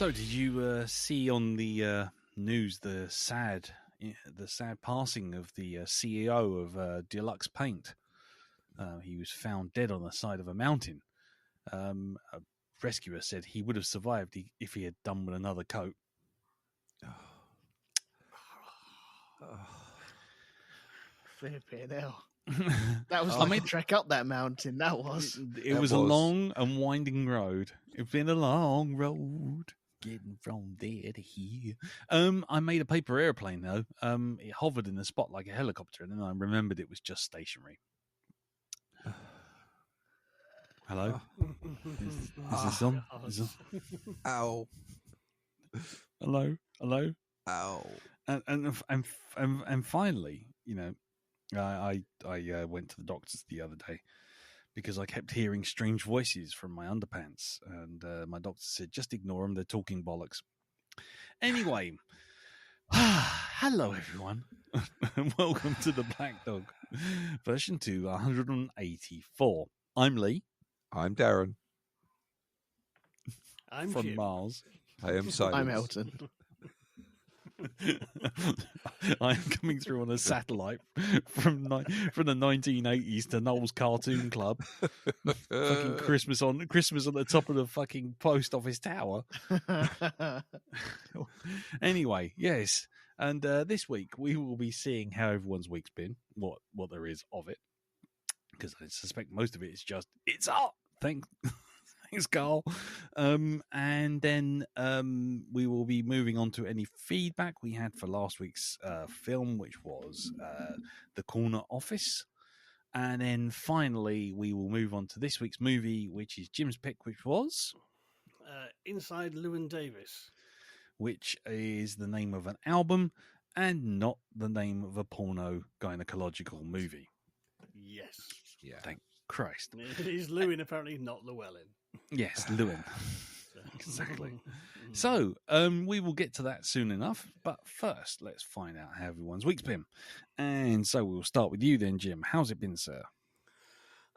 So, did you see on the news the sad passing of the CEO of Deluxe Paint? He was found dead on the side of a mountain. A rescuer said he would have survived if he had done with another coat. Flipping hell. That was like a trek up that mountain, that was. It was a long and winding road. It's been a long road getting from there to here. I made a paper airplane, though. It hovered in the spot like a helicopter, and then I remembered it was just stationary. Hello? Is this on? Ow. Hello? Ow. And finally, you know, I went to the doctors the other day because I kept hearing strange voices from my underpants, and my doctor said, just ignore them, they're talking bollocks. Anyway, hello everyone, and welcome to the Black Dog, version 284. I'm Lee. I'm Darren. I'm from Jim. Mars. I am Simon. I'm Elton. I'm coming through on a satellite from the 1980s to Noel's Cartoon Club. Fucking Christmas on the top of the fucking post office tower. Anyway, yes, and this week we will be seeing how everyone's week's been, what there is of it, because I suspect most of it is just it's up. Thanks, Carl. And then we will be moving on to any feedback we had for last week's film, which was The Corner Office. And then finally, we will move on to this week's movie, which is Jim's pick, which was Inside Llewyn Davis, which is the name of an album and not the name of a porno gynecological movie. Yes. Yeah. Thank Christ. It is Llewyn, apparently, not Llewellyn. Yes, Llewyn. Exactly. So, we will get to that soon enough. But first, let's find out how everyone's week's been. And so we'll start with you then, Jim. How's it been, sir?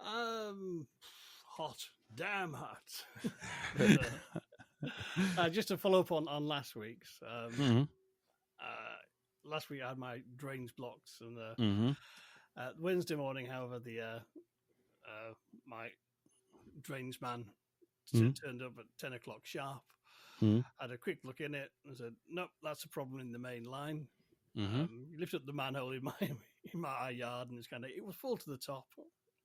Hot. Damn hot. Just to follow up on last week's. Last week I had my drains blocked. And Wednesday morning, however, my drains man turned up at 10 o'clock sharp. Had a quick look in it and said, nope, that's a problem in the main line. You lift up the manhole in my yard and it was full to the top.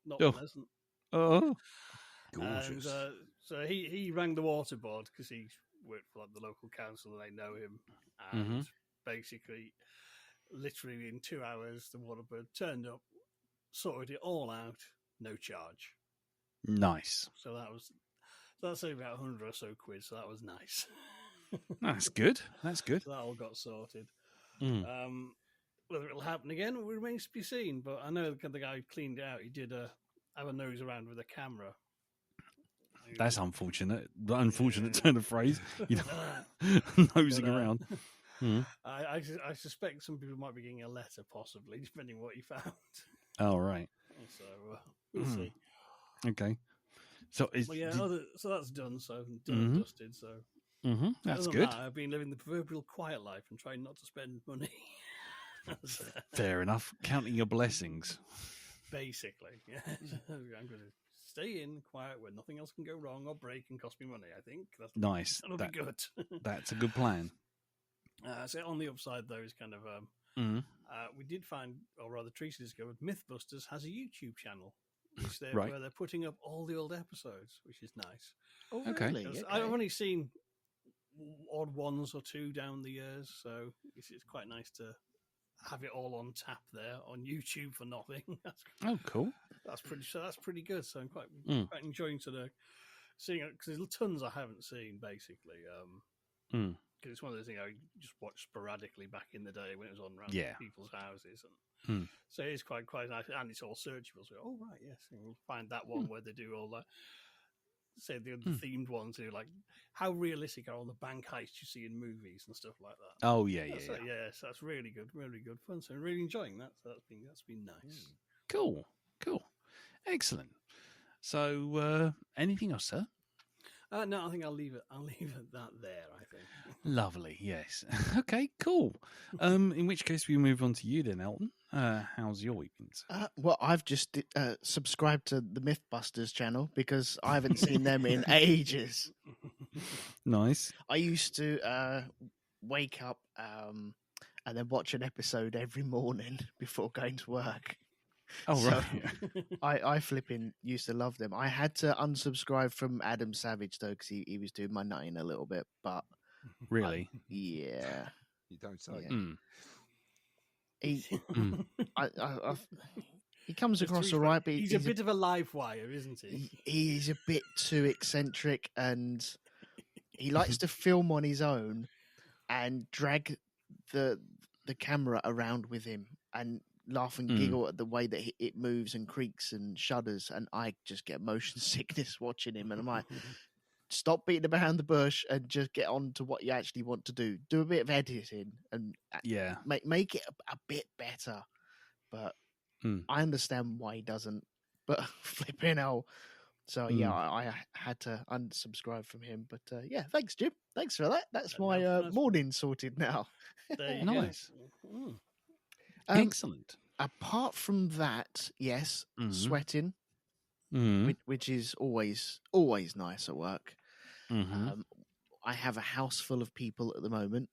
Not pleasant. Oh, gorgeous. And so he rang the water board because he worked for the local council and they know him. And basically, literally in 2 hours, the water board turned up, sorted it all out, no charge. nice. So that's only about 100 or so quid. So that was nice. That's good. That's good. So that all got sorted. Whether it'll happen again remains to be seen. But I know the guy who cleaned it out, he did have a nose around with a camera. That's unfortunate. The unfortunate turn of phrase. You know, nosing around. I suspect some people might be getting a letter, possibly, depending on what he found. Oh, right. So we'll see. Okay. So so that's done. So done and dusted. So that's other than good. that, I've been living the proverbial quiet life and trying not to spend money. Fair enough. Counting your blessings. Basically, yeah. I'm going to stay in quiet where nothing else can go wrong or break and cost me money. I think that's Nice. That'll be good. That's a good plan. So on the upside, though, is kind of we did find, or rather, Teresa discovered, MythBusters has a YouTube channel, where they're putting up all the old episodes, which is nice. Oh, Okay. really? Okay. I've only seen odd ones or two down the years, so it's quite nice to have it all on tap there on YouTube for nothing. Oh, cool. That's pretty good. So I'm quite enjoying sort of seeing it because there's tons I haven't seen basically. Because it's one of those things I just watched sporadically back in the day when it was on around people's houses, and so it's quite nice, and it's all searchable. So, oh right, yes, and we'll find that one where they do all that. Say the themed ones, who like how realistic are all the bank heists you see in movies and stuff like that. Oh yeah. So that's really good fun. So I'm really enjoying that. So that's been nice. Cool, excellent. So anything else, sir? No, I think I'll leave it. I'll leave it that there. I think. Lovely. Yes. Okay. Cool. In which case, we move on to you then, Elton. How's your week been? Well, I've just subscribed to the Mythbusters channel because I haven't seen them in ages. Nice. I used to wake up and then watch an episode every morning before going to work. Oh, So, right. I flipping used to love them. I had to unsubscribe from Adam Savage though because he was doing my nutting a little bit. But Really? yeah, You don't say. Yeah. Mm. he Mm. he comes Just to across be all right, but he's a bit of a live wire, isn't he? He's a bit too eccentric, and he likes to film on his own and drag the camera around with him and laugh and giggle at the way that it moves and creaks and shudders, and I just get motion sickness watching him, and I'm like, stop beating around the bush and just get on to what you actually want to do. Do a bit of editing and Yeah. make it a bit better. But I understand why he doesn't. But flipping hell. So yeah, I had to unsubscribe from him. But yeah, thanks, Jim. Thanks for that. That's my morning sorted now. Nice. Excellent. Apart from that, yes, sweating, which is always nice at work. I have a house full of people at the moment,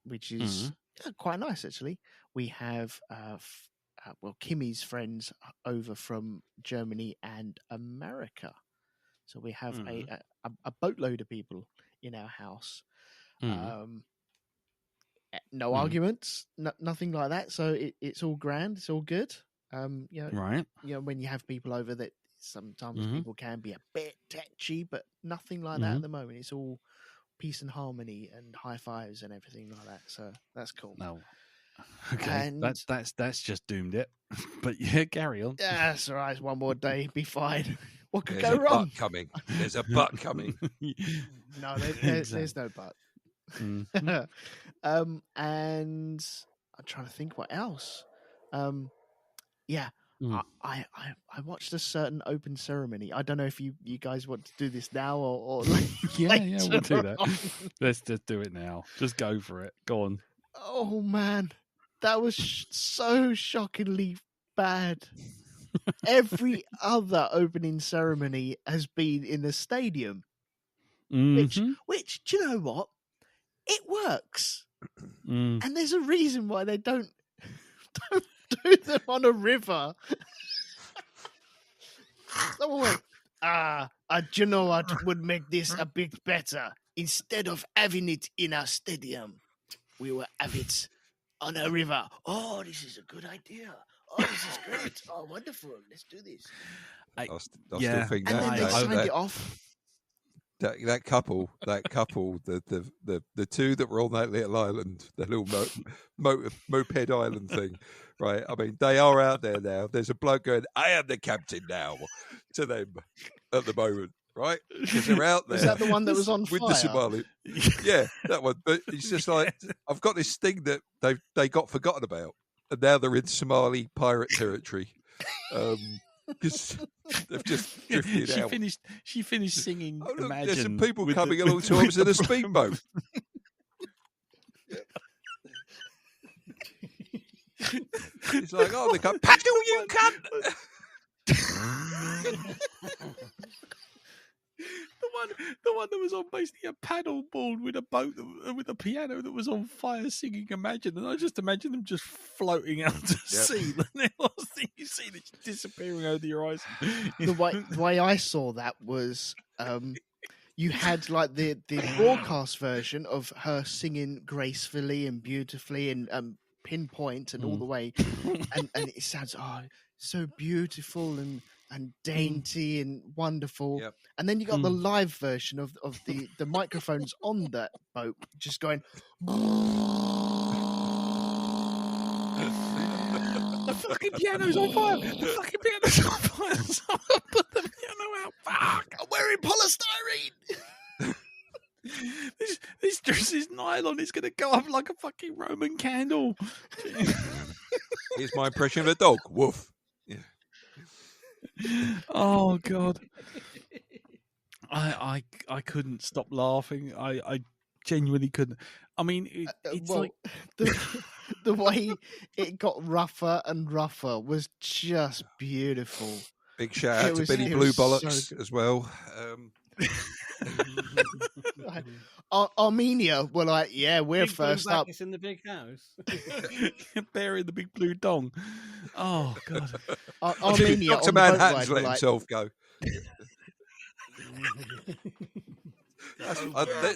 which is quite nice actually. We have Kimmy's friends over from Germany and America, so we have a boatload of people in our house. No arguments, nothing like that. So it's all grand. It's all good. Right. When you have people over, that sometimes people can be a bit tetchy, but nothing like that at the moment. It's all peace and harmony and high fives and everything like that. So that's cool. No. Okay. And that's just doomed it. But yeah, carry on. Yeah, that's all right. One more day, be fine. What could There's go a wrong? butt coming. There's a butt coming. No, there's no but. And I'm trying to think what else. I watched a certain open ceremony. I don't know if you guys want to do this now or yeah, we'll do that. Let's just do it now. Just go for it. Go on. Oh man, that was so shockingly bad. Every other opening ceremony has been in a stadium. Which do you know what? It works. And there's a reason why they don't do them on a river. Someone went, do you know what would make this a bit better? Instead of having it in a stadium, we will have it on a river. Oh, this is a good idea. Oh, this is great. Oh, wonderful. Let's do this. I still think and then they signed that, it off. That couple, the two that were on that little island, the little moped island thing, right? I mean, they are out there now. There's a bloke going, "I am the captain now," to them at the moment, right? Because they're out there. Is that the one that was on with fire? the Somali? Yeah, that one. But it's just like, I've got this thing that they got forgotten about, and now they're in Somali pirate territory. Because they've just drifted out. She finished singing. Oh, look, Imagine, there's some people coming along to us in a speedboat. It's like, oh, they come, paddle, you cunt! The one that was on basically a paddle board with a boat with a piano that was on fire singing Imagine, and I just imagine them just floating out to sea. And the last thing you see, they're just disappearing over the horizon. The way I saw that was you had like the broadcast version of her singing gracefully and beautifully and pinpoint and all the way, and it sounds so beautiful and dainty and wonderful. Yep. And then you got the live version of the microphones on that boat just going. The fucking piano's on fire. The fucking piano's on fire. Someone put the piano out. Fuck. I'm wearing polystyrene. This dress is nylon. It's going to go up like a fucking Roman candle. Here's my impression of a dog. Woof. Yeah. Oh God. I couldn't stop laughing. I genuinely couldn't. I mean, it's like the way it got rougher and rougher was just beautiful. Big shout out to Billy Blue Bollocks as well. Armenia were like, yeah, we're big first up. It's in the big house. Bearing the big blue dong. Oh God. Armenia Dr. Manhattan's let himself go.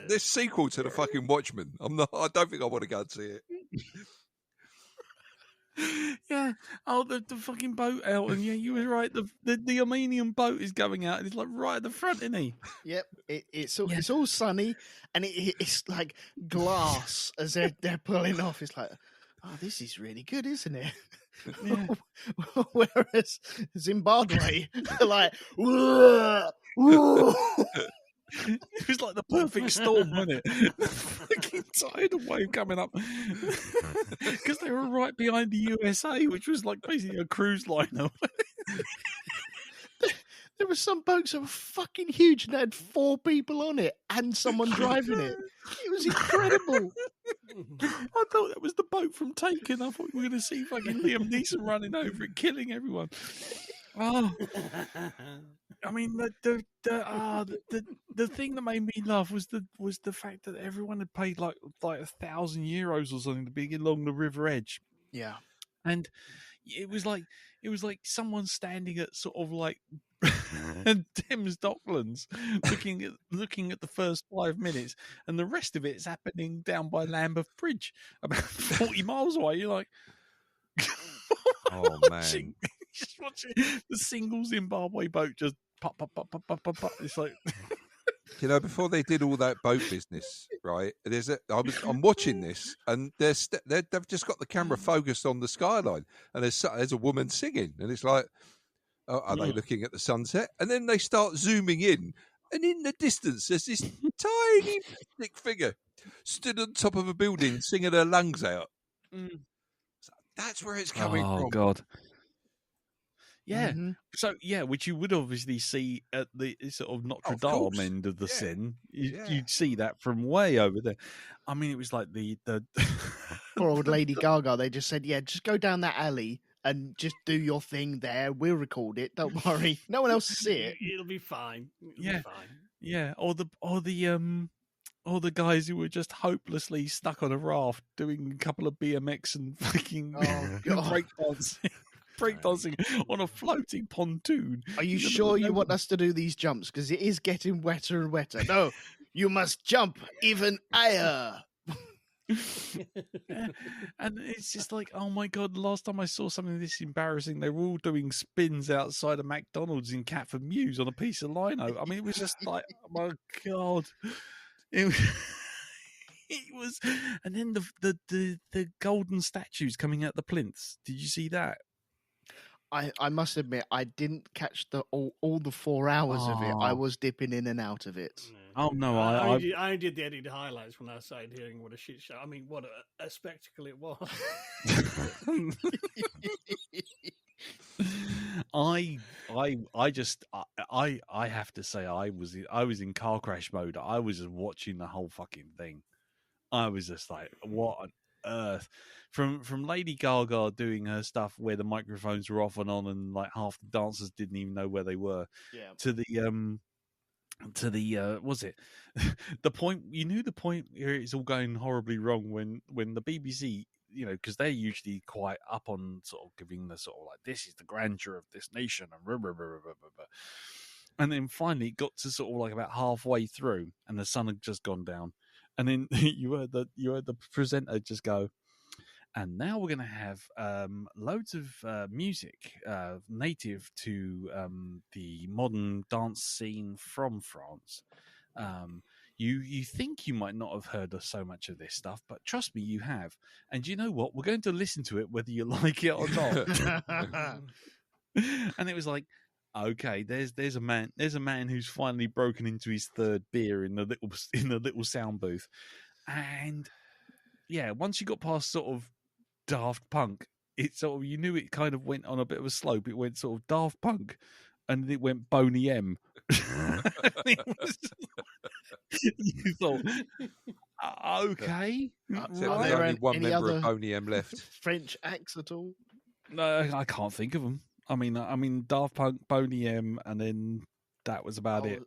This sequel to the fucking Watchmen. I don't think I want to go and see it. Yeah. Oh, the fucking boat out, and yeah, you were right. The Armenian boat is going out, and it's like right at the front, isn't he? Yep. It's all sunny, and it's like glass as they're pulling off. It's like, oh, this is really good, isn't it? Yeah. Whereas Zimbabwe, they're like, it was like the perfect storm, wasn't it? Fucking tidal wave coming up because they were right behind the USA, which was like basically a cruise liner. There were some boats that were fucking huge and they had 4 people on it and someone driving it. It was incredible. I thought that was the boat from Taken. I thought we were going to see fucking Liam Neeson running over it, killing everyone. Oh, I mean the thing that made me laugh was the fact that everyone had paid like €1,000 or something to be along the river edge. Yeah, and it was like someone standing at sort of like Thames Docklands, looking at the first 5 minutes, and the rest of it is happening down by Lambeth Bridge, about 40 miles away. You're like, oh man. Just watching the single Zimbabwe boat just pop. It's like, before they did all that boat business, right? I'm watching this, and they've just got the camera focused on the skyline, and there's a woman singing, and it's like, oh, are they looking at the sunset? And then they start zooming in, and in the distance, there's this tiny thick figure stood on top of a building singing her lungs out. So that's where it's coming from. Oh God. Yeah. Mm-hmm. So, yeah, which you would obviously see at the sort of Notre Dame end of the Seine. You'd see that from way over there. I mean, it was like the poor old Lady Gaga. They just said, yeah, just go down that alley and just do your thing there. We'll record it. Don't worry. No one else will see it. It'll be fine. Be fine. Yeah. Or the guys who were just hopelessly stuck on a raft doing a couple of BMX and fucking breakdancing on a floating pontoon. Are you sure you want us to do these jumps? Because it is getting wetter and wetter. No, you must jump even higher. And it's just like, oh my God, last time I saw something this embarrassing, they were all doing spins outside of McDonald's in Catford Mews on a piece of lino. I mean, it was just like, oh my God. It was, and then the golden statues coming out the plinths. Did you see that? I must admit, I didn't catch all the 4 hours of it. I was dipping in and out of it. Oh no, I did the edited highlights when I started hearing what a shit show. I mean, what a spectacle it was. I have to say I was in car crash mode. I was just watching the whole fucking thing. I was just like, what on earth? From Lady Gaga doing her stuff where the microphones were off and on, and like half the dancers didn't even know where they were. Yeah. To the was it the point? You knew the point where it's all going horribly wrong when the BBC, because they're usually quite up on sort of giving the sort of like, this is the grandeur of this nation and blah, blah, blah, blah, blah, blah. And then finally it got to sort of like about halfway through, and the sun had just gone down, and then you heard the presenter just go, and now we're going to have loads of music native to the modern dance scene from France. You think you might not have heard of so much of this stuff, but trust me, you have. And you know what? We're going to listen to it whether you like it or not. And it was like, okay, there's a man who's finally broken into his third beer in the little sound booth. And yeah, once you got past sort of Daft Punk, it sort of, you knew it kind of went on a bit of a slope. It went sort of Daft Punk, and it went Boney M, You thought, okay, There's Are there only one any member other of Boney M left. French acts at all? No, I can't think of them. I mean, Daft Punk, Boney M, and then that was about it.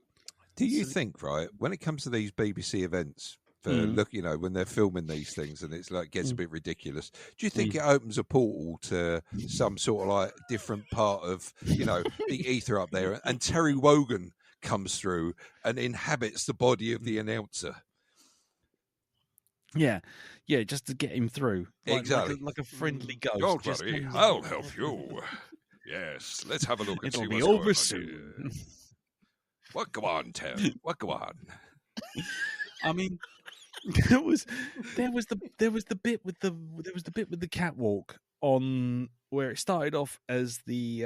Do you think, right, when it comes to these BBC events, for look, when they're filming these things and it's like gets a bit ridiculous, do you think it opens a portal to some sort of like different part of the ether up there, and Terry Wogan comes through and inhabits the body of the announcer? Yeah, just to get him through. Exactly. Like a friendly ghost. Don't worry, I'll help you. Yes, let's have a look and see what's going on soon. What go on, Terry? What go on? I mean, there was the bit with the catwalk on where it started off as the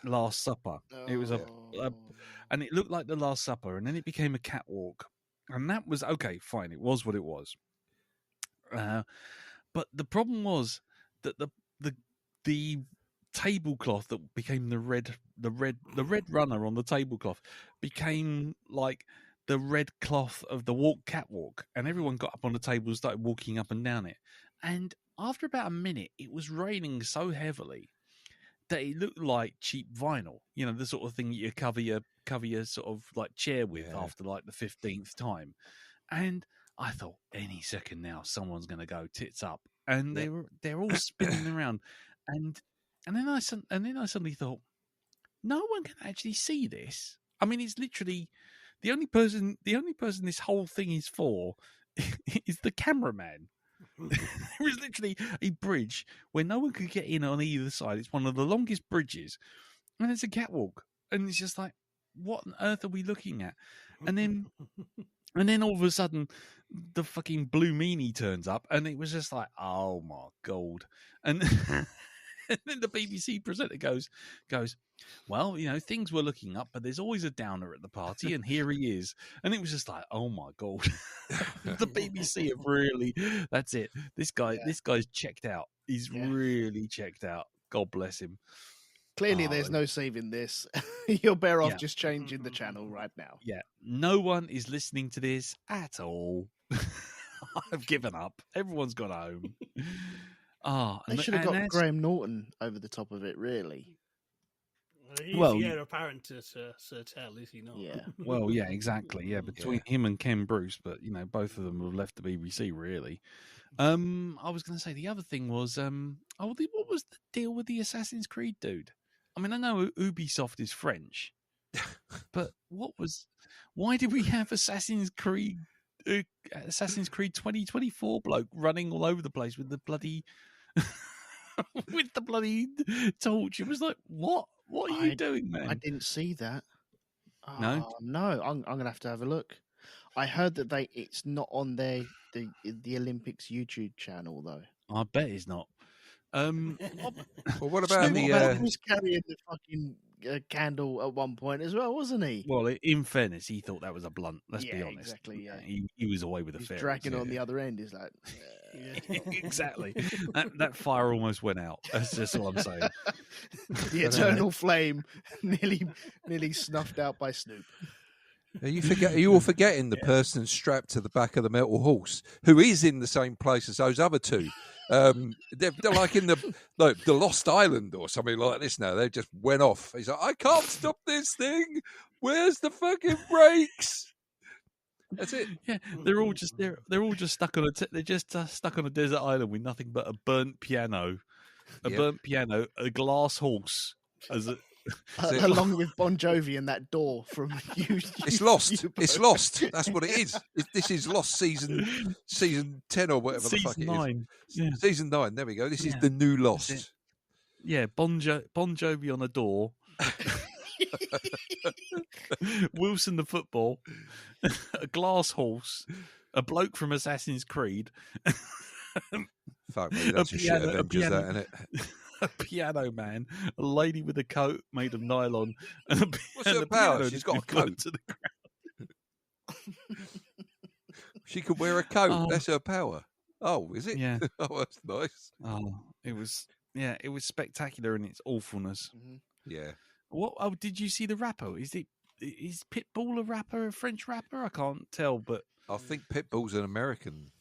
Last Supper. It was and it looked like the Last Supper, and then it became a catwalk, and that was okay, fine. It was what it was. But the problem was that the tablecloth that became the red runner on the tablecloth became like the red cloth of the catwalk, and everyone got up on the table and started walking up and down it. And after about a minute, it was raining so heavily that it looked like cheap vinyl. The sort of thing you cover your sort of like chair with after like the 15th time. And I thought, any second now, someone's going to go tits up, and they're all spinning around, and then I suddenly thought, no one can actually see this. I mean, it's literally the only person this whole thing is for is the cameraman. There is literally a bridge where no one could get in on either side. It's one of the longest bridges, and it's a catwalk, and it's just like, what on earth are we looking at? And then all of a sudden, the fucking Blue Meanie turns up, and it was just like, oh my god! And and then the BBC presenter goes, well, things were looking up, but there's always a downer at the party, and here he is. And it was just like, oh my god, the BBC have really. That's it. This guy's checked out. He's really checked out. God bless him. Clearly, there's no saving this. You're better off just changing the channel right now. Yeah, no one is listening to this at all. I've given up. Everyone's gone home. They should have got Graham Norton over the top of it, really. He's the heir apparent to Sir Tell, is he not? Yeah. Well, yeah, exactly. Yeah, between him and Ken Bruce, but both of them have left the BBC, really. I was going to say the other thing was, what was the deal with the Assassin's Creed dude? I mean, I know Ubisoft is French, but why did we have Assassin's Creed 2024 bloke running all over the place with the bloody torch? It was like, what are you doing, man? I didn't see that. No, I'm gonna have to a look. I heard that it's not on the Olympics YouTube channel though. I bet it's not. Well, what about he was carrying the fucking candle at one point as well, wasn't he? Well, in fairness, he thought that was a blunt. Let's be honest. Exactly. Yeah, he was away with the fairies. Dragging on the other end. He's like, exactly. That fire almost went out. That's just all I'm saying. The eternal flame, nearly snuffed out by Snoop. Are you all forgetting the person strapped to the back of the metal horse, who is in the same place as those other two? They're like in the Lost Island or something like this now. They just went off. He's like, I can't stop this thing. Where's the fucking brakes? That's it. Yeah, they're all just stuck on stuck on a desert island with nothing but a burnt piano, a glass horse as a. Along with Bon Jovi and that door from you. It's Lost. It's Lost. That's what it is. This is Lost season 10 or whatever season the fuck it 9. is. Yeah. Season 9. There we go. This is the new Lost. Yeah, Bon Jovi on a door. Wilson the football, a glass horse, a bloke from Assassin's Creed. Fuck me, that's a shit Avengers, that, isn't it? A piano man, a lady with a coat made of nylon, and what's her power? She's got a coat to the ground. She could wear a coat. That's her power. Oh, is it? Yeah. Oh, that's nice. Oh, it was spectacular in its awfulness. Mm-hmm. Yeah. What? Oh, did you see the rapper? Is is Pitbull a rapper, a French rapper? I can't tell, but I think Pitbull's an American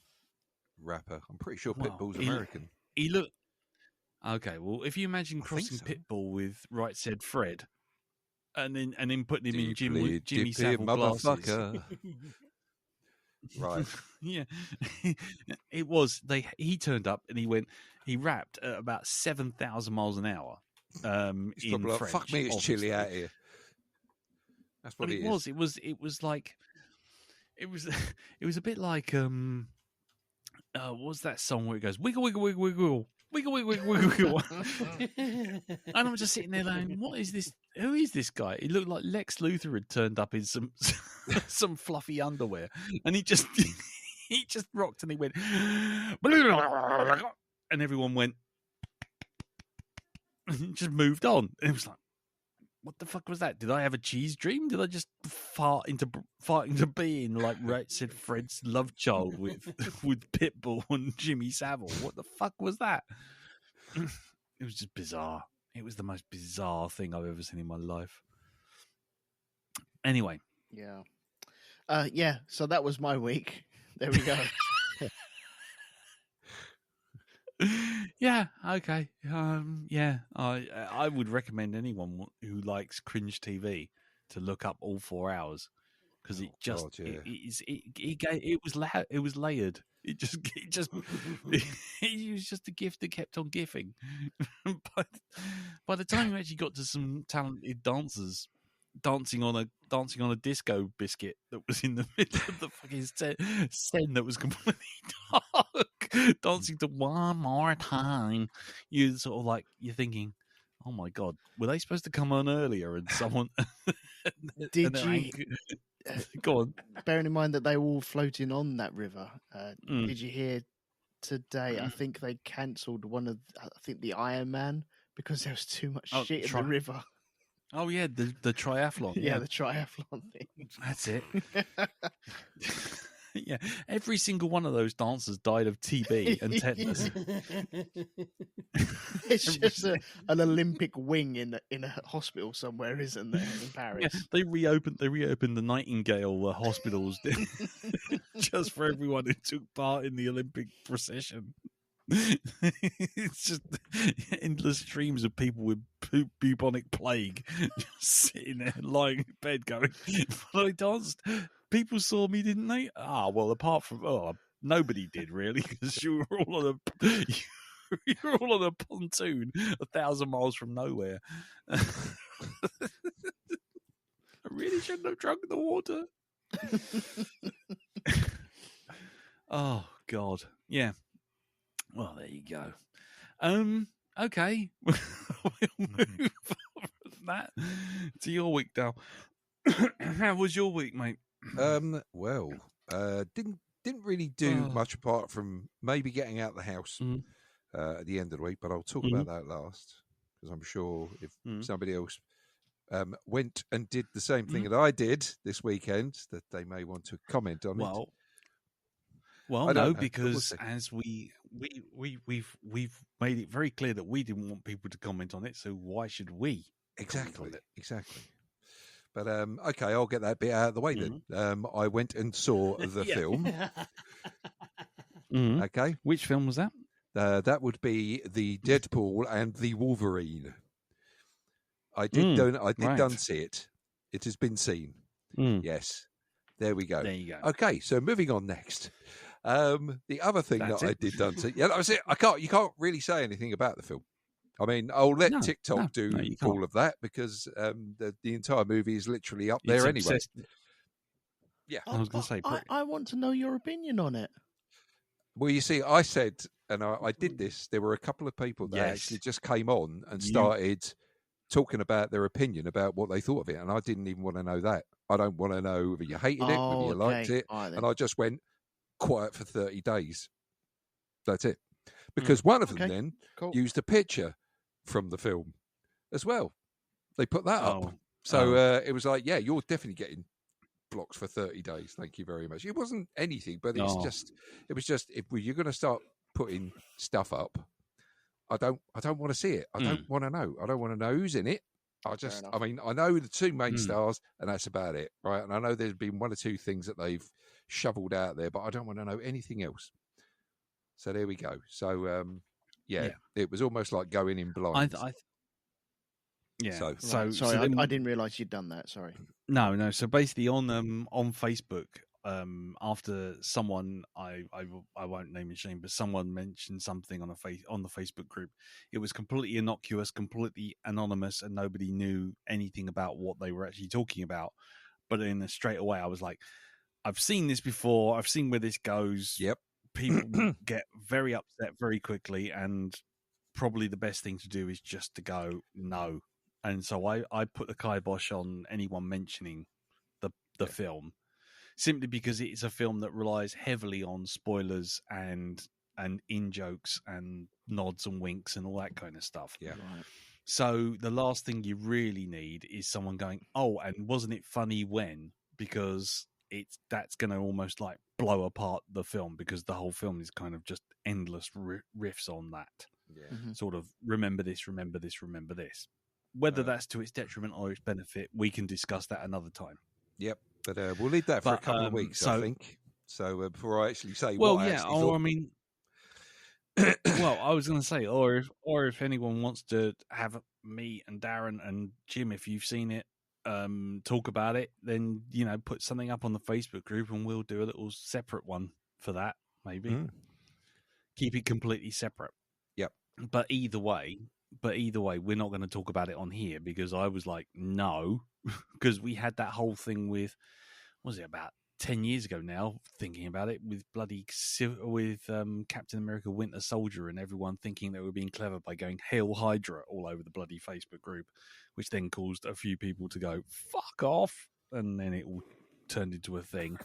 rapper. I'm pretty sure Pitbull's American. He looked okay. Well, if you imagine crossing Pitbull with Right Said Fred, and then putting him in Jimmy Savile glasses. Right. Yeah. He turned up and he rapped at about 7,000 miles an hour. In French. Fuck me, it's obviously. chilly out here. That's what it was. It was like it was a bit like what was that song where it goes wiggle wiggle wiggle wiggle wiggle wiggle wiggle wiggle and I'm just sitting there like, what is this? Who is this guy? He looked like Lex Luthor had turned up in some fluffy underwear, and he just rocked and he went and everyone went and just moved on. And it was like, what the fuck was that? Did I have a cheese dream? Did I just fart into being like Right Said Fred's love child with Pitbull and Jimmy Savile? What the fuck was that? It was just bizarre. It was the most bizarre thing I've ever seen in my life. Anyway. Yeah. Yeah, so that was my week. There we go. Yeah, okay. Yeah, I would recommend anyone who likes cringe TV to look up All 4 Hours, because it was layered. It was just a gift that kept on giving. By the time you actually got to some talented dancers dancing on a disco biscuit that was in the middle of the fucking scene that was completely dark, dancing to One More Time, you're thinking, oh my god, were they supposed to come on earlier? And someone did you go on? Bearing in mind that they were all floating on that river, did you hear today? I think they cancelled the Iron Man because there was too much shit in the river. Oh yeah, the triathlon. Yeah, the triathlon thing. That's it. Yeah, every single one of those dancers died of TB and tetanus. It's just an Olympic wing in a hospital somewhere, isn't there, in Paris? Yeah, they reopened the Nightingale hospitals just for everyone who took part in the Olympic procession. It's just endless streams of people with bubonic plague just sitting there lying in bed going, well, I danced. People saw me, didn't they? Well, apart from nobody did really, because you were all on a pontoon 1,000 miles from nowhere. I really shouldn't have drunk the water. Oh God, yeah. Well, there you go. Okay. We'll move from that to your week, Dal. How was your week, mate? Well, didn't really do much apart from maybe getting out of the house at the end of the week, but I'll talk about that last, because I'm sure if somebody else went and did the same thing that I did this weekend, that they may want to comment on it. Well, no, because as we've made it very clear that we didn't want people to comment on it, so why should we? Exactly. But okay, I'll get that bit out of the way then. I went and saw the film. Okay, which film was that? That would be the Deadpool and the Wolverine. I did see it. It has been seen. Yes, there we go. There you go. Okay, so moving on next. The other thing I did done see, that was it. You can't really say anything about the film. I mean, I'll let TikTok do all of that, because the entire movie is literally up there anyway. Yeah, I was going to say. I want to know your opinion on it. Well, you see, I said, and I did this. There were a couple of people that actually just came on and started talking about their opinion about what they thought of it, and I didn't even want to know that. I don't want to know whether you hated it, whether you liked it, and I just went quiet for 30 days. That's it. Because one of them used a picture from the film as well. They put that up. So it was like, yeah, you're definitely getting blocks for 30 days. Thank you very much. It wasn't anything, but it was just if you're going to start putting stuff up, I don't want to see it. I don't want to know. I don't want to know who's in it. I mean, I know the two main stars, and that's about it, right? And I know there's been one or two things that they've shoveled out there, but I don't want to know anything else. So there we go. So, it was almost like going in blind. Yeah. So sorry, I didn't realise you'd done that. Sorry. No. So basically, on Facebook, after someone I won't name his name, but someone mentioned something on the Facebook group. It was completely innocuous, completely anonymous, and nobody knew anything about what they were actually talking about. But then straight away, I was like, I've seen this before. I've seen where this goes. Yep. People get very upset very quickly, and probably the best thing to do is just to go no. And so I put the kibosh on anyone mentioning the film, simply because it's a film that relies heavily on spoilers and in jokes and nods and winks and all that kind of stuff. Yeah. Right. So the last thing you really need is someone going, "Oh, and wasn't it funny when?" Because that's going to almost like blow apart the film, because the whole film is kind of just endless riffs on that. Yeah. Sort of remember this, remember this, remember this. Whether that's to its detriment or its benefit, we can discuss that another time. Yep, but we'll leave that for a couple of weeks, I think. So before I actually say what I actually thought. I mean, I was going to say, or if anyone wants to have me and Darren and Jim, if you've seen it, talk about it, then put something up on the Facebook group, and we'll do a little separate one for that. Maybe keep it completely separate. Yep. But either way, we're not going to talk about it on here, because I was like, no, because we had that whole thing with, what was it, about 10 years ago now, thinking about it, with Captain America Winter Soldier, and everyone thinking they were being clever by going Hail Hydra all over the bloody Facebook group, which then caused a few people to go, fuck off, and then it all turned into a thing.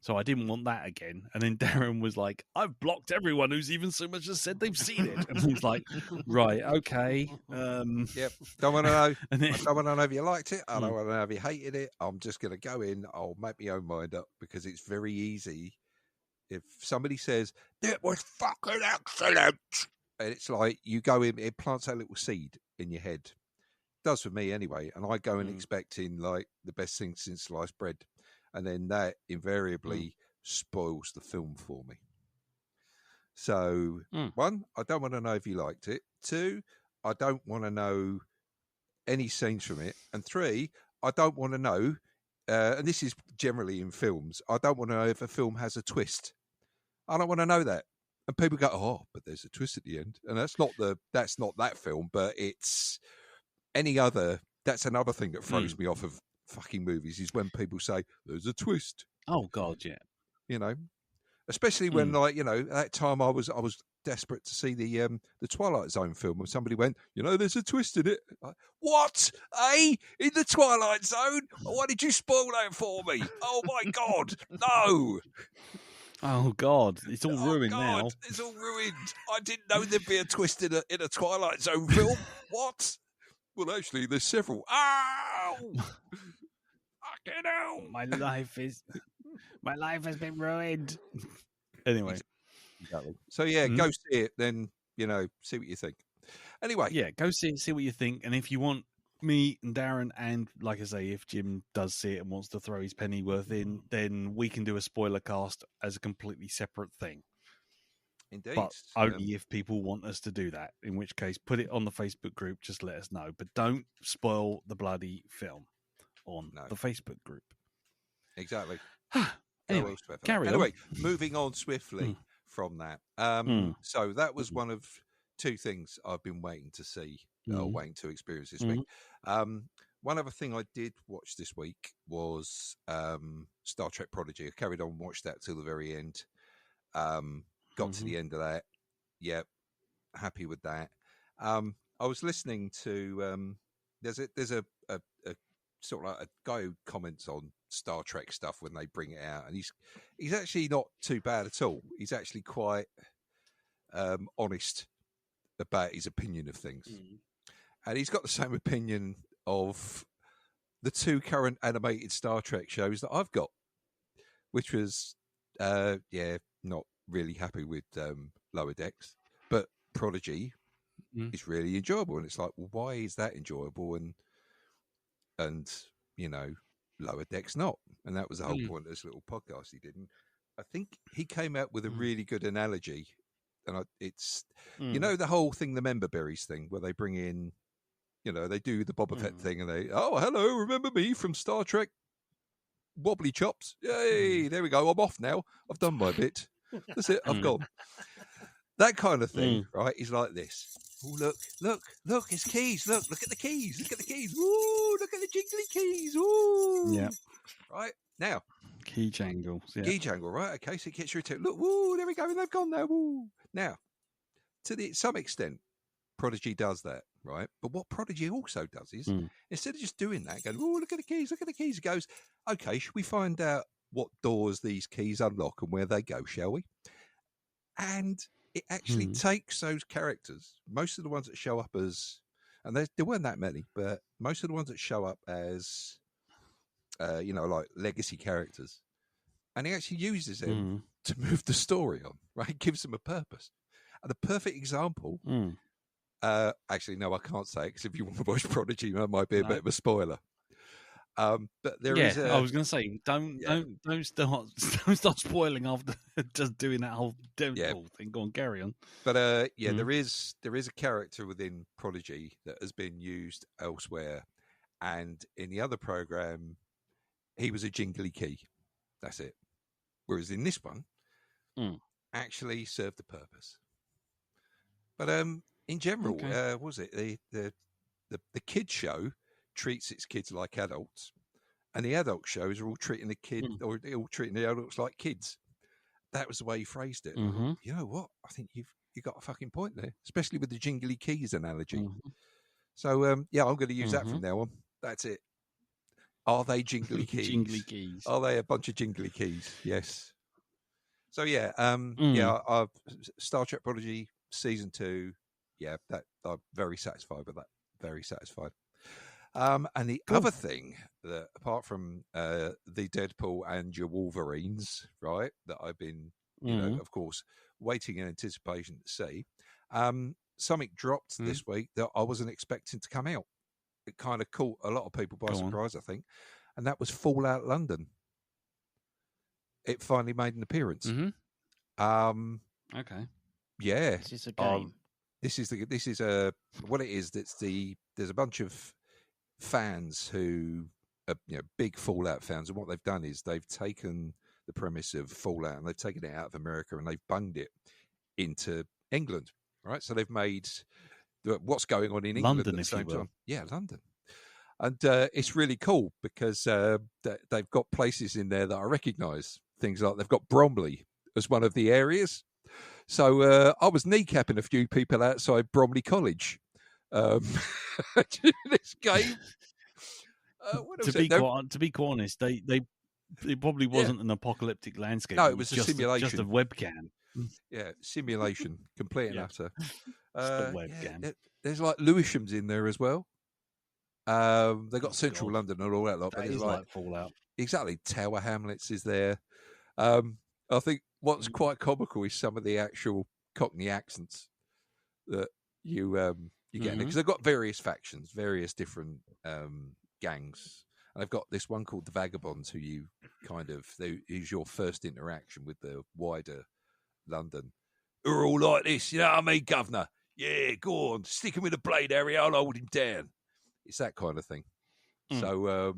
So I didn't want that again. And then Darren was like, I've blocked everyone who's even so much as said they've seen it. And he's like, right, okay. Yep. Don't want to know. I don't want to know if you liked it. I don't want to know if you hated it. I'm just going to go in. I'll make my own mind up, because it's very easy. If somebody says, it was fucking excellent, and it's like, you go in, it plants a little seed in your head. It does for me anyway. And I go in expecting like the best thing since sliced bread. And then that invariably spoils the film for me. So, one, I don't want to know if you liked it. Two, I don't want to know any scenes from it. And three, I don't want to know, and this is generally in films, I don't want to know if a film has a twist. I don't want to know that. And people go, oh, but there's a twist at the end. And that's not that film, but it's any other, that's another thing that throws me off of fucking movies, is when people say there's a twist. Oh God, yeah. Especially when that time I was desperate to see the Twilight Zone film, and somebody went, there's a twist in it. Like, what? In the Twilight Zone? Why did you spoil that for me? Oh my God, no. Oh God, it's all ruined now. It's all ruined. I didn't know there'd be a twist in a Twilight Zone film. What? Well, actually, there's several. Ow! Fucking hell! My life has been ruined. Anyway, exactly. So go see it. Then see what you think. Anyway, go see it. See what you think. And if you want me and Darren, and like I say, if Jim does see it and wants to throw his pennyworth in, then we can do a spoiler cast as a completely separate thing. Indeed. But only if people want us to do that, in which case put it on the Facebook group, just let us know. But don't spoil the bloody film on the Facebook group. Exactly. Anyway, carry on. Moving on swiftly from that. So that was one of two things I've been waiting to see, or waiting to experience this week. One other thing I did watch this week was Star Trek Prodigy. I carried on, watched that till the very end. Got to the end of that. Yep, happy with that. I was listening to there's a sort of like a guy who comments on Star Trek stuff when they bring it out, and he's actually not too bad at all. He's actually quite honest about his opinion of things, and he's got the same opinion of the two current animated Star Trek shows that I've got, which was not really happy with Lower Decks, but Prodigy is really enjoyable. And it's like, well, why is that enjoyable? And Lower Deck's not. And that was the whole point of this little podcast he did. And I think he came out with a really good analogy. And it's, the whole thing, the member berries thing, where they bring in, they do the Boba Fett thing and they, oh, hello, remember me from Star Trek? Wobbly chops. Yay, there we go. I'm off now. I've done my bit. That's it. I've gone. That kind of thing, right, is like this. Oh, look, it's keys. Look at the keys. Look at the keys. Ooh, look at the jiggly keys. Ooh. Yeah. Right, now. Key jangles. Yeah. Key jangle, right? Okay, so it gets you to, look, woo, there we go. And they've gone now. Woo. Now, to some extent, Prodigy does that, right? But what Prodigy also does is, instead of just doing that, going, oh, look at the keys, it goes, okay, should we find out what doors these keys unlock and where they go, shall we? And it actually takes those characters, most of the ones that show up as, and there weren't that many, but most of the ones that show up as, like legacy characters, and he actually uses them to move the story on, right? Gives them a purpose. And a perfect example, actually, no, I can't say it, because if you want to watch Prodigy, that might be a bit of a spoiler. But there is I was going to say, don't start spoiling after just doing that whole Deadpool thing. Go on, carry on. But there is a character within Prodigy that has been used elsewhere, and in the other program, he was a jingly key. That's it. Whereas in this one, actually served a purpose. But in general, what was it the kids show treats its kids like adults, and the adult shows are all treating the kid or all treating the adults like kids. That was the way he phrased it. You know what? I think you got a fucking point there, especially with the jingly keys analogy. So I'm going to use that from now on. That's it. Are they jingly keys? Jingly keys. Are they a bunch of jingly keys? Yes. So I've Star Trek Prodigy season 2. Yeah, that I'm very satisfied with that. Very satisfied. And the other thing that, apart from the Deadpool and your Wolverines, right, that I've been, of course, waiting in anticipation to see, something dropped this week that I wasn't expecting to come out. It kind of caught a lot of people by surprise, I think, and that was Fallout London. It finally made an appearance. Okay. Yeah. This is a game. This is what it is. There's a bunch of fans who are big Fallout fans, and what they've done is they've taken the premise of Fallout and they've taken it out of America and they've bunged it into England, right? So they've made what's going on in England London, at the same if you will. time. Yeah, London. And it's really cool because they've got places in there that I recognise. Things like they've got Bromley as one of the areas. So I was kneecapping a few people outside Bromley College this game. To be quite honest, it probably wasn't an apocalyptic landscape. No, it was a simulation. Just a webcam. Yeah, simulation, complete and utter. Just a webcam. There's like Lewisham's in there as well. They've got Central London and all that lot. That is like Fallout. Exactly. Tower Hamlets is there. I think what's quite comical is some of the actual Cockney accents that you get, because they've got various factions, various different gangs. And they've got this one called the Vagabonds, who you who's your first interaction with the wider London. Who are all like this, you know what I mean, governor? Yeah, go on, stick him with a blade, Harry, I'll hold him down. It's that kind of thing. So,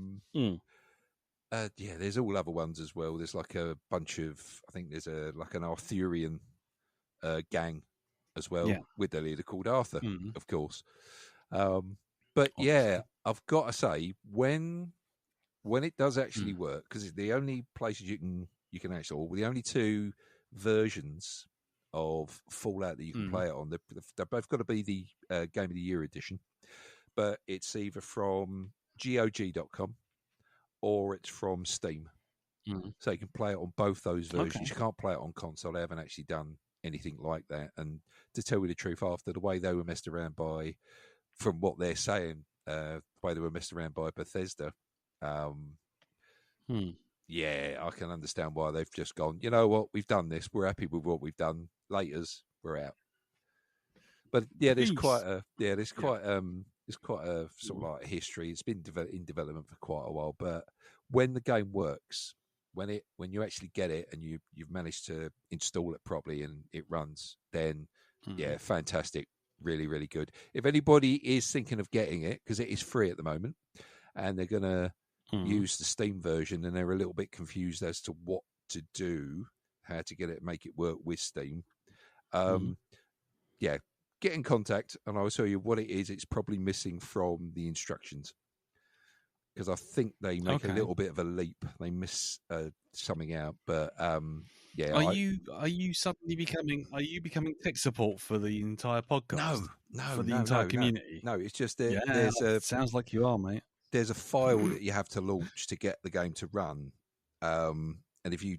there's all other ones as well. There's like a bunch of, I think there's like an Arthurian gang as well, with the leader called Arthur, of course. But yeah, I've got to say, when it does actually work, because it's the only places you can actually, or the only two versions of Fallout that you can play it on. They've both got to be the Game of the Year edition, but it's either from GOG.com or it's from Steam. So you can play it on both those versions. Okay. You can't play it on console. They haven't actually done anything like that. And to tell you the truth, after the way they were messed around by, from what they're saying, the way they were messed around by Bethesda, yeah, I can understand why they've just gone, you know what, we've done this. We're happy with what we've done. Laters, we're out. But yeah, there's quite a sort of like a history. It's been in development for quite a while. But when the game works, when you actually get it and you've managed to install it properly and it runs, then yeah, fantastic, really, really good. If anybody is thinking of getting it, because it is free at the moment, and they're gonna use the Steam version, and they're a little bit confused as to what to do, how to get it, make it work with Steam. Yeah, get in contact, and I will tell you what it is. It's probably missing from the instructions, because I think they make a little bit of a leap. They miss something out, but yeah. Are you suddenly becoming tech support for the entire podcast? No, for the entire community. No, it's just sounds like you are, mate. There's a file that you have to launch to get the game to run. And if you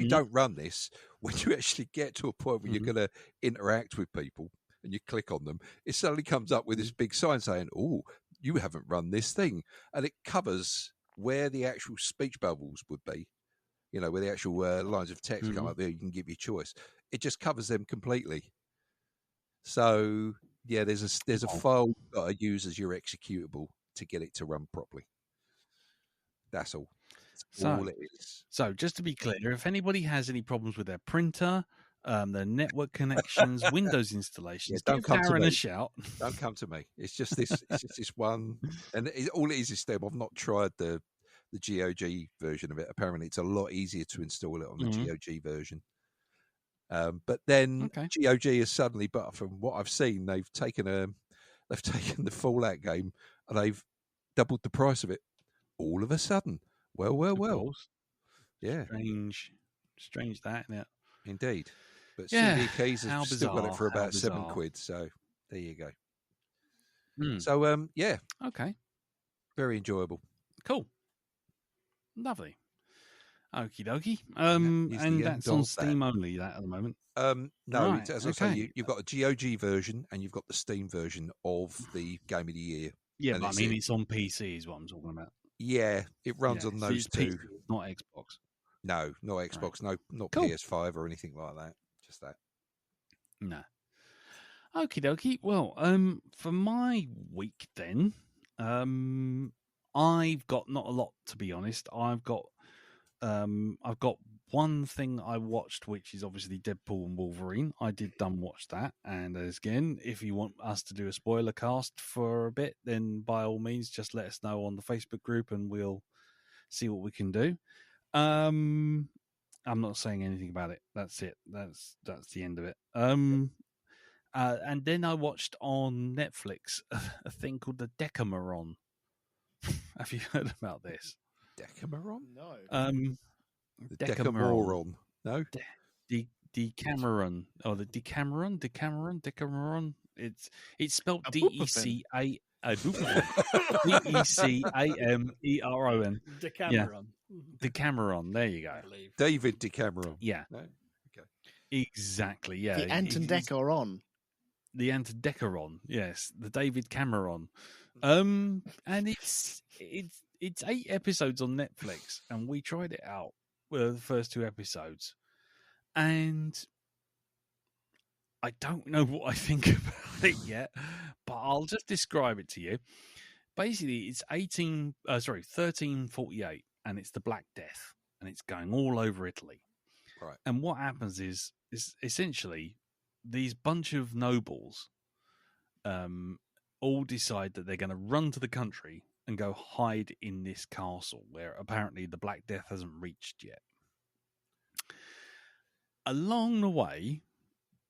don't run this, when you actually get to a point where you're going to interact with people and you click on them, it suddenly comes up with this big sign saying, "Oh, you haven't run this thing," and it covers where the actual speech bubbles would be. You know, where the actual lines of text come up there. You can give your choice. It just covers them completely. So yeah, there's a file you've got to use as your executable to get it to run properly. That's all. All it is. So, just to be clear, if anybody has any problems with their printer, their network connections, Windows installations, don't come to me. A shout. Don't come to me. It's just this. It's just this one, and all it is Steve. I've not tried the GOG version of it. Apparently, it's a lot easier to install it on the GOG version. But then GOG is suddenly, but from what I've seen, they've taken the Fallout game and they've doubled the price of it all of a sudden. Well. Yeah. Strange that, isn't it? Indeed. But yeah. CD Keys has still got it for about £7. So there you go. So, yeah. Okay. Very enjoyable. Cool. Lovely. Okie dokie. And that's on Steam only, that at the moment? No, right. As I say, you've got a GOG version and you've got the Steam version of the Game of the Year. Yeah, but I mean, it's on PC is what I'm talking about. Yeah, it runs on those two. PC, not Xbox. No, not Xbox. Right. No, not cool. PS5 or anything like that. Just that. No. Okie dokie. Well, for my week then, I've got not a lot, to be honest. I've got one thing I watched, which is obviously Deadpool and Wolverine. I did watch that, and again, if you want us to do a spoiler cast for a bit, then by all means, just let us know on the Facebook group, and we'll see what we can do. I'm not saying anything about it. That's it. That's the end of it. And then I watched on Netflix a thing called the Decameron. Have you heard about this? Decameron? No. The Decameron. No? Decameron. Oh, the Decameron. It's spelled D-E-C-A... D-E-C-A-M-E-R-O-N. Decameron. Yeah. Decameron. There you go. David Decameron. Yeah. No? Okay. Exactly. Yeah. The Anton-Decaron. The Anton-Decaron. Yes. The David Cameron. And it's 8 episodes on Netflix, and we tried it out. The first 2 episodes, and I don't know what I think about it yet, but I'll just describe it to you. Basically, it's 1348, and it's the Black Death, and it's going all over Italy. Right. And what happens is essentially these bunch of nobles all decide that they're going to run to the country and go hide in this castle where apparently the Black Death hasn't reached yet. Along the way,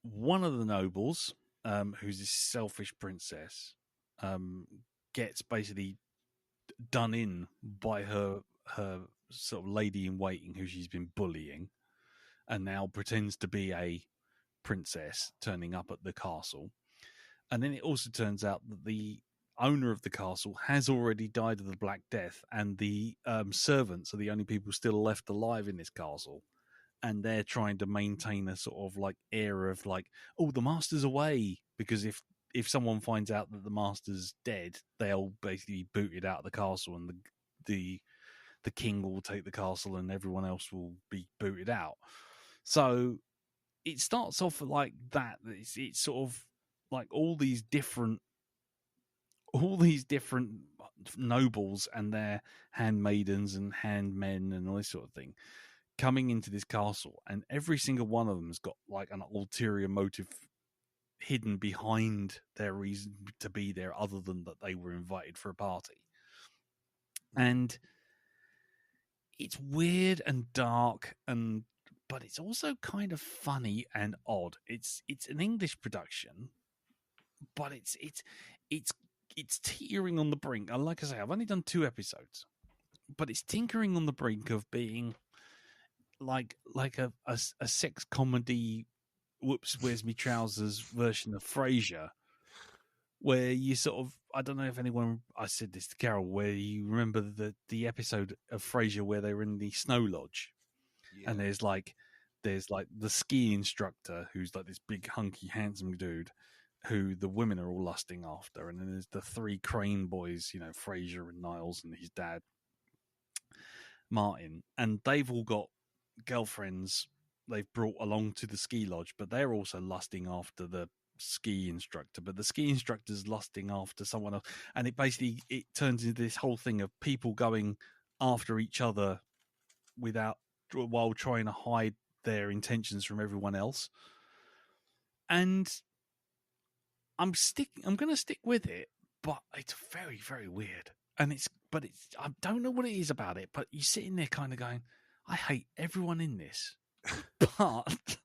one of the nobles, who's this selfish princess, gets basically done in by her sort of lady in waiting who she's been bullying, and now pretends to be a princess turning up at the castle. And then it also turns out that the owner of the castle has already died of the Black Death, and the servants are the only people still left alive in this castle, and they're trying to maintain a sort of like air of like, oh, the master's away, because if someone finds out that the master's dead, they'll basically be booted out of the castle, and the king will take the castle and everyone else will be booted out. So it starts off like that. It's sort of like all these different nobles and their handmaidens and handmen and all this sort of thing coming into this castle, and every single one of them has got like an ulterior motive hidden behind their reason to be there, other than that they were invited for a party. And it's weird and dark, but it's also kind of funny and odd. It's an English production, but it's teetering on the brink. And like I say, I've only done 2 episodes, but it's tinkering on the brink of being like a sex comedy, whoops, where's me trousers version of Frasier, where you sort of, I don't know if anyone, I said this to Carol, where you remember the episode of Frasier where they were in the snow lodge, and there's like the ski instructor who's like this big hunky handsome dude who the women are all lusting after, and then there's the 3 Crane boys, you know, Frasier and Niles and his dad Martin, and they've all got girlfriends they've brought along to the ski lodge, but they're also lusting after the ski instructor, but the ski instructor's lusting after someone else, and it turns into this whole thing of people going after each other while trying to hide their intentions from everyone else. And I'm going to stick with it, but it's very, very weird. And I don't know what it is about it, but you're sitting there kind of going, I hate everyone in this. But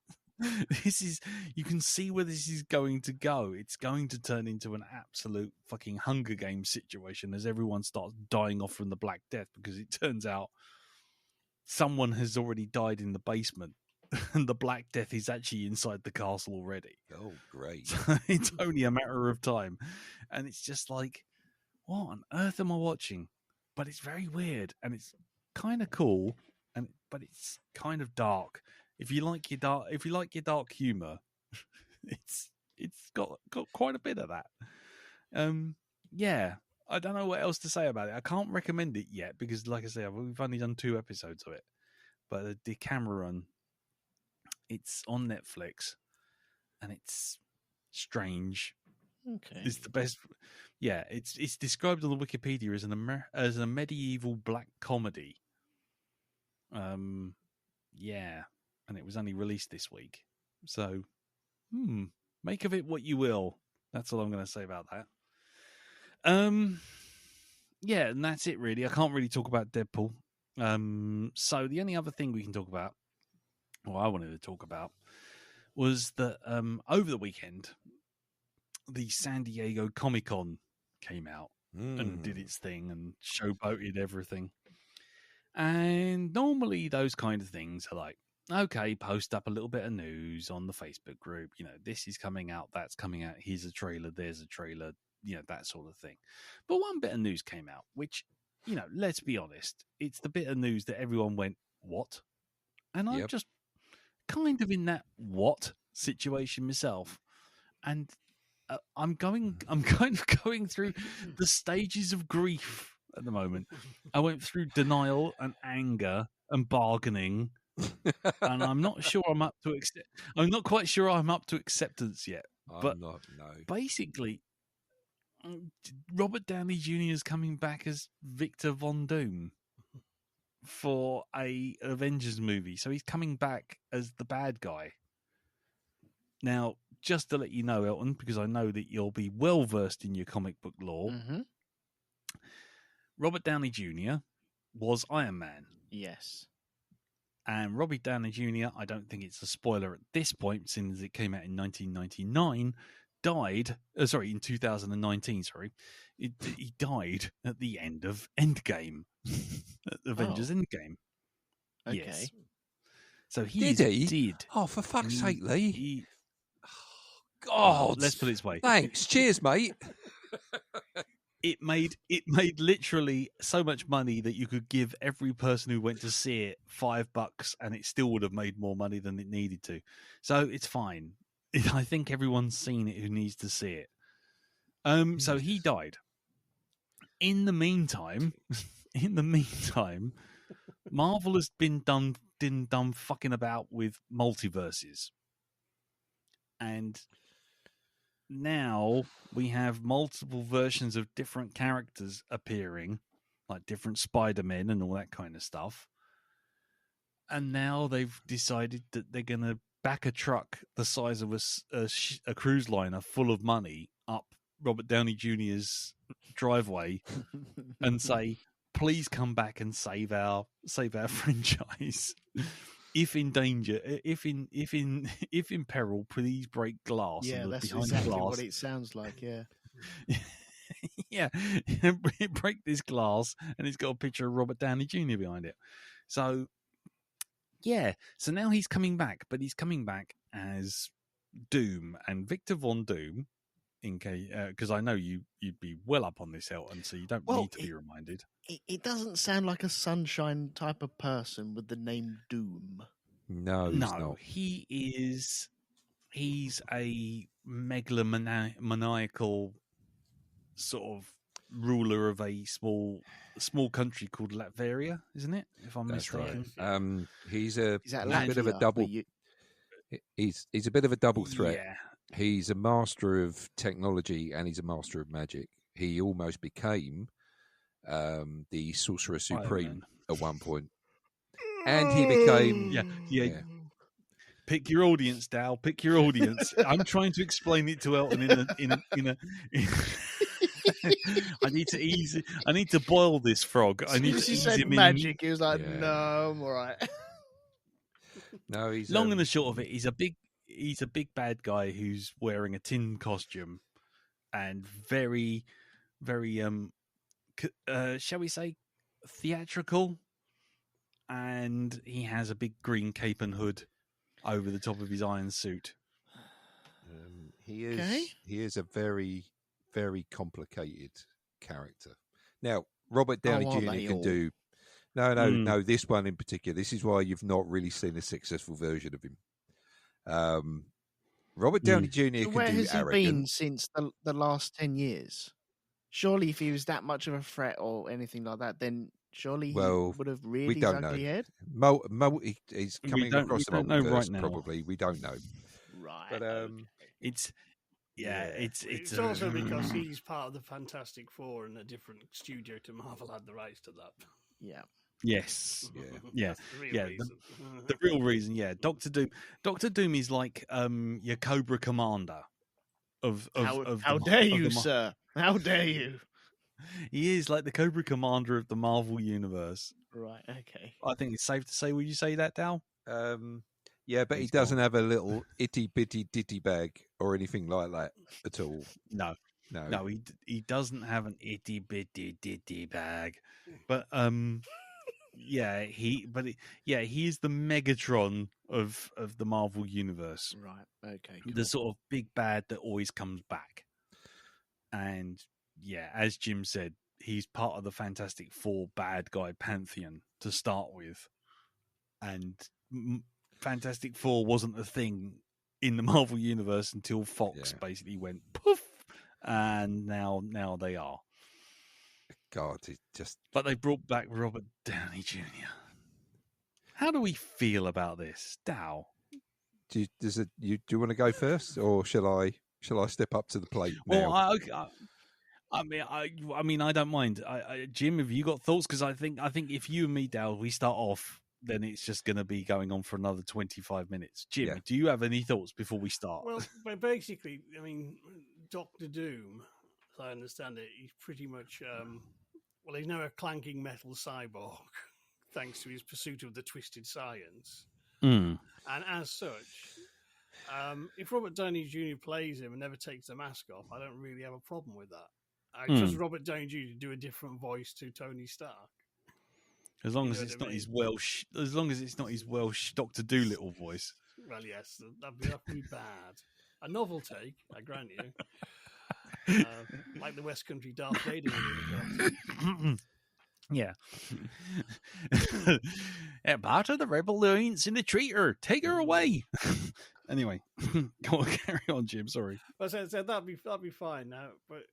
you can see where this is going to go. It's going to turn into an absolute fucking Hunger Games situation as everyone starts dying off from the Black Death, because it turns out someone has already died in the basement and the Black Death is actually inside the castle already. Oh, great. So it's only a matter of time. And it's just like, what on earth am I watching? But it's very weird, and it's kind of cool, but it's kind of dark. If you like your dark humor, it's got quite a bit of that. Yeah, I don't know what else to say about it. I can't recommend it yet because, like I say, we've only done 2 episodes of it. But the Decameron, it's on Netflix, and it's strange. Okay, it's the best. Yeah, it's described on the Wikipedia as a medieval black comedy. Yeah, and it was only released this week. So, make of it what you will. That's all I'm going to say about that. Yeah, and that's it really. I can't really talk about Deadpool. So the only other thing we can talk about, or I wanted to talk about, was that over the weekend, the San Diego Comic-Con came out and did its thing and showboated everything. And normally those kind of things are like, okay, post up a little bit of news on the Facebook group. You know, this is coming out, that's coming out. Here's a trailer, there's a trailer, you know, that sort of thing. But one bit of news came out, which, you know, let's be honest, it's the bit of news that everyone went, what? And I'm just kind of in that what situation myself. And I'm kind of going through the stages of grief at the moment. I went through denial and anger and bargaining, and I'm not sure I'm up to I'm not quite sure I'm up to acceptance yet. Basically, Robert Downey Jr. is coming back as Victor Von Doom for a Avengers movie, so he's coming back as the bad guy. Now, just to let you know, Elton, because I know that you'll be well versed in your comic book lore, Robert Downey Jr. was Iron Man. Yes. And Robert Downey Jr., I don't think it's a spoiler at this point, since it came out in 1999, died, in 2019, he died at the end of Endgame, Avengers Endgame. Okay. Yes. So did. Oh, for fuck's sake, Lee. God. Let's put it this way. Thanks. Cheers, mate. It made literally so much money that you could give every person who went to see it $5 and it still would have made more money than it needed to. So it's fine. I think everyone's seen it who needs to see it. So he died. In the meantime, Marvel has been done fucking about with multiverses. And now we have multiple versions of different characters appearing, like different Spider-Men and all that kind of stuff. And now they've decided that they're going to back a truck the size of a cruise liner full of money up Robert Downey Jr.'s driveway and say, please come back and save our franchise. If in danger, if in peril, please break glass. Yeah, and that's behind exactly glass, what it sounds like. Yeah, yeah, break this glass, and it's got a picture of Robert Downey Jr. behind it. So, yeah, so now he's coming back, but he's coming back as Doom, and Victor Von Doom. In case, because I know you'd be well up on this, Elton, so you don't need to be reminded. It doesn't sound like a Sunshine type of person with the name Doom. No, he's not. He's a megalomaniacal sort of ruler of a small country called Latveria, isn't it? If I'm mistaken. Right. He's a bit of a Latvia, double. He's a bit of a double threat. Yeah. He's a master of technology and he's a master of magic. He almost became the Sorcerer Supreme at one point, and he became yeah. Pick your audience, Dal. Pick your audience. I'm trying to explain it to Elton in a. I need to ease it. I need to boil this frog. I need to ease him magic. in. He was like, "No, I'm all right." No, he's long and the short of it. He's a big bad guy who's wearing a tin costume and very, very shall we say, theatrical. And he has a big green cape and hood over the top of his iron suit. He is a very, very complicated character. Now, Robert Downey Jr. can do. No. This one in particular. This is why you've not really seen a successful version of him. Robert Downey Jr. can do Where has arrogant. he been since the last 10 years? Surely, if he was that much of a threat or anything like that, then surely he would have really ugly head. He's coming across the multiverse, right now. probably. We don't know. Right. But it's also because he's part of the Fantastic Four and a different studio to Marvel had the rights to that. Yeah. Yes. Yeah. The real reason. Yeah. Doctor Doom is like your Cobra Commander How dare you, sir? How dare you? He is like the Cobra Commander of the Marvel Universe. Right. Okay. I think it's safe to say. Would you say that, Dal? Yeah, but he doesn't have a little itty bitty ditty bag or anything like that at all. No. He doesn't have an itty bitty ditty bag, but he is the Megatron of the Marvel Universe. Right. Okay. Cool. The sort of big bad that always comes back. And as Jim said, he's part of the Fantastic Four bad guy pantheon to start with. And Fantastic Four wasn't a thing in the Marvel Universe until Fox basically went poof, and now they are. God, it just. But they brought back Robert Downey Jr. How do we feel about this, Dow? Do you want to go first, or shall I step up to the plate now? Well, I mean, I don't mind. Jim, have you got thoughts? Because I think if you and me, Dal, we start off, then it's just going to be going on for another 25 minutes. Jim, do you have any thoughts before we start? Well, basically, I mean, Doctor Doom, as I understand it, he's pretty much, he's now a clanking metal cyborg, thanks to his pursuit of the twisted science. And as such, if Robert Downey Jr. plays him and never takes the mask off, I don't really have a problem with that. I trust Robert Downey Jr. to do a different voice to Tony Stark. As long as it's not his Welsh, Dr. Dolittle voice. Well, yes, that'd be bad. A novel take, I grant you. Like the West Country Darth Vader. Yeah. Part of the rebel alliance in the traitor. Take her away. Anyway, go on, carry on, Jim. Sorry. Well, so that'd be fine now, but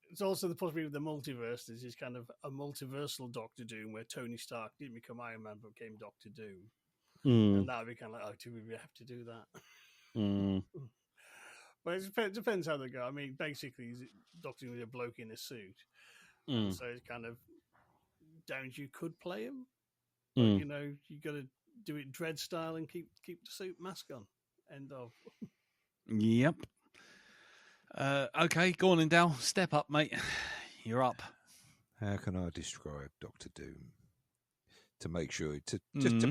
it's also the possibility of the multiverse. This is kind of a multiversal Doctor Doom where Tony Stark didn't become Iron Man but became Doctor Doom. And that would be kind of like, do we have to do that? Well, it depends how they go. I mean, basically, he's Doctor with a bloke in a suit, so it's kind of you could play him, but you got to do it Dread style and keep the suit mask on. End of. Yep. Okay, go on, Dal. Step up, mate. You're up. How can I describe Doctor Doom to make sure to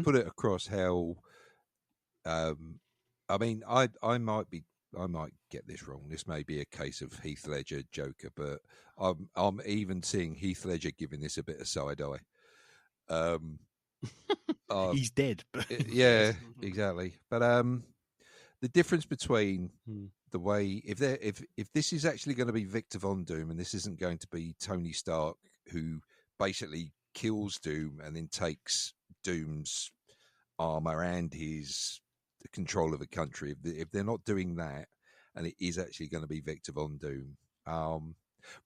put it across how? I mean, I might get this wrong. This may be a case of Heath Ledger Joker, but I'm even seeing Heath Ledger giving this a bit of side eye. He's dead. Yeah, exactly. But the difference between the way if this is actually going to be Victor Von Doom and this isn't going to be Tony Stark who basically kills Doom and then takes Doom's armor and his control of the country, if they're not doing that and it is actually going to be Victor Von Doom,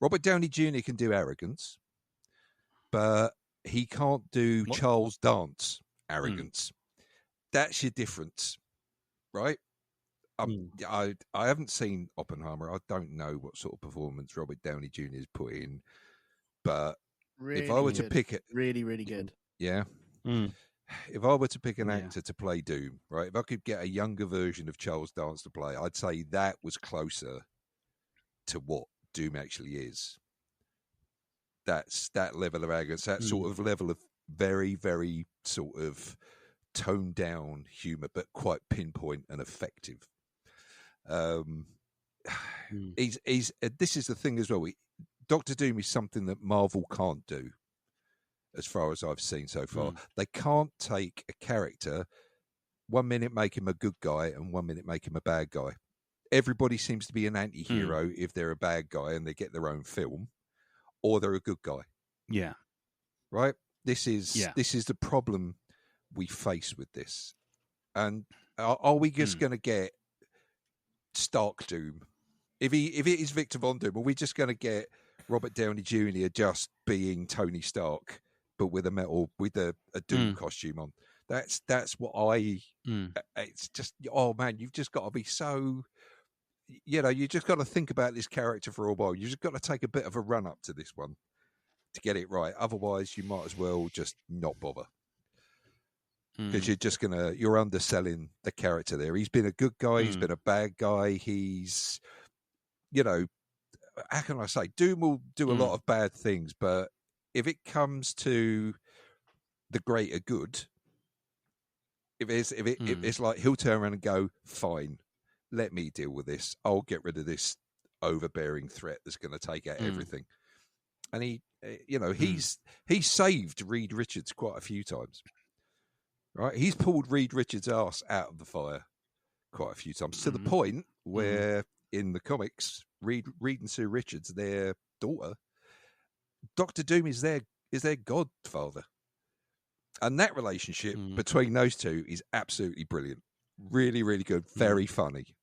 Robert Downey Jr. can do arrogance, but he can't do Charles Dance arrogance. That's your difference, right? I haven't seen Oppenheimer. I don't know what sort of performance Robert Downey Jr. has put in, but really if I were to pick it, really good, yeah. If I were to pick an actor to play Doom, right? If I could get a younger version of Charles Dance to play, I'd say that was closer to what Doom actually is. That's that level of arrogance, that sort of level of very, very sort of toned down humor, but quite pinpoint and effective. This is the thing as well. Doctor Doom is something that Marvel can't do, as far as I've seen so far. They can't take a character, 1 minute make him a good guy and 1 minute make him a bad guy. Everybody seems to be an anti-hero if they're a bad guy and they get their own film, or they're a good guy. Yeah. Right? This is the problem we face with this. And are we just going to get Stark Doom? If it is Victor Von Doom, are we just going to get Robert Downey Jr. just being Tony Stark, but with a Doom costume on? That's what it's just, oh man, you've just got to be so, you just got to think about this character for a while. You just got to take a bit of a run up to this one to get it right. Otherwise, you might as well just not bother. Because you're underselling the character there. He's been a good guy. He's been a bad guy. He's, how can I say? Doom will do a lot of bad things, but if it comes to the greater good, it's like he'll turn around and go, fine, let me deal with this. I'll get rid of this overbearing threat that's going to take out everything. And he's saved Reed Richards quite a few times. Right, he's pulled Reed Richards' ass out of the fire quite a few times, to the point where in the comics, Reed and Sue Richards, their daughter, Doctor Doom is their godfather, and that relationship between those two is absolutely brilliant, really, really good, very funny.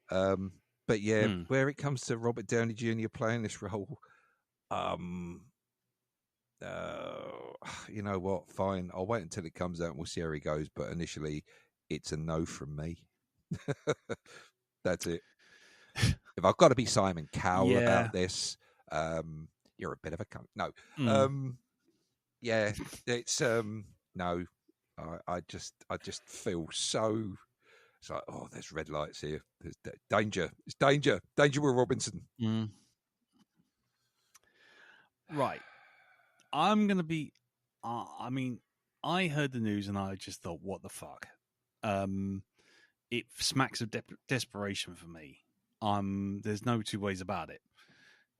But where it comes to Robert Downey Jr. playing this role, you know what? Fine, I'll wait until it comes out and we'll see how he goes. But initially, it's a no from me. That's it. If I've got to be Simon Cowell about this, you're a bit of a cunt. No, it's no. I just feel so. It's like, oh, there's red lights here. There's danger. It's danger. Danger, Will Robinson. Right. I'm going to be, I mean, I heard the news and I just thought, what the fuck? It smacks of desperation for me. There's no two ways about it.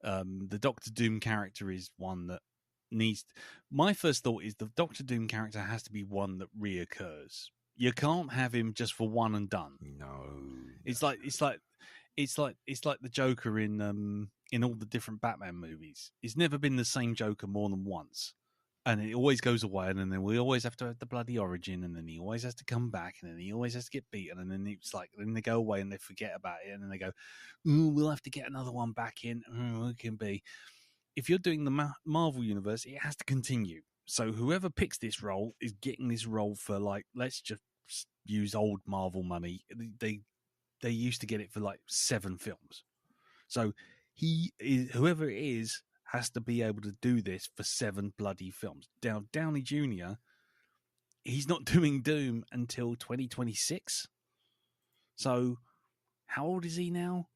The Doctor Doom character is one that needs, my first thought is the Doctor Doom character has to be one that reoccurs. You can't have him just for one and done. No. It's like the Joker in all the different Batman movies. It's never been the same Joker more than once, and it always goes away. And then we always have to have the bloody origin, and then he always has to come back, and then he always has to get beaten, and then it's like then they go away and they forget about it, and then they go, "Ooh, we'll have to get another one back in." It can be. If you're doing the Marvel universe, it has to continue. So whoever picks this role is getting this role for, like, let's just use old Marvel money. They they used to get it for like 7 films. So whoever it is has to be able to do this for 7 bloody films. Now, Downey Jr., he's not doing Doom until 2026. So how old is he now?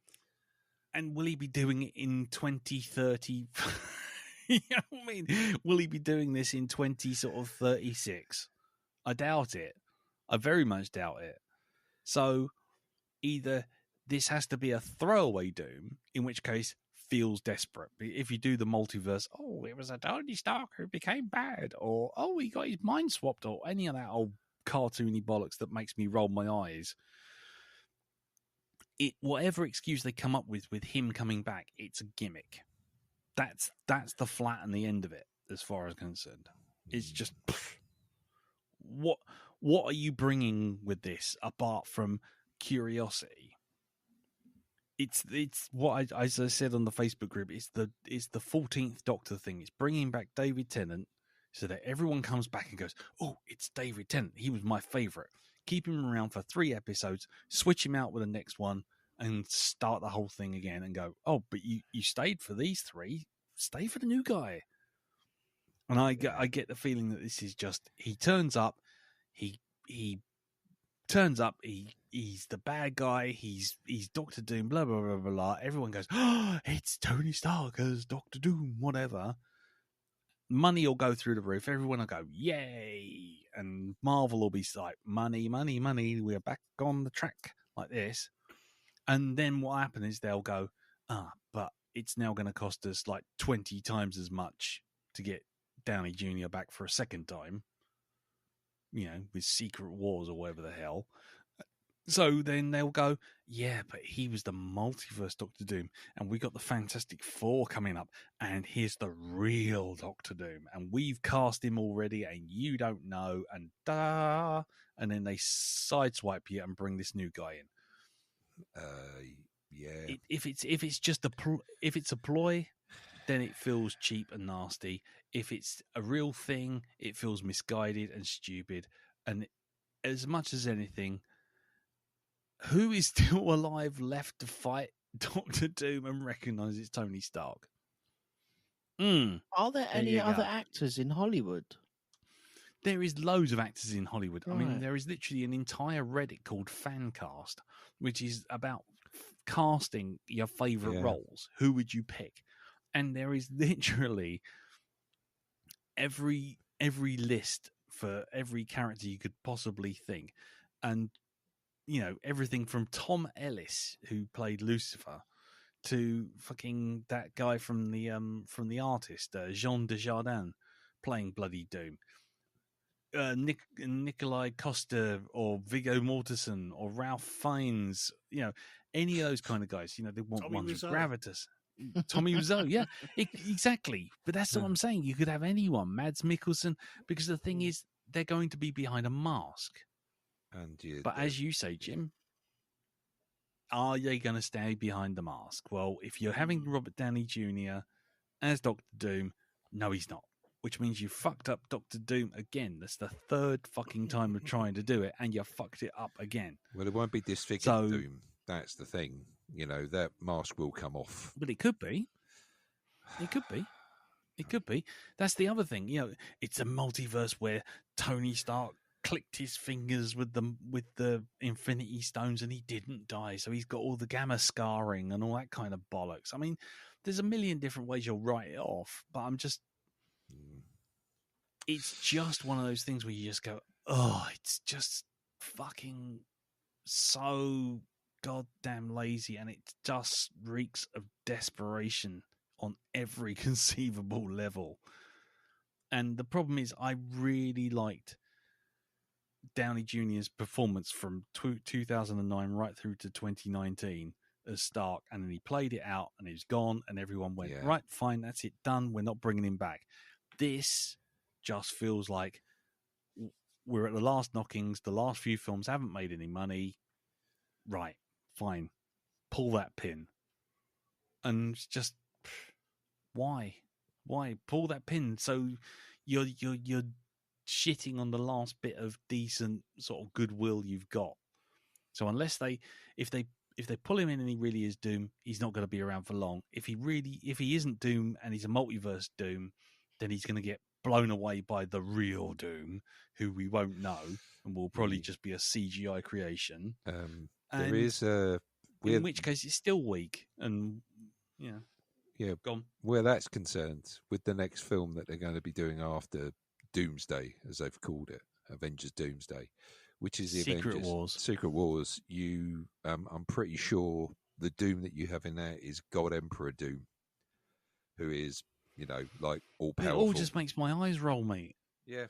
And will he be doing it in 2030? You know what I mean? Will he be doing this in 36? I doubt it. I very much doubt it. So either this has to be a throwaway Doom, in which case feels desperate. If you do the multiverse, it was a Tony Stark who became bad, or he got his mind swapped, or any of that old cartoony bollocks that makes me roll my eyes. Whatever excuse they come up with him coming back, it's a gimmick. That's the flat and the end of it, as far as concerned. It's just what are you bringing with this apart from curiosity? It's what as I said on the Facebook group. It's the 14th Doctor thing. It's bringing back David Tennant so that everyone comes back and goes, "Oh, it's David Tennant. He was my favorite." Keep him around for 3 episodes, switch him out with the next one, and start the whole thing again. And go, "Oh, but you stayed for these 3. Stay for the new guy." And I get the feeling that this is just he turns up, he turns up, he's the bad guy, he's Doctor Doom, blah blah blah blah blah. Everyone goes, "Oh, it's Tony Stark as Doctor Doom," whatever. Money will go through the roof. Everyone will go, "Yay!" And Marvel will be like, "Money, money, money. We're back on the track," like this. And then what happens is they'll go, but it's now going to cost us like 20 times as much to get Downey Jr. back for a second time. With Secret Wars or whatever the hell. So then they'll go, "Yeah, but he was the multiverse Doctor Doom, and we got the Fantastic Four coming up, and here's the real Doctor Doom, and we've cast him already, and you don't know, and and then they sideswipe you and bring this new guy in. Yeah. If it's just if it's a ploy, then it feels cheap and nasty. If it's a real thing, it feels misguided and stupid. And as much as anything, who is still alive left to fight Doctor Doom and recognise it's Tony Stark? Are there any other actors in Hollywood? There is loads of actors in Hollywood. Right. I mean, there is literally an entire Reddit called Fancast, which is about casting your favourite roles. Who would you pick? And there is literally every list for every character you could possibly think. And, everything from Tom Ellis, who played Lucifer, to fucking that guy from the Artist, Jean Dujardin, playing bloody Doom. Nikolai Costa or Viggo Mortensen or Ralph Fiennes, any of those kind of guys. They want Tommy ones Wiseau. with gravitas. Tommy Wiseau, yeah, exactly. But that's what I'm saying. You could have anyone, Mads Mikkelsen, because the thing is, they're going to be behind a mask. But as you say, Jim, are they going to stay behind the mask? Well, if you're having Robert Downey Jr. as Doctor Doom, no, he's not. Which means you fucked up Doctor Doom again. That's the 3rd fucking time of trying to do it, and you fucked it up again. Well, it won't be disfigured Doom. That's the thing. That mask will come off. But it could be. It could be. It could be. That's the other thing. It's a multiverse where Tony Stark clicked his fingers with the Infinity Stones and he didn't die, so he's got all the gamma scarring and all that kind of bollocks. I mean, there's a million different ways you'll write it off, but it's just one of those things where you just go, "Oh, it's just fucking so goddamn lazy," and it just reeks of desperation on every conceivable level. And the problem is, I really liked Downey Jr.'s performance from 2009 right through to 2019 as Stark, and then he played it out and he was gone, and everyone went, "Right, fine, that's it, done, we're not bringing him back." This just feels like we're at the last knockings, the last few films haven't made any money. Right, fine, pull that pin. And it's just, why pull that pin? So you're shitting on the last bit of decent sort of goodwill you've got. So unless if they pull him in and he really is Doom, he's not going to be around for long. If he isn't Doom and he's a multiverse Doom, then he's going to get blown away by the real Doom, who we won't know and will probably just be a CGI creation. There is a in which case it's still weak, and gone. Where that's concerned, with the next film that they're going to be doing after Doomsday, as they've called it, Avengers Doomsday, which is the Secret Avengers Wars. Secret Wars. I'm pretty sure the Doom that you have in there is God Emperor Doom, who is, like all powerful. It all just makes my eyes roll, mate. Yeah,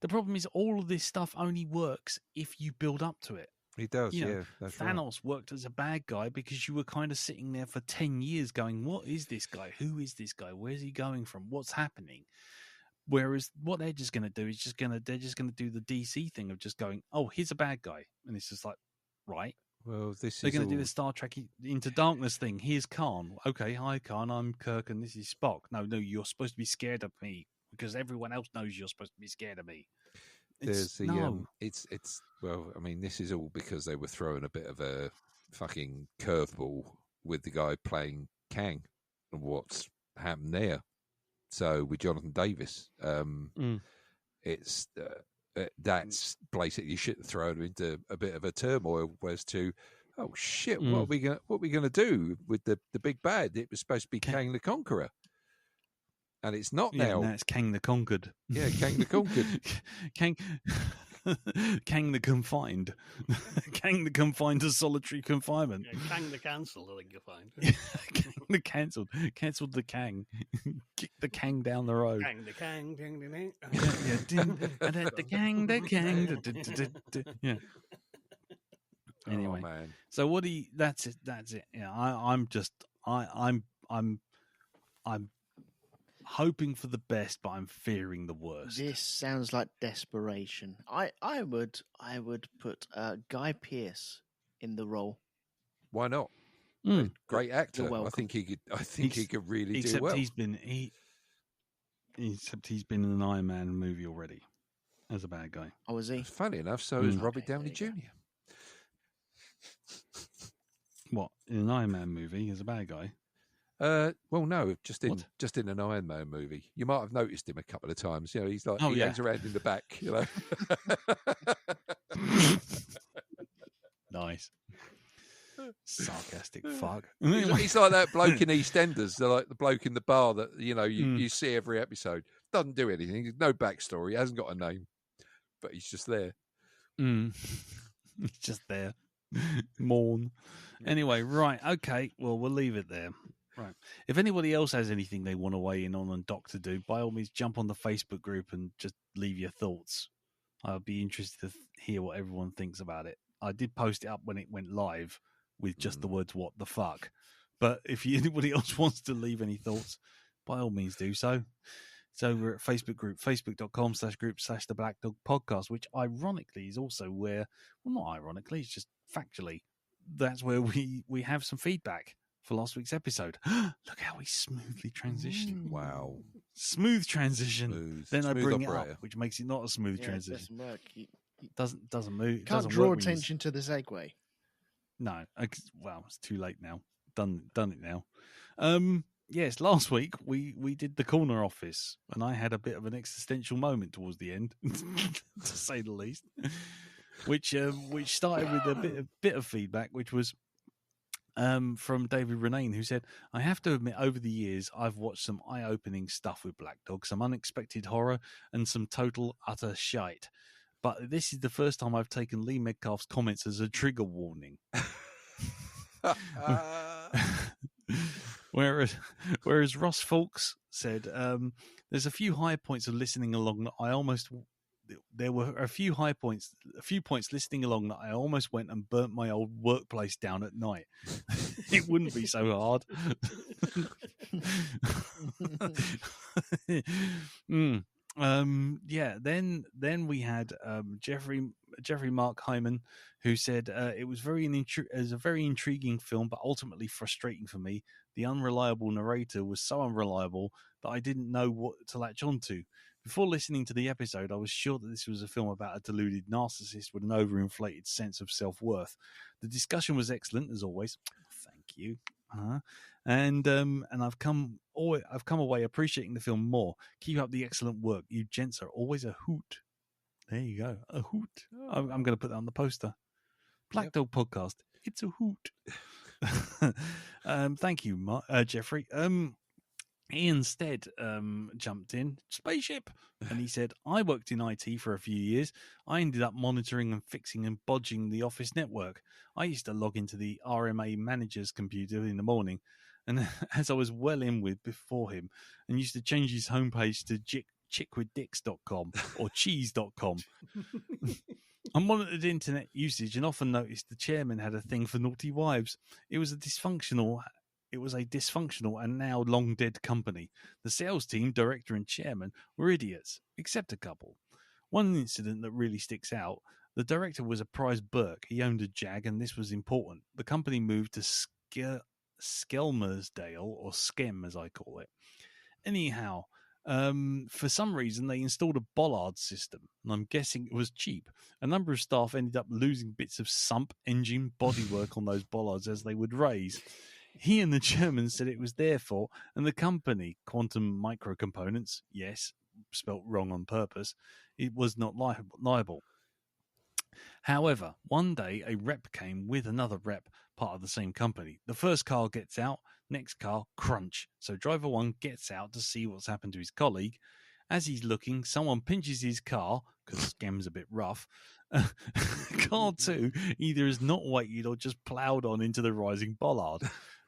the problem is all of this stuff only works if you build up to it. He does, That's Thanos right. worked as a bad guy because you were kind of sitting there for 10 years going, what is this guy? Who is this guy? Where's he going from? What's happening? Whereas what they're just going to do is they're just going to do the DC thing of just going, oh, here's a bad guy. And it's just like, right. Well, they're going to do the Star Trek Into Darkness thing. Here's Khan. Okay, hi, Khan. I'm Kirk and this is Spock. No, you're supposed to be scared of me because everyone else knows you're supposed to be scared of me. It's well, I mean, this is all because they were throwing a bit of a fucking curveball with the guy playing Kang and what's happened there. So with Jonathan Davis, it's that's basically thrown into a bit of a turmoil as to, oh shit, what are we going to do with the big bad? It was supposed to be Kang the Conqueror. And it's not now. No, it's Kang the Conquered. Yeah, Kang the Conquered. Kang the Confined. Kang the Confined to solitary confinement. Yeah, Kang the Cancelled, I think you'll find. Kang the Cancelled. Cancelled the Kang. Kick the Kang down the road. Kang the Kang. Ding, ding, ding. The Kang, the Kang. Yeah. Anyway, oh, man. So that's it. That's it. Yeah, I'm hoping for the best, but I'm fearing the worst. This sounds like desperation. I would put Guy Pearce in the role. Why not? Great actor. I think he could really do well. Except he's been in an Iron Man movie already as a bad guy. Oh, is he? Funny enough, so is Robert Downey Jr. What, in an Iron Man movie as a bad guy? Well, no, just in an Iron Man movie. You might have noticed him a couple of times. He's like he hangs around in the back. Nice, sarcastic fuck. He's like that bloke in EastEnders. They're like the bloke in the bar that you see every episode. Doesn't do anything. There's no backstory. He hasn't got a name, but he's just there. He's just there. Mourn. Anyway, right. Okay. Well, we'll leave it there. Right. If anybody else has anything they want to weigh in on Doctor Do, by all means, jump on the Facebook group and just leave your thoughts. I'll be interested to hear what everyone thinks about it. I did post it up when it went live with just the words, what the fuck? But if anybody else wants to leave any thoughts, by all means do so. It's over at Facebook group, facebook.com/group/the Black Dog Podcast, which ironically is also where, well, not ironically, it's just factually, that's where we have some feedback for last week's episode. Look how we smoothly transitioned. Wow. Smooth transition. Then I bring operator. it up, which makes it not a smooth transition. It doesn't move. Can't draw attention to the segue. No. Well, it's too late now. Done it now. Yes, last week we did the corner office, and I had a bit of an existential moment towards the end, to say the least. Which started with a bit of feedback, which was from David Renane, who said, I have to admit, over the years, I've watched some eye-opening stuff with Black Dog, some unexpected horror, and some total, utter shite. But this is the first time I've taken Lee Metcalf's comments as a trigger warning. Whereas Ross Fawkes said, there's a few high points of listening along that there were a few points listening along that I almost went and burnt my old workplace down at night. It wouldn't be so hard. Then we had Jeffrey Mark Hyman, who said it was a very intriguing film, but ultimately frustrating for me. The unreliable narrator was so unreliable that I didn't know what to latch onto. Before listening to the episode, I was sure that this was a film about a deluded narcissist with an overinflated sense of self-worth. The discussion was excellent, as always. Thank you. And I've come away appreciating the film more. Keep up the excellent work. You gents are always a hoot. There you go, a hoot. I'm going to put that on the poster. Black Dog Podcast. It's a hoot. Thank you, Jeffrey. Ian Stead jumped in, spaceship, and he said, I worked in IT for a few years. I ended up monitoring and fixing and bodging the office network. I used to log into the RMA manager's computer in the morning, and as I was well in with before him, and used to change his homepage to chickwithdicks.com or cheese.com. I monitored internet usage and often noticed the chairman had a thing for naughty wives. It was a dysfunctional and now long dead company. The sales team, director and chairman were idiots, except a couple. One incident that really sticks out, the director was a prize Burke. He owned a Jag, and this was important. The company moved to Skelmersdale, or Skem as I call it. Anyhow, for some reason they installed a bollard system, and I'm guessing it was cheap. A number of staff ended up losing bits of sump, engine, bodywork on those bollards as they would raise. He and the chairman said it was their fault, and the company, Quantum Microcomponents, yes, spelt wrong on purpose, it was not liable. However, one day a rep came with another rep, part of the same company. The first car gets out, next car, crunch. So driver one gets out to see what's happened to his colleague. As he's looking, someone pinches his car, because Skem's a bit rough. Car two either has not waited or just ploughed on into the rising bollard.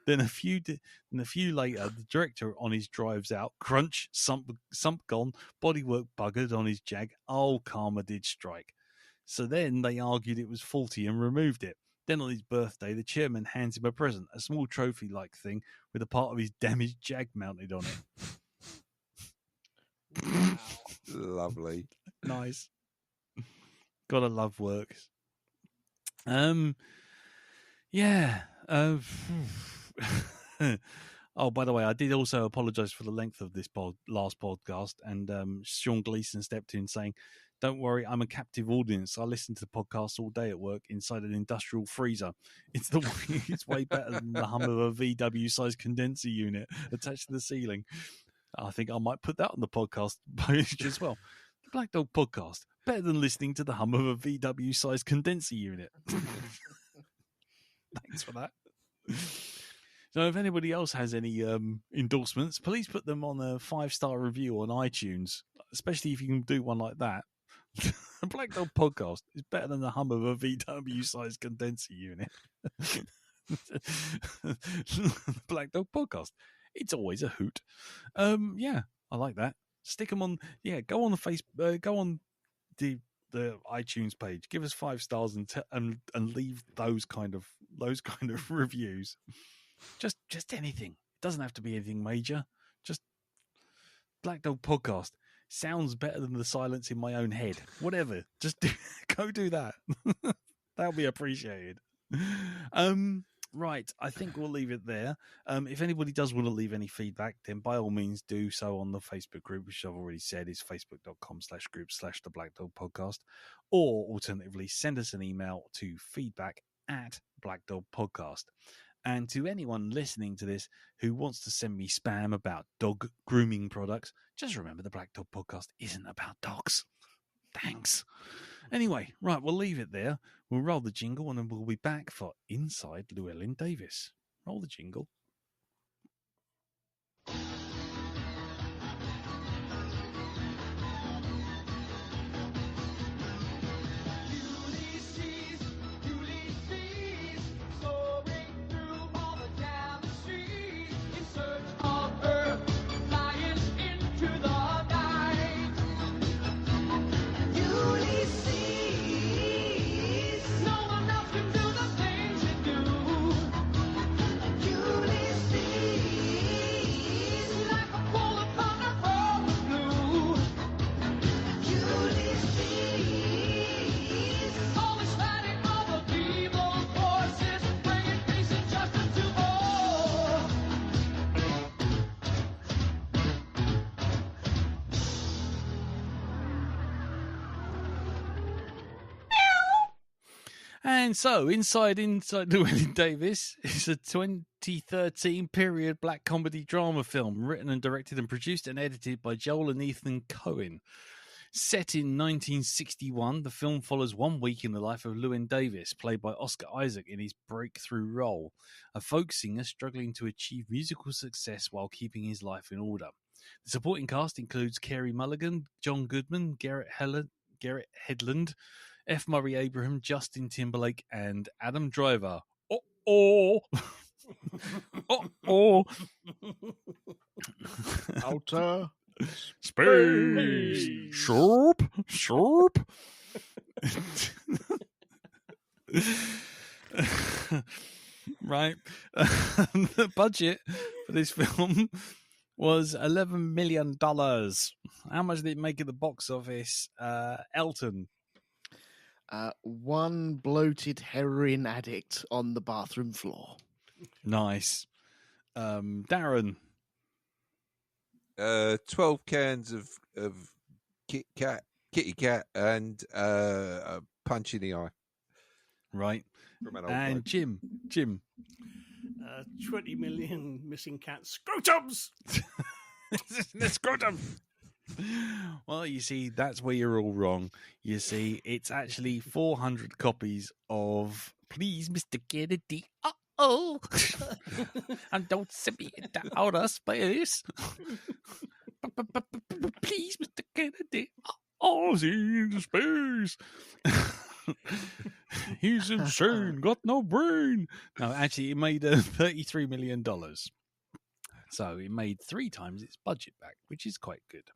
Then a few later, the director on his drives out, crunch, sump gone, bodywork buggered on his Jag. Oh, karma did strike. So then they argued it was faulty and removed it. Then on his birthday, the chairman hands him a present, a small trophy-like thing with a part of his damaged Jag mounted on it. Wow. Lovely. Nice. Gotta love works. Yeah. Oh, by the way, I did also apologise for the length of this last podcast, and Sean Gleason stepped in saying, "Don't worry, I'm a captive audience. I listen to the podcast all day at work inside an industrial freezer. It's way better than the hum of a VW-sized condenser unit attached to the ceiling." I think I might put that on the podcast page as well. The Black Dog Podcast, better than listening to the hum of a VW-sized condenser unit. Thanks for that. So if anybody else has any endorsements, please put them on a 5-star review on iTunes, especially if you can do one like that. The Black Dog Podcast is better than the hum of a VW-sized condenser unit. The Black Dog Podcast. It's always a hoot. Yeah, I like that. Stick them on. Yeah, go on the Facebook. Go on the iTunes page. Give us 5 stars and leave those kind of reviews. Just anything. It doesn't have to be anything major. Just Black Dog Podcast sounds better than the silence in my own head. Whatever. Just go do that. That'll be appreciated. Right. I think we'll leave it there. If anybody does want to leave any feedback, then by all means do so on the Facebook group, which I've already said is facebook.com/group/the Black Dog Podcast, or alternatively send us an email to feedback@Black Dog Podcast. And to anyone listening to this who wants to send me spam about dog grooming products, just remember the Black Dog Podcast isn't about dogs. Thanks. Anyway, right, we'll leave it there. We'll roll the jingle and then we'll be back for Inside Llewyn Davis. Roll the jingle. You And so, Inside Llewyn Davis is a 2013 period black comedy drama film written and directed and produced and edited by Joel and Ethan Coen. Set in 1961, the film follows 1 week in the life of Llewyn Davis, played by Oscar Isaac in his breakthrough role, a folk singer struggling to achieve musical success while keeping his life in order. The supporting cast includes Carey Mulligan, John Goodman, Garrett Hedlund, F. Murray Abraham, Justin Timberlake, and Adam Driver. Outer space. Sharp. Right. The budget for this film was $11 million. How much did it make at the box office? Elton. One bloated heroin addict on the bathroom floor. Nice. Darren. 12 cans of kitty cat and a punch in the eye. Right. From an old and bloke. Jim. 20 million missing cat scrotums. The scrotum. Well, you see, that's where you're all wrong. You see, it's actually 400 copies of Please, Mr. Kennedy. Oh, and don't send me into outer space. Please, Mr. Kennedy. Oh, he's in space. He's insane. Got no brain. No, actually, it made $33 million. So it made 3 times its budget back, which is quite good.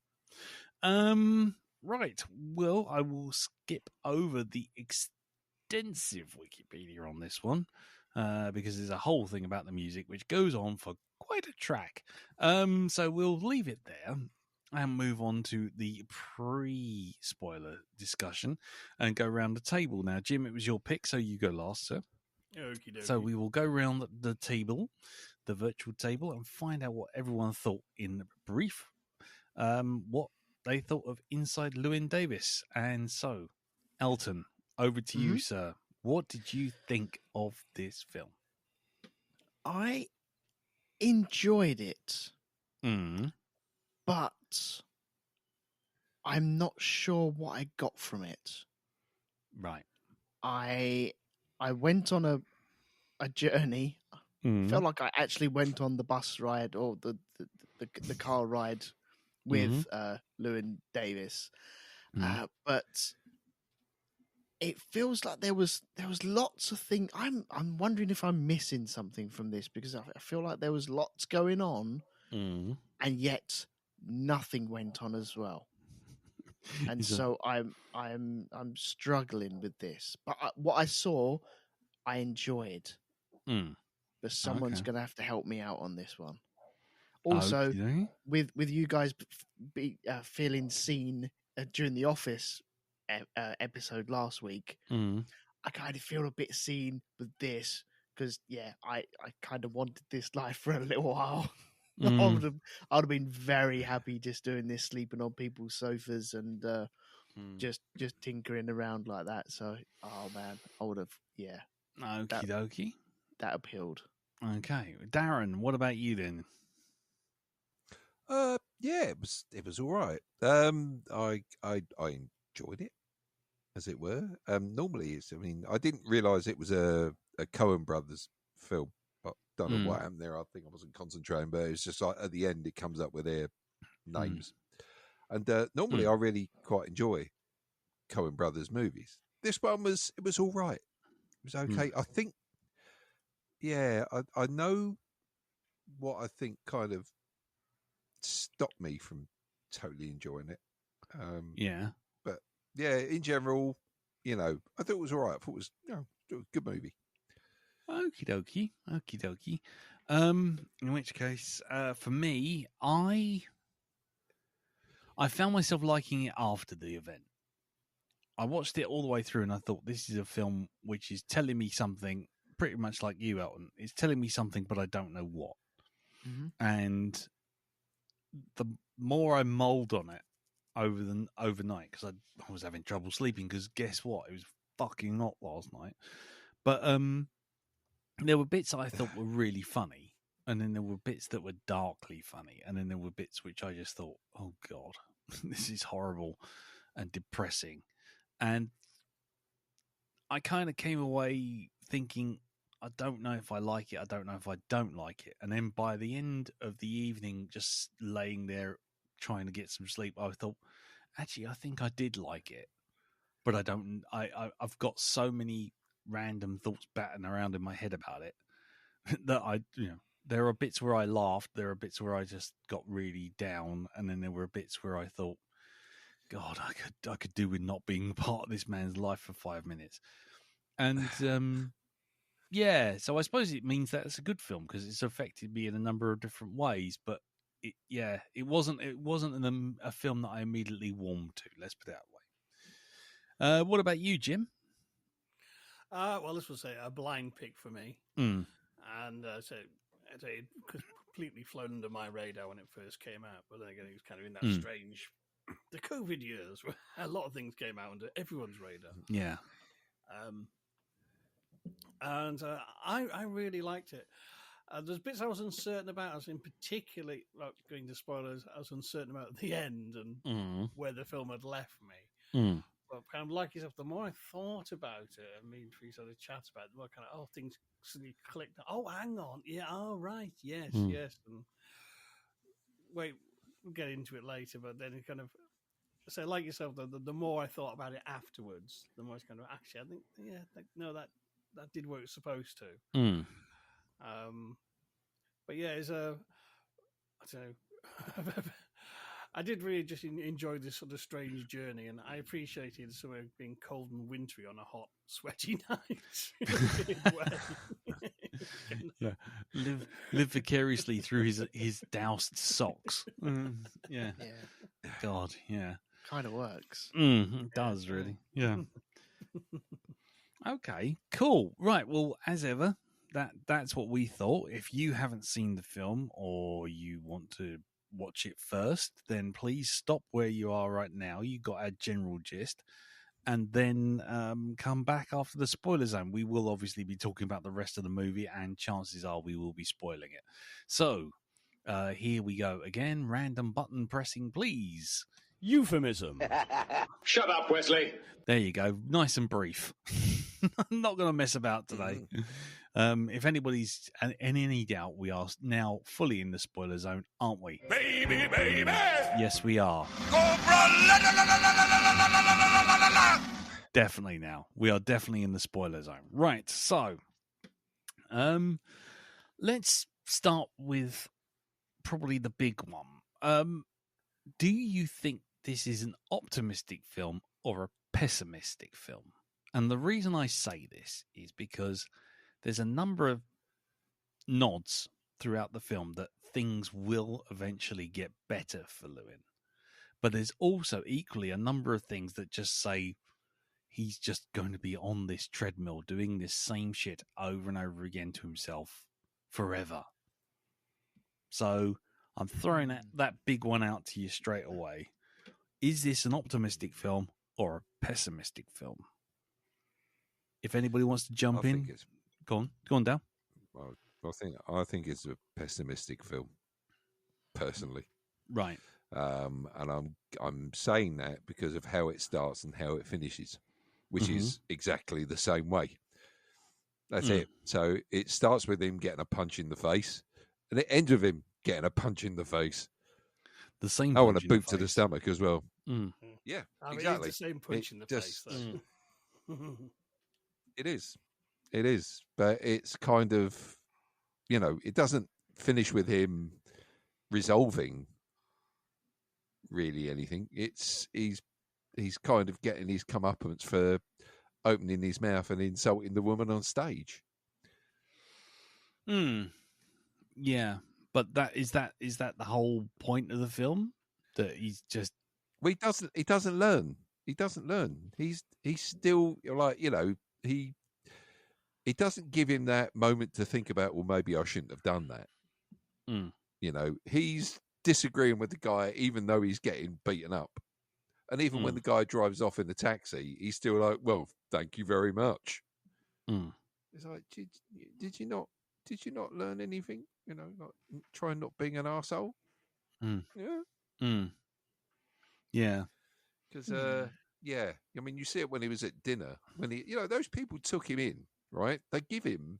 Right. Well, I will skip over the extensive Wikipedia on this one because there's a whole thing about the music which goes on for quite a track. So we'll leave it there and move on to the pre-spoiler discussion and go around the table. Now, Jim, it was your pick, so you go last, sir. Okie dokie. So we will go around the table, the virtual table, and find out what everyone thought in brief, what they thought of Inside Llewyn Davis. And so, Elton, over to you, sir. What did you think of this film? I enjoyed it, but I'm not sure what I got from it. Right. I went on a journey. Felt like I actually went on the bus ride or the car ride with Llewyn Davis, but it feels like there was lots of things. I'm wondering if I'm missing something from this because I feel like there was lots going on, and yet nothing went on as well. And so I'm struggling with this. But what I saw, I enjoyed. But someone's going to have to help me out on this one. Also, with you guys feeling seen during the Office episode last week, I kind of feel a bit seen with this because, I kind of wanted this life for a little while. I would have been very happy just doing this, sleeping on people's sofas and just tinkering around like that. So, oh man, I would have, Okie dokie. That appealed. Okay, Darren, what about you then? It was all right. I enjoyed it, as it were. Normally, I didn't realise it was a Coen Brothers film. I don't know what happened there. I think I wasn't concentrating, but it's just like at the end, it comes up with their names. And normally, I really quite enjoy Coen Brothers movies. This one was all right. It was okay. I think. Yeah, I know what I think kind of stopped me from totally enjoying it. But in general, I thought it was all right. I thought it was, it was a good movie. Okie dokie. In which case, for me, I found myself liking it after the event. I watched it all the way through and I thought this is a film which is telling me something pretty much like you, Elton. It's telling me something, but I don't know what. And the more I mulled on it overnight, because I was having trouble sleeping, because guess what? It was fucking hot last night. But there were bits I thought were really funny, and then there were bits that were darkly funny, and then there were bits which I just thought, oh God, this is horrible and depressing. And I kind of came away thinking, I don't know if I like it. I don't know if I don't like it. And then by the end of the evening, just laying there trying to get some sleep, I thought, actually, I think I did like it. But I don't. I've got so many random thoughts batting around in my head about it that there are bits where I laughed, there are bits where I just got really down, and then there were bits where I thought, God, I could do with not being part of this man's life for 5 minutes. And yeah, so I suppose it means that it's a good film because it's affected me in a number of different ways. But it wasn't a film that I immediately warmed to. Let's put it that way. What about you, Jim? Well, this was a blind pick for me, and so it completely flown under my radar when it first came out. But then again, it was kind of in that strange, the COVID years where a lot of things came out under everyone's radar. Yeah, and I really liked it. There's bits I was uncertain about. I was in particularly, going to spoilers, I was uncertain about the end and where the film had left me. But kind of like yourself, the more I thought about it, and me and Tree sort of chat about it, the more kind of, things suddenly clicked. Oh, hang on. Yeah, right. Yes. And wait, we'll get into it later, but then it kind of, so like yourself, the more I thought about it afterwards, the more it's kind of, actually, I think, that did what it was supposed to. But yeah, it's I don't know. I did really just enjoy this sort of strange journey, and I appreciated sort of being cold and wintry on a hot, sweaty night. Yeah, live vicariously through his doused socks. Yeah, God, yeah, kind of works. It does really. Yeah. Okay, cool. Right. Well, as ever, that's what we thought. If you haven't seen the film or you want to watch it first, then please stop where you are right now. You got our general gist, and then come back after the spoiler zone. We will obviously be talking about the rest of the movie, and chances are we will be spoiling it. So here we go again. Random button pressing, please. Euphemism. Shut up, Wesley. There you go. Nice and brief. I'm not going to mess about today. If anybody's in any doubt, we are now fully in the spoiler zone, aren't we? Baby. Yes, we are. Definitely now. We are definitely in the spoiler zone. Right, so let's start with probably the big one. Do you think this is an optimistic film or a pessimistic film? And the reason I say this is because there's a number of nods throughout the film that things will eventually get better for Llewyn. But there's also equally a number of things that just say he's just going to be on this treadmill doing this same shit over and over again to himself forever. So I'm throwing that big one out to you straight away. Is this an optimistic film or a pessimistic film? If anybody wants to jump in, go on, Dal. Well, I think it's a pessimistic film, personally. Right. And I'm saying that because of how it starts and how it finishes, which is exactly the same way. That's it. So it starts with him getting a punch in the face, and it ends with him getting a punch in the face. The same. I want a boot to the stomach as well. Yeah, exactly. It's the same punch in the face. It is, but it's kind of, it doesn't finish with him resolving really anything. He's kind of getting his comeuppance for opening his mouth and insulting the woman on stage. Yeah, but is that the whole point of the film? That he's just he doesn't learn. He doesn't learn. He's still like, it doesn't give him that moment to think about, well, maybe I shouldn't have done that. He's disagreeing with the guy even though he's getting beaten up. And even when the guy drives off in the taxi, he's still like, "Well, thank you very much." It's like, did you not learn anything? You know, like try not being an arsehole. Yeah. Yeah. Because yeah, I mean, you see it when he was at dinner. When those people took him in, right? They give him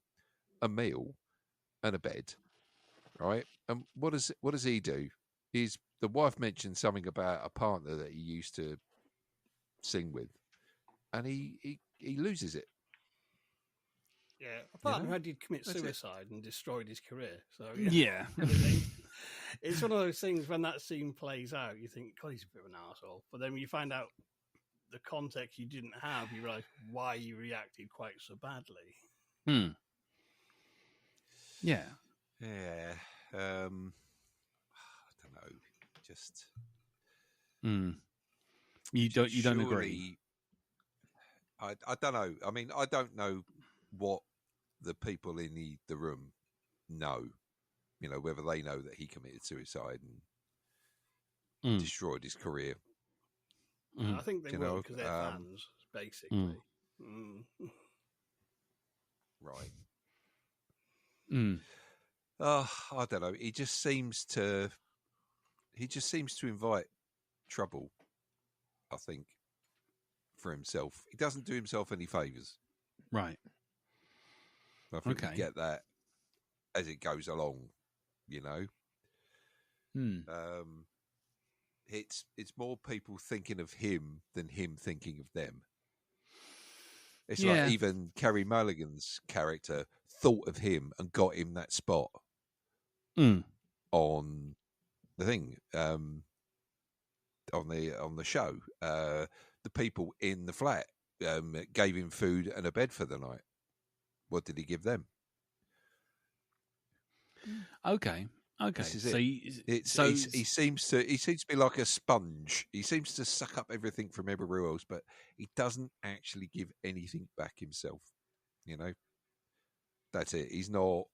a meal and a bed, right? And what does he do? The wife mentioned something about a partner that he used to sing with, and he loses it. Yeah, a partner who did commit suicide and destroyed his career. So yeah. It's one of those things when that scene plays out, you think, God, he's a bit of an arsehole. But then when you find out the context you didn't have, you realise why you reacted quite so badly. Yeah. Yeah. I don't know. Just You don't agree. I don't know. I mean, I don't know what the people in the room know. You know, whether they know that he committed suicide and destroyed his career. I think they will because they're fans, basically. Right. I don't know. He just seems to invite trouble, I think, for himself. He doesn't do himself any favours. Right. I think we get that as it goes along, you know. It's more people thinking of him than him thinking of them. It's like even Carey Mulligan's character thought of him and got him that spot on the thing, on the show. The people in the flat gave him food and a bed for the night. What did he give them? Okay. This is so it. He seems to be like a sponge. He seems to suck up everything from everywhere else, but he doesn't actually give anything back himself. You know, that's it. He's not.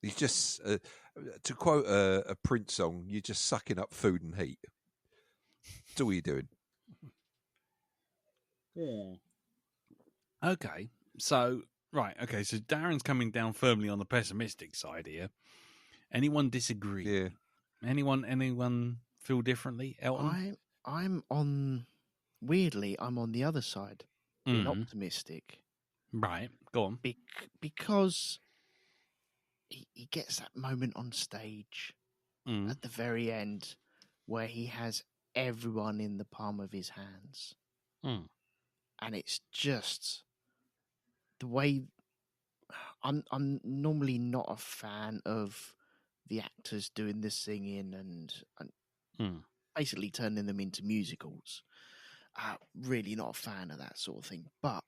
He's just, to quote a Prince song, "You're just sucking up food and heat." That's all you're doing. Okay. So okay. So Darren's coming down firmly on the pessimistic side here. Anyone disagree? Yeah. Anyone feel differently? Elton? I'm on the other side, being optimistic. Right. Go on. Because he gets that moment on stage at the very end where he has everyone in the palm of his hands. And it's just the way I'm normally not a fan of the actors doing the singing and basically turning them into musicals. Really not a fan of that sort of thing. But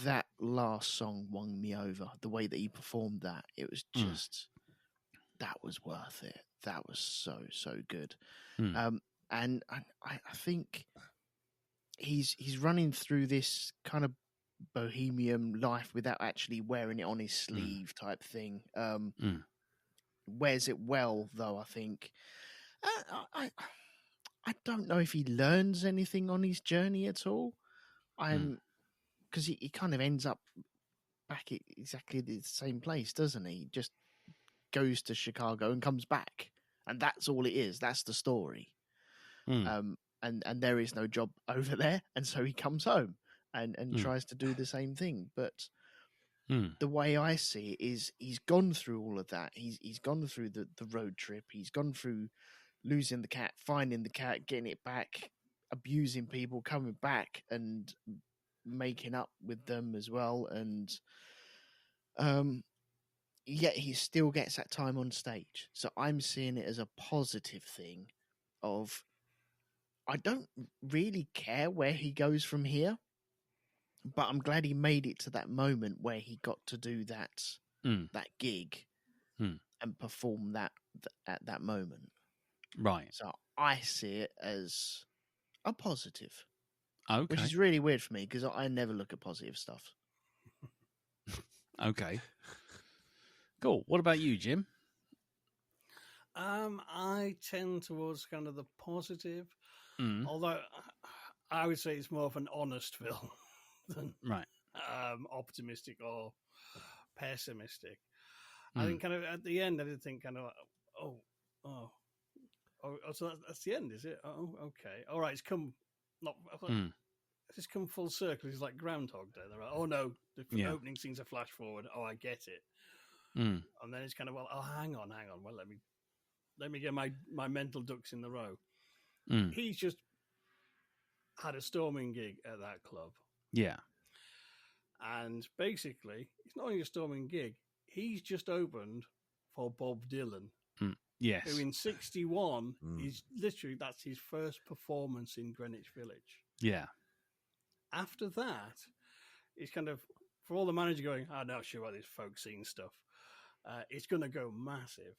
that last song won me over. The way that he performed that, it was just that was worth it. That was so good. And I think he's running through this kind of bohemian life without actually wearing it on his sleeve type thing. Wears it well though, I think. I don't know if he learns anything on his journey at all. Because he kind of ends up back at exactly the same place, doesn't he? Just goes to Chicago and comes back, and that's all it is. That's the story. And there is no job over there, and so he comes home and tries to do the same thing. But the way I see it is he's gone through all of that. He's gone through the road trip. He's gone through losing the cat, finding the cat, getting it back, abusing people, coming back and making up with them as well. And yet he still gets that time on stage. So I'm seeing it as a positive thing of I don't really care where he goes from here, but I'm glad he made it to that moment where he got to do that gig and perform that at that moment. Right. So I see it as a positive. Okay. Which is really weird for me because I never look at positive stuff. Okay. Cool. What about you, Jim? I tend towards kind of the positive, although I would say it's more of an honest film than right. Optimistic or pessimistic. I think kind of at the end, I did think kind of like, so that's the end, is it? Oh, okay, all right. It's come it's come full circle. It's like Groundhog Day. They're like, oh no, the opening scene's a flash forward. Oh, I get it. And then it's kind of hang on. Well, let me get my mental ducks in the row. He's just had a storming gig at that club. Yeah. And basically, it's not only a storming gig, he's just opened for Bob Dylan. Yes. Who in 1961 is literally, that's his first performance in Greenwich Village. Yeah. After that, it's kind of, for all the manager going, I'm not sure about this folk scene stuff, it's going to go massive.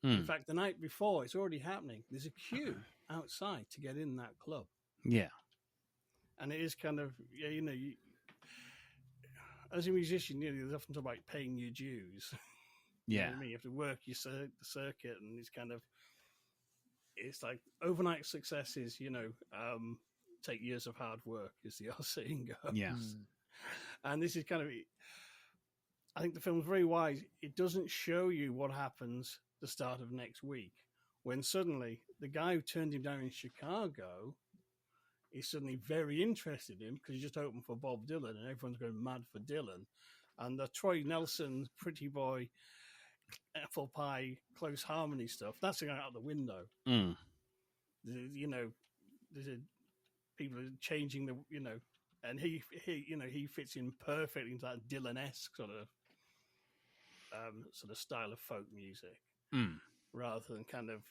In fact, the night before, it's already happening. There's a queue outside to get in that club. Yeah. And it is kind of, as a musician, there's often talk about paying your dues. You know what I mean? You have to work your circuit, and it's like overnight successes, take years of hard work, as the old saying goes. Yeah. And this is kind of, I think the film's very wise. It doesn't show you what happens the start of next week, when suddenly the guy who turned him down in Chicago is suddenly very interested in him because he just opened for Bob Dylan and everyone's going mad for Dylan. And the Troy Nelson, Pretty Boy, Apple Pie, Close Harmony stuff, that's going out the window. There's people are changing and he fits in perfectly into that Dylan-esque sort of style of folk music, rather than kind of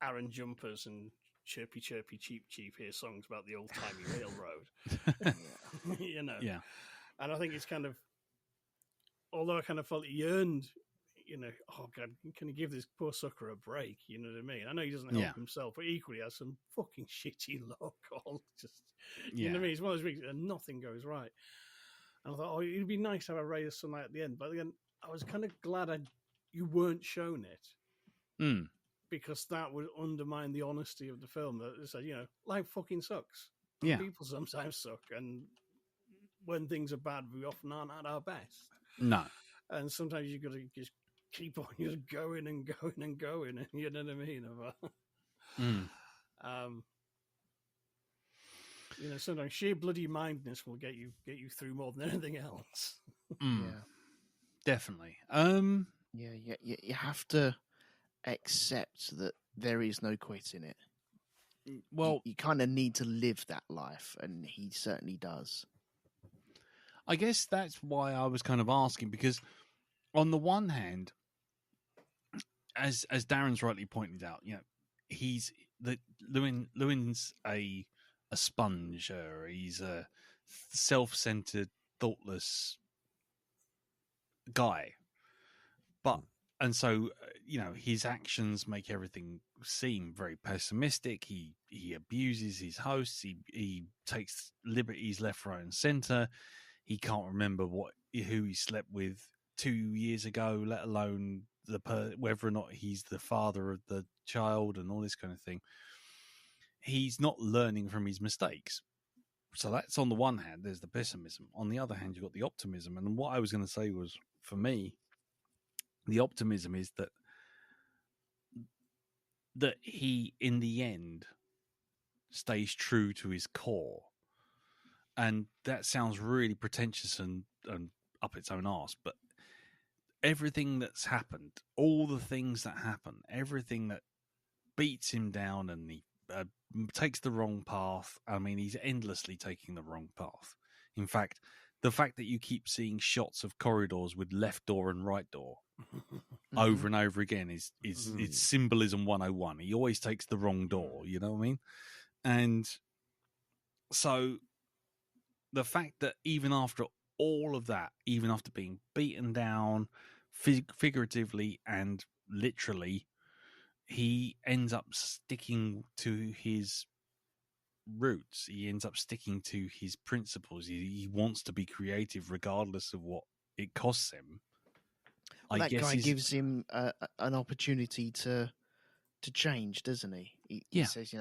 Aaron Jumpers and chirpy, cheap here songs about the old-timey railroad. Yeah. And I think it's kind of, although I kind of felt he earned, oh God, can you give this poor sucker a break? You know what I mean? I know he doesn't help himself, but equally has some fucking shitty luck. You know what I mean? It's one of those weeks and nothing goes right. And I thought, it'd be nice to have a ray of sunlight at the end. But again, I was kind of glad you weren't shown it. Because that would undermine the honesty of the film. That it said, life fucking sucks. Yeah. People sometimes suck. And when things are bad, we often aren't at our best. No. And sometimes you've got to just keep on just going and going and going. And you know what I mean? Sometimes sheer bloody mindedness will get you through more than anything else. Yeah. Definitely. You have to accept that there is no quitting it. Well, you kind of need to live that life, and he certainly does. I guess that's why I was kind of asking, because on the one hand, as Darren's rightly pointed out, Llewyn's a sponge, he's a self-centered, thoughtless guy, and so his actions make everything seem very pessimistic. He abuses his hosts. He takes liberties left, right, and center. He can't remember who he slept with 2 years ago, let alone whether or not he's the father of the child and all this kind of thing. He's not learning from his mistakes. So that's on the one hand, there's the pessimism. On the other hand, you've got the optimism. And what I was going to say was, for me, the optimism is that he, in the end, stays true to his core. And that sounds really pretentious and up its own arse, but everything that's happened, all the things that happen, everything that beats him down and he takes the wrong path. I mean, he's endlessly taking the wrong path. In fact, the fact that you keep seeing shots of corridors with left door and right door over and over again is it's symbolism 101. He always takes the wrong door, you know what I mean? And so the fact that even after all of that, even after being beaten down figuratively and literally, he ends up sticking to his roots. He ends up sticking to his principles. He wants to be creative regardless of what it costs him. Well, that guy gives him an opportunity to change, doesn't he? He says,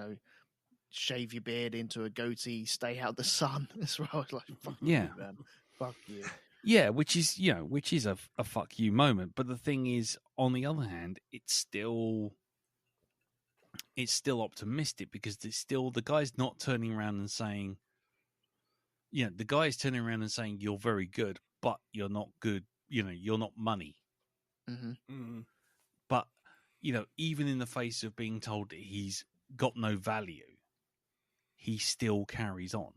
shave your beard into a goatee, stay out the sun as well. I was like, fuck Yeah. you, man. Fuck you. Yeah, which is a fuck you moment. But the thing is, on the other hand, it's still optimistic because it's still the guy's not turning around and saying, the guy's turning around and saying you're very good, but you're not good. You're not money. Mm-hmm. Mm. But even in the face of being told that he's got no value, he still carries on.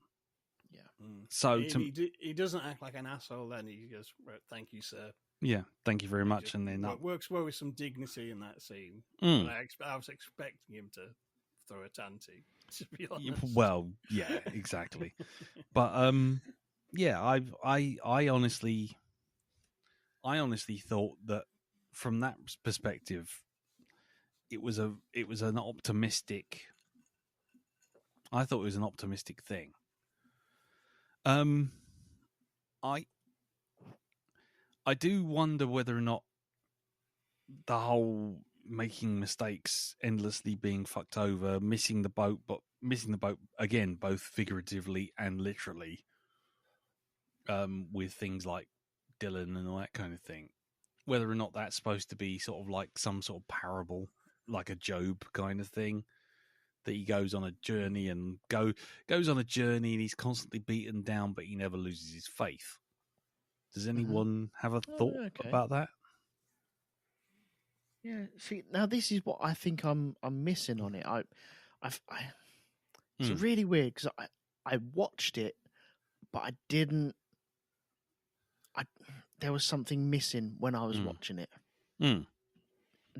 Yeah. Mm. So he doesn't act like an asshole. Then he goes, right, "Thank you, sir." Yeah, thank you very much. And then works well with some dignity in that scene. Mm. I was expecting him to throw a tanty, to be honest. Well, yeah, exactly. But yeah, I honestly thought that from that perspective, it was an optimistic. I thought it was an optimistic thing. I do wonder whether or not the whole making mistakes, endlessly being fucked over, missing the boat again, both figuratively and literally, with things like Dylan and all that kind of thing, whether or not that's supposed to be sort of like some sort of parable, like a Job kind of thing, that he goes on a journey and goes on a journey and he's constantly beaten down, but he never loses his faith. Does anyone have a thought about that? Yeah. See, now this is what I think I'm missing on it. It's really weird because I watched it, but I didn't. There was something missing when I was watching it.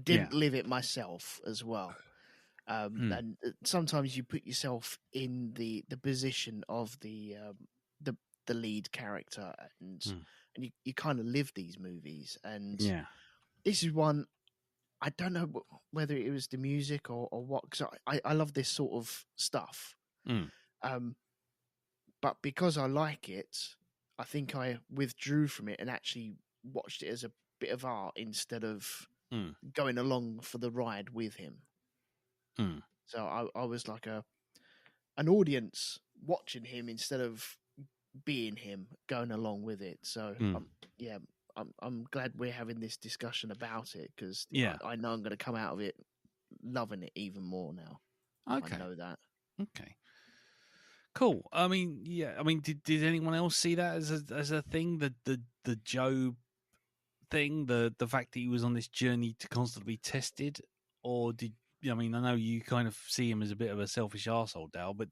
Didn't live it myself as well. And sometimes you put yourself in the position of the lead character, and you kind of live these movies. And this is one, I don't know whether it was the music or what, because I love this sort of stuff. But because I like it, I think I withdrew from it and actually watched it as a bit of art instead of going along for the ride with him. So I was like an audience watching him instead of being him, going along with it. So I'm glad we're having this discussion about it, because I know I'm going to come out of it loving it even more now. Okay. I know that. Okay. Cool. I mean, did anyone else see that as a thing? The Job thing, the fact that he was on this journey to constantly be tested, or I know you kind of see him as a bit of a selfish arsehole, Dal, but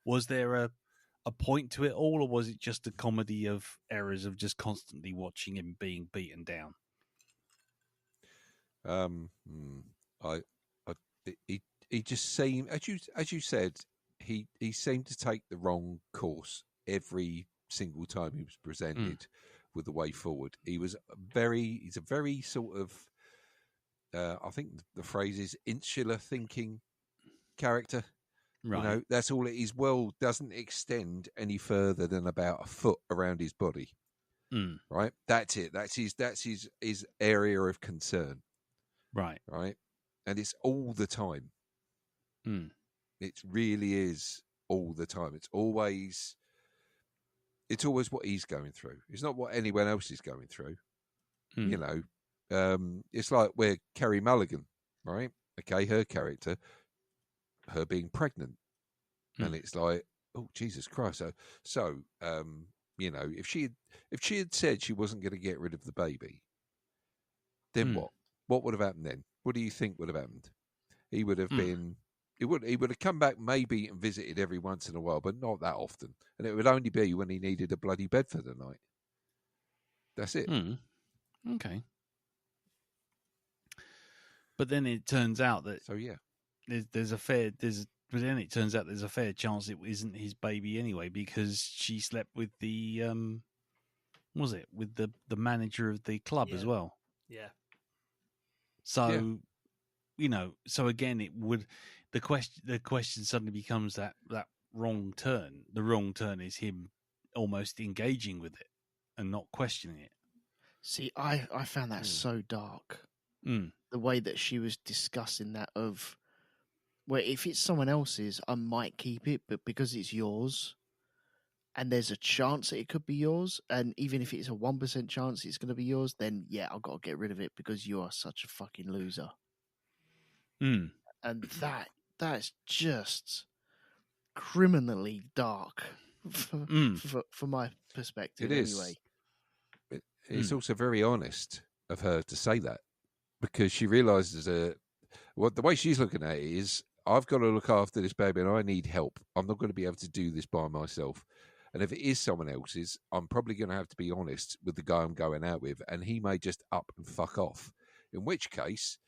was there a point to it all, or was it just a comedy of errors of just constantly watching him being beaten down? He just seemed, as you said, he seemed to take the wrong course every single time he was presented with the way forward. He's a very sort of, I think the phrase is insular thinking character. Right. That's all. His world doesn't extend any further than about a foot around his body. Right. That's it. That's his area of concern. Right. Right. And it's all the time. It really is all the time. It's always what he's going through. It's not what anyone else is going through. It's like where Carey Mulligan, right? Okay, her character, her being pregnant, and it's like, oh Jesus Christ! So if she had said she wasn't going to get rid of the baby, then what? What would have happened then? What do you think would have happened? He would have been. He would have come back maybe and visited every once in a while, but not that often. And it would only be when he needed a bloody bed for the night. That's it. Okay. But then it turns out that but then it turns out there's a fair chance it isn't his baby anyway, because she slept with the with the manager of the club as well. Yeah. So so again it would the question suddenly becomes that wrong turn. The wrong turn is him almost engaging with it and not questioning it. See, I found that so dark. The way that she was discussing that of where if it's someone else's, I might keep it, but because it's yours, and there's a chance that it could be yours, and even if it's a 1% chance it's going to be yours, then yeah, I've got to get rid of it because you are such a fucking loser. Mm. And that's just criminally dark for my perspective. It is. Anyway. It's also very honest of her to say that, because she realises the way she's looking at it is, I've got to look after this baby and I need help. I'm not going to be able to do this by myself. And if it is someone else's, I'm probably going to have to be honest with the guy I'm going out with, and he may just up and fuck off. In which case,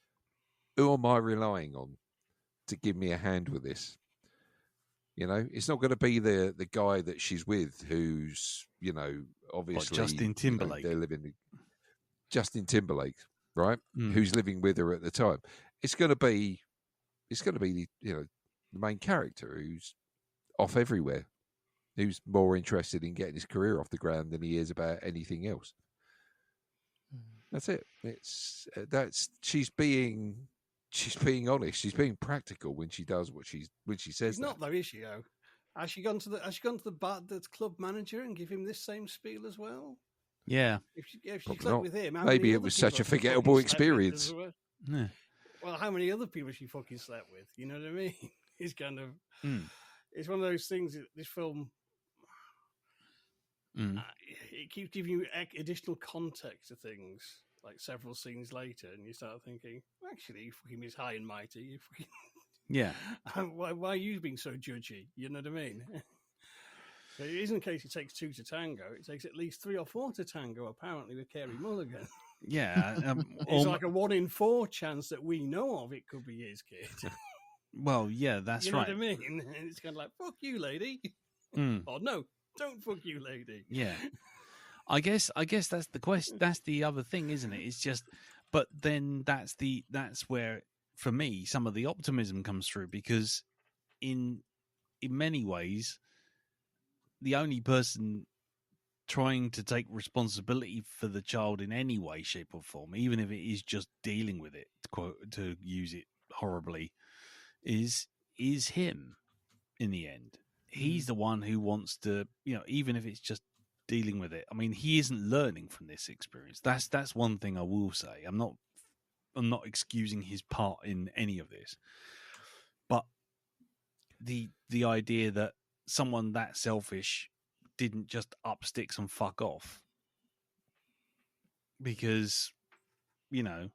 who am I relying on to give me a hand with this? You know, it's not going to be the guy that she's with, who's, you know, obviously Justin Timberlake. They're living Justin Timberlake, right? Who's living with her at the time. It's going to be the, you know, the main character who's off everywhere, who's more interested in getting his career off the ground than he is about anything else. That's it. She's being honest. She's being practical when she does what she says. She's not though, is she? Oh, has she gone to the club manager and give him this same spiel as well? Yeah. If she slept with him, maybe it was such a forgettable experience. Yeah. Well, how many other people she fucking slept with? You know what I mean? It's kind of it's one of those things. This film. It keeps giving you additional context to things, like several scenes later, and you start thinking, actually, fucking is high and mighty. Yeah. Why are you being so judgy? You know what I mean? So it isn't a case it takes two to tango. It takes at least 3 or 4 to tango, apparently, with Carey Mulligan. Yeah. It's like a 1 in 4 chance that we know of it could be his kid. Well, yeah, that's you know right. what I mean? And it's kind of like, fuck you, lady. Or no, don't fuck you, lady. Yeah. I guess that's the question. That's the other thing, isn't it? It's just, but then that's where, for me, some of the optimism comes through, because in many ways, the only person trying to take responsibility for the child in any way, shape, or form, even if it is just dealing with it, to use it horribly, is him. In the end, he's the one who wants to, you know, even if it's just dealing with it. I mean, he isn't learning from this experience. That's one thing I will say. I'm not excusing his part in any of this, but the idea that someone that selfish didn't just up sticks and fuck off because, you know,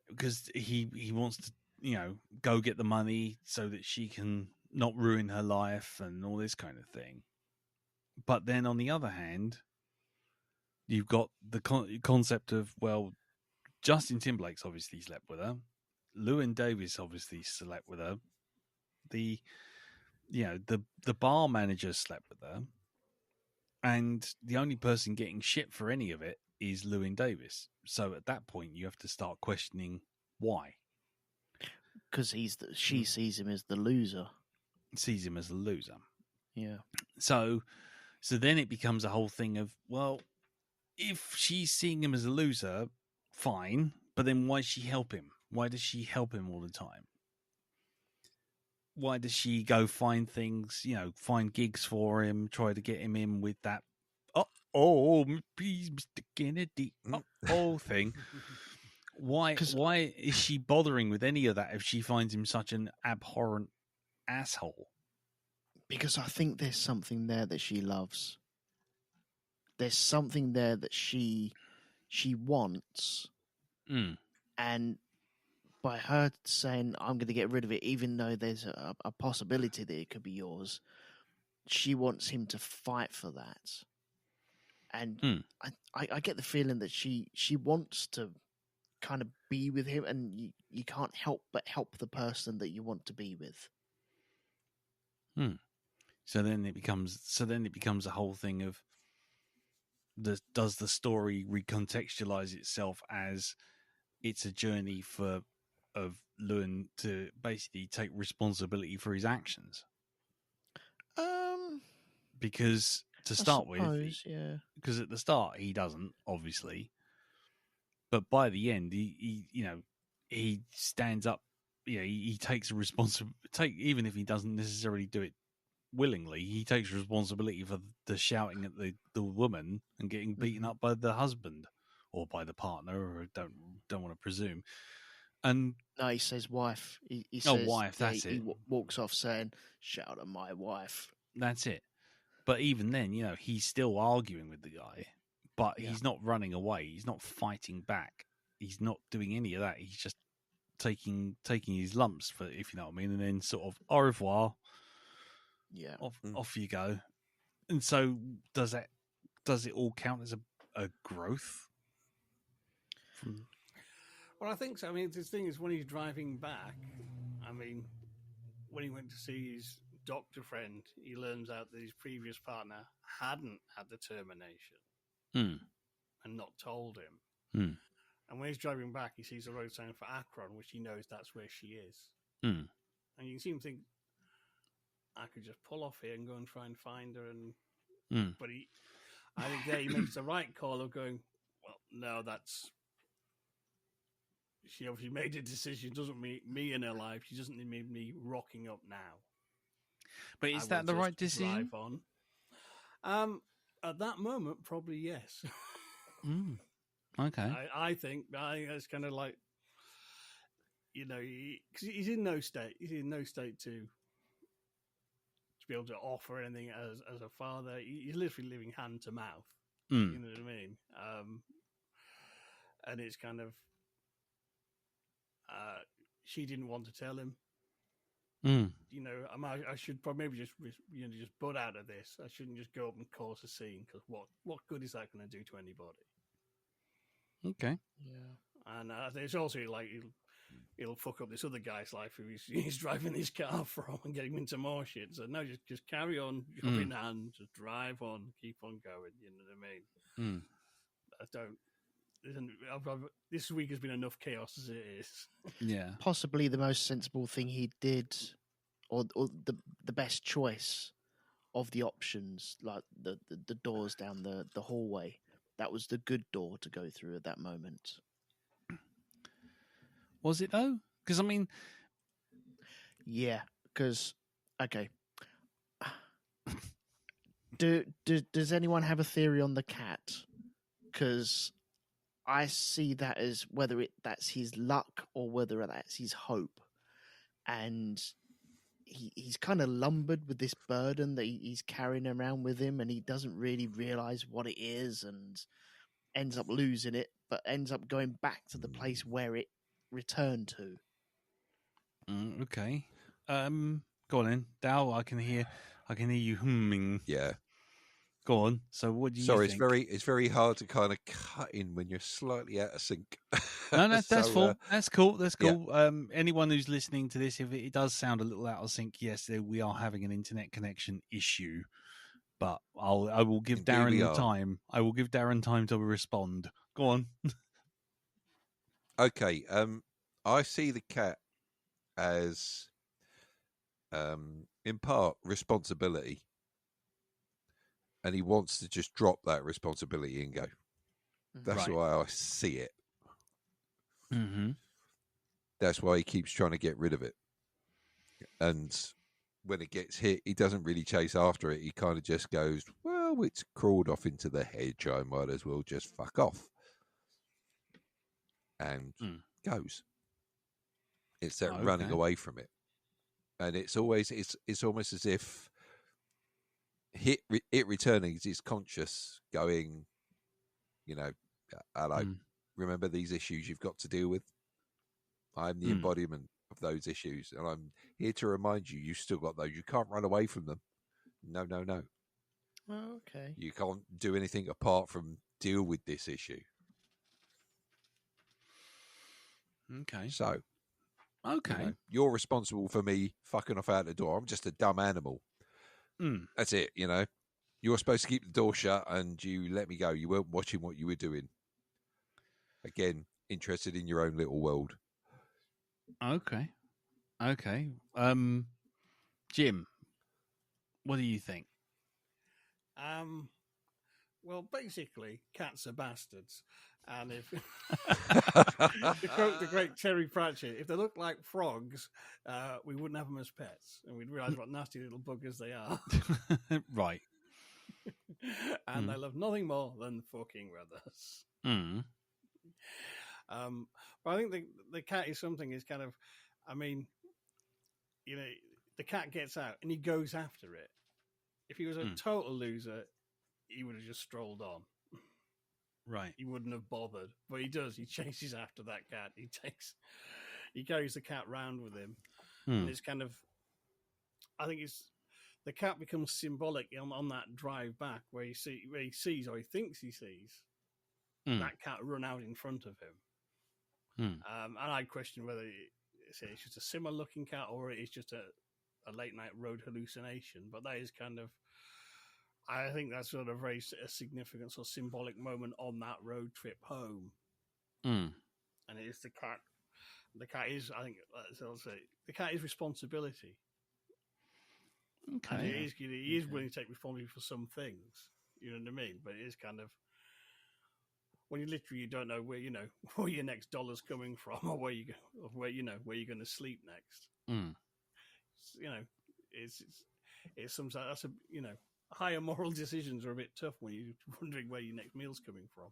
because he wants to, you know, go get the money so that she can not ruin her life and all this kind of thing. But then on the other hand, you've got the concept of, well, Justin Timberlake's obviously slept with her. Llewyn Davis obviously slept with her. The bar manager slept with her. And the only person getting shit for any of it is Llewyn Davis. So at that point, you have to start questioning why. Because she sees him as the loser. Sees him as a loser. Yeah. So then it becomes a whole thing of, well, if she's seeing him as a loser, fine, but then why does she help him? Why does she help him all the time? Why does she go find things, you know, find gigs for him, try to get him in with that, please, Mr. Kennedy, thing? Why is she bothering with any of that if she finds him such an abhorrent asshole? Because I think there's something there that she loves. There's something there that she wants. And by her saying, I'm going to get rid of it, even though there's a possibility that it could be yours, she wants him to fight for that. And I get the feeling that she wants to kind of be with him, and you can't help but help the person that you want to be with. So then it becomes a whole thing of, does the story recontextualize itself as it's a journey of Llewyn to basically take responsibility for his actions? Because to start with, because at the start he doesn't, obviously, but by the end he stands up he takes a even if he doesn't necessarily do it willingly, he takes responsibility for the shouting at the woman and getting beaten up by the husband or by the partner, or don't want to presume. And no, he says wife. He says, wife. That's it. He walks off saying, "Shout at my wife." That's it. But even then, he's still arguing with the guy, but he's not running away. He's not fighting back. He's not doing any of that. He's just taking his lumps, for, if you know what I mean, and then sort of au revoir. Yeah, off you go. And so does it all count as a growth? Well, I think so. I mean, the thing is, when he's driving back, I mean, when he went to see his doctor friend, he learns out that his previous partner hadn't had the termination and not told him. And when he's driving back, he sees a road sign for Akron, which he knows that's where she is. And you can see him think, I could just pull off here and go and try and find her. But I think there he makes the right call of going, well, no, she obviously made a decision. Doesn't mean me in her life. She doesn't need me rocking up now. But is that the right decision? Drive on. At that moment, probably yes. Okay. I think it's kind of like, because he's in no state. He's in no state to be able to offer anything as a father. He's literally living hand to mouth. You know what I mean? And it's kind of, she didn't want to tell him. I should probably maybe just butt out of this. I shouldn't just go up and cause a scene, because what good is that going to do to anybody? Okay. Yeah. And it's also like it'll fuck up this other guy's life who he's driving his car from and getting him into more shit. So no, just carry on, job in hand, just drive on, keep on going. You know what I mean? This week has been enough chaos as it is. Yeah. Possibly the most sensible thing he did, or the best choice of the options, like the doors down the hallway. That was the good door to go through at that moment. Was it though? Because I mean, yeah. Because okay. Does anyone have a theory on the cat? Because I see that as whether that's his luck or whether that's his hope, and he's kind of lumbered with this burden that he's carrying around with him, and he doesn't really realize what it is, and ends up losing it, but ends up going back to the place where it returned to. Okay. Go on then, Dal. I can hear you humming. Yeah. Go on. So what do you Sorry, think? it's very hard to kind of cut in when you're slightly out of sync. No, that's full. That's cool. That's cool. Yeah. Anyone who's listening to this, if it does sound a little out of sync, yes, we are having an internet connection issue. But I will give Darren the time. I will give Darren time to respond. Go on. Okay. I see the cat as, in part, responsibility. And he wants to just drop that responsibility and go. That's why I see it. Mm-hmm. That's why he keeps trying to get rid of it. And when it gets hit, he doesn't really chase after it. He kind of just goes, well, it's crawled off into the hedge. I might as well just fuck off. And goes. It's that running away from it. And it's almost as if it returning is his conscious going, hello, remember these issues you've got to deal with? I'm the embodiment of those issues, and I'm here to remind you, you've still got those. You can't run away from them. No. Oh, okay. You can't do anything apart from deal with this issue. Okay. So, okay, you're responsible for me fucking off out the door. I'm just a dumb animal. That's it, You're supposed to keep the door shut and you let me go. You weren't watching what you were doing. Again, interested in your own little world. Okay. Jim, what do you think? Well, basically, cats are bastards. And if to quote the great Terry Pratchett, if they look like frogs, we wouldn't have them as pets, and we'd realise what nasty little buggers they are. Right. And they love nothing more than fucking with us. But I think the cat is something. Is kind of, I mean, you know, the cat gets out and he goes after it. If he was a total loser, he would have just strolled on. Right. He wouldn't have bothered. But he does. He chases after that cat. He carries the cat round with him. And it's kind of, I think the cat becomes symbolic on that drive back where he sees, or he thinks he sees, that cat run out in front of him. And I question whether it's just a similar looking cat or it is just a late night road hallucination. But that is kind of, I think that's sort of a significant sort of symbolic moment on that road trip home. And it is the cat. The cat is, I think, I'll say, the cat is responsibility. Okay. And he is willing to take responsibility for some things. You know what I mean? But it is kind of, when you don't know where your next dollar's coming from, or where you're going to sleep next. It's sometimes that's higher moral decisions are a bit tough when you're wondering where your next meal's coming from.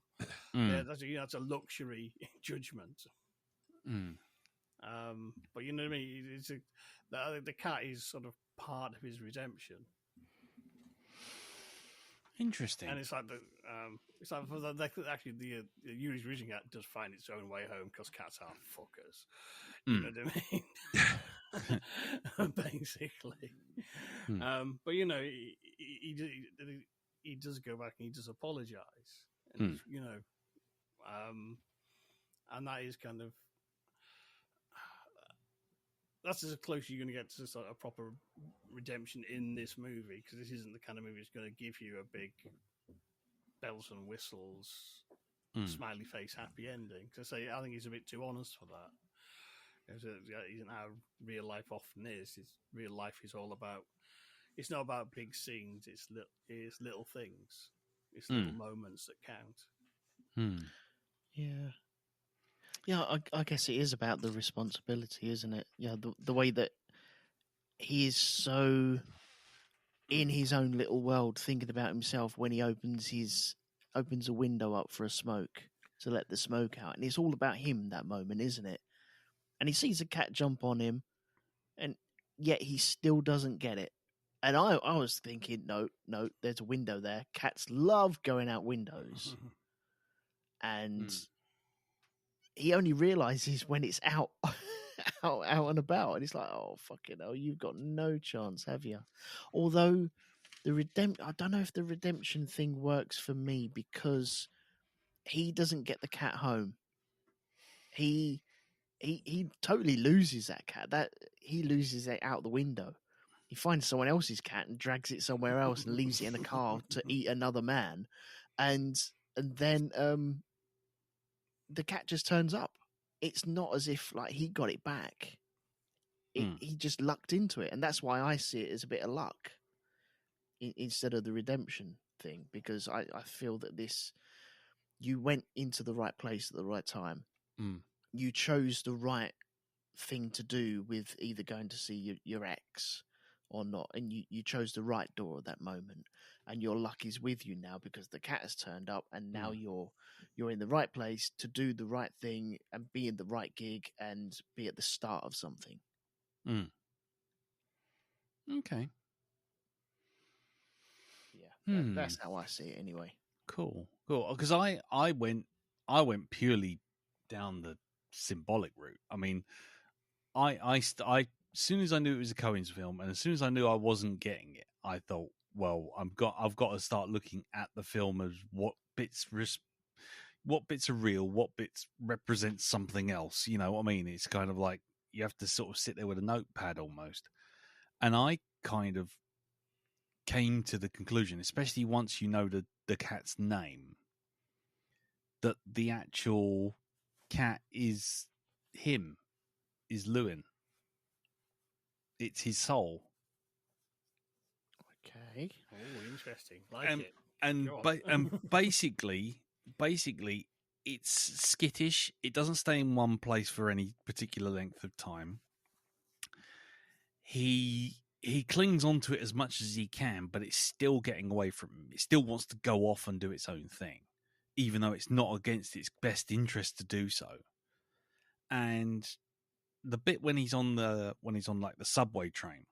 That's a luxury judgment. But you know what I mean? The cat is sort of part of his redemption. Interesting. And it's like actually the Yuri's Raging Cat does find its own way home because cats are fuckers. You know what I mean? Basically. But he does go back and he does apologise, and and that is kind of that's as close as you're going to get to sort of a proper redemption in this movie, because this isn't the kind of movie that's going to give you a big bells and whistles, smiley face, happy ending. Because I think he's a bit too honest for that. Isn't how real life often is. Real life is all about. It's not about big scenes. It's little things. It's little moments that count. Yeah. Yeah, I guess it is about the responsibility, isn't it? Yeah, the way that he is so in his own little world, thinking about himself when he opens a window up for a smoke to let the smoke out, and it's all about him that moment, isn't it? And he sees a cat jump on him, and yet he still doesn't get it. And I was thinking, no, there's a window there. Cats love going out windows, and he only realizes when it's out and about, and he's like, "Oh fucking hell, you've got no chance, have you?" Although I don't know if the redemption thing works for me, because he doesn't get the cat home. He totally loses that cat. That he loses it out the window. He finds someone else's cat and drags it somewhere else and leaves it in a car to eat another man, and then the cat just turns up. It's not as if like he got it back. He just lucked into it, and that's why I see it as a bit of luck instead of the redemption thing, because I feel that you went into the right place at the right time. You chose the right thing to do with either going to see your ex or not, and you chose the right door at that moment, and your luck is with you now because the cat has turned up, and now you're in the right place to do the right thing and be in the right gig and be at the start of something. Okay. Yeah, that's how I see it anyway. Cool. Because I went purely down the symbolic route. I mean, I as soon as I knew it was a Coen's film, and as soon as I knew I wasn't getting it, I thought, well, I've got to start looking at the film as what bits are real, what bits represent something else. You know what I mean? It's kind of like you have to sort of sit there with a notepad almost. And I kind of came to the conclusion, especially once you know the cat's name, that the actual cat is him, is Llewyn. It's his soul. Okay. Oh, interesting. Like it. And basically, it's skittish. It doesn't stay in one place for any particular length of time. He clings onto it as much as he can, but it's still getting away from him. It still wants to go off and do its own thing, even though it's not against its best interest to do so. And the bit when he's on like the subway train,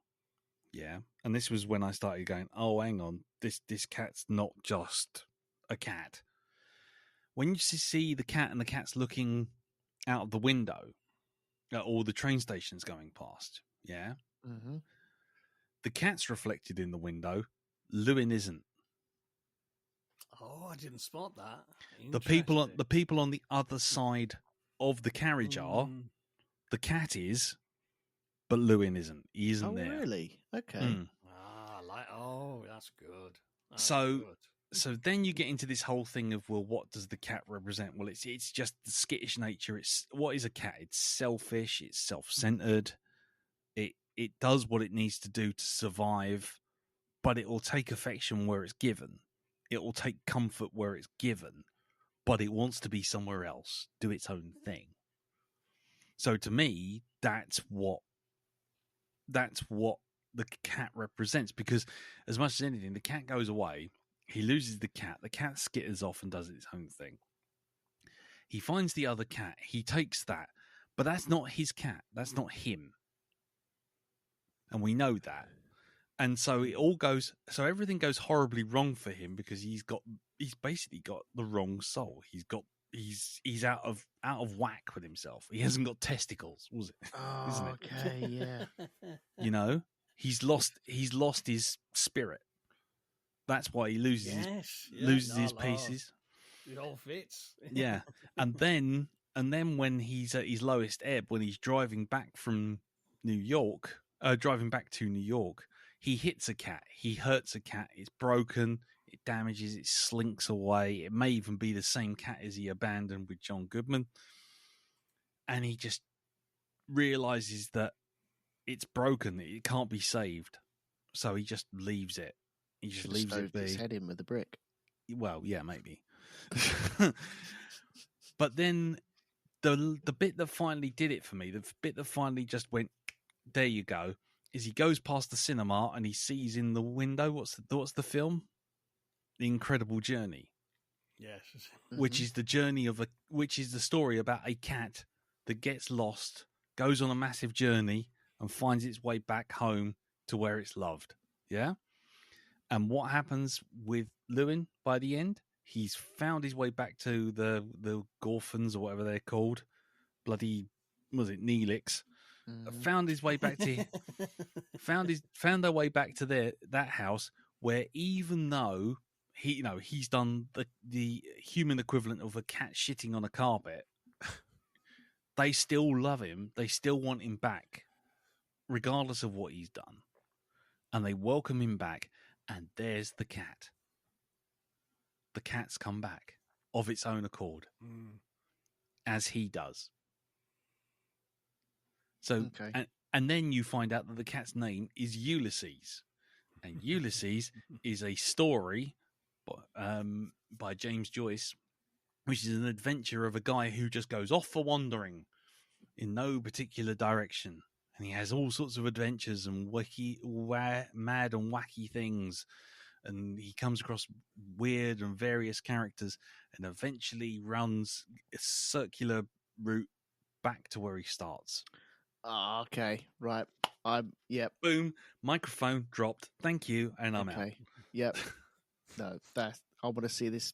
yeah. And this was when I started going, oh, hang on, this cat's not just a cat. When you see the cat and the cat's looking out of the window at all the train stations going past, yeah. Mm-hmm. The cat's reflected in the window. Llewyn isn't. Oh, I didn't spot that. The people on the other side of the carriage are. The cat is, but Llewyn isn't. He isn't there. Oh, really? Okay. That's good. So then you get into this whole thing of, well, what does the cat represent? Well, it's just the skittish nature. It's what is a cat? It's selfish. It's self-centered. It does what it needs to do to survive, but it will take affection where it's given. It will take comfort where it's given, but it wants to be somewhere else, do its own thing. So to me, that's what the cat represents, because as much as anything, the cat goes away, he loses the cat skitters off and does its own thing. He finds the other cat, he takes that, but that's not his cat, that's not him. And we know that. And so everything goes horribly wrong for him, because he's basically got the wrong soul. He's out of whack with himself. He hasn't got testicles, was it? Oh, Isn't it? okay, yeah. You know, he's lost his spirit. That's why he loses his pieces. It all fits. Yeah. And then when he's at his lowest ebb, when he's driving back to New York, he hits a cat. He hurts a cat. It's broken. It damages. It slinks away. It may even be the same cat as he abandoned with John Goodman. And he just realizes that it's broken. It can't be saved. So he just leaves it. He just leaves it be. His head in with a brick. Well, yeah, maybe. But then the bit that finally did it for me, the bit that finally just went, there you go, is he goes past the cinema and he sees in the window, what's the film? The Incredible Journey. Yes. Which is which is the story about a cat that gets lost, goes on a massive journey and finds its way back home to where it's loved. Yeah? And what happens with Llewyn by the end? He's found his way back to the Gorfins or whatever they're called. Bloody, was it Neelix? Found his way back to found their way back to that house, where even though he's done the human equivalent of a cat shitting on a carpet, they still love him. They still want him back, regardless of what he's done, and they welcome him back. And there's the cat. The cat's come back of its own accord, as he does. So, okay. And then you find out that the cat's name is Ulysses. And Ulysses is a story by James Joyce, which is an adventure of a guy who just goes off for wandering in no particular direction. And he has all sorts of adventures and mad and wacky things. And he comes across weird and various characters and eventually runs a circular route back to where he starts. Oh, okay, right. Yep. Boom, microphone dropped. Thank you, and I'm out. Yep. No, I want to see this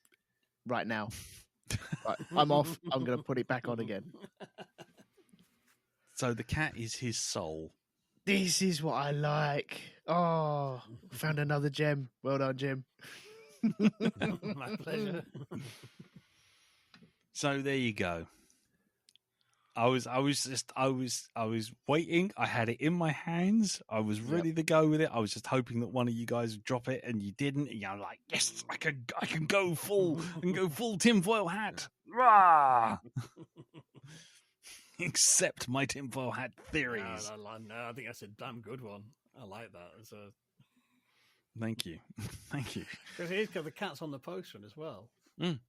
right now. Right, I'm off. I'm going to put it back on again. So the cat is his soul. This is what I like. Oh, found another gem. Well done, Jim. My pleasure. So there you go. I was waiting. I had it in my hands. I was ready to go with it. I was just hoping that one of you guys would drop it, and you didn't. And I'm like, yes, I can go full tinfoil hat. Rah! Accept my tinfoil hat theories. No, I think that's a damn good one. I like that. Thank you. Thank you. Because the cat's on the poster as well. Mm.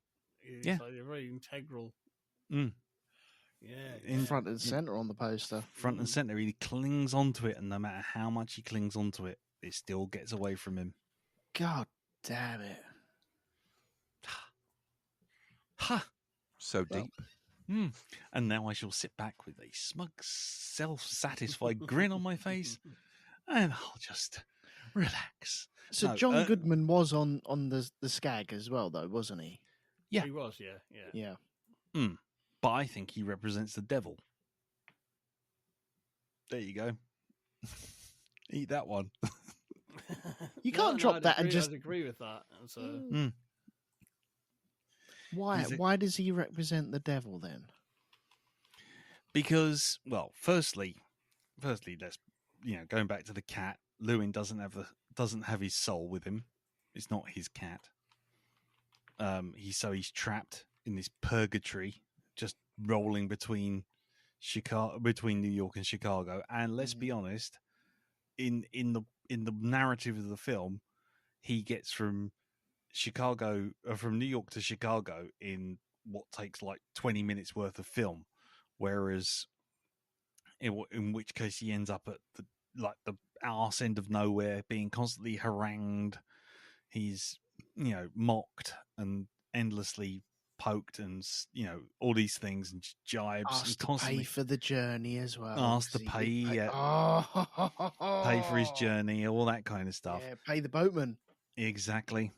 It's like a very integral. Yeah, in front and center on the poster. Front and center, he clings onto it, and no matter how much he clings onto it, it still gets away from him. God damn it! Ha! So deep. And now I shall sit back with a smug, self-satisfied grin on my face, and I'll just relax. So No, John Goodman was on the Skag as well, though, wasn't he? Yeah, he was. Yeah. But I think he represents the devil. There you go. Eat that one. You can't drop that and just. I'd agree with that. So. Why does he represent the devil then? Because, well, firstly, let's going back to the cat. Llewyn doesn't have his soul with him. It's not his cat. He's trapped in this purgatory, just rolling between New York and Chicago. And let's be honest, in the narrative of the film, he gets from New York to Chicago in what takes like 20 minutes worth of film, whereas in which case he ends up at the arse end of nowhere, being constantly harangued. He's mocked and endlessly poked, and all these things, and jibes, asked and to constantly pay for the journey as well. Asked to pay for his journey, all that kind of stuff. Yeah, pay the boatman. Exactly.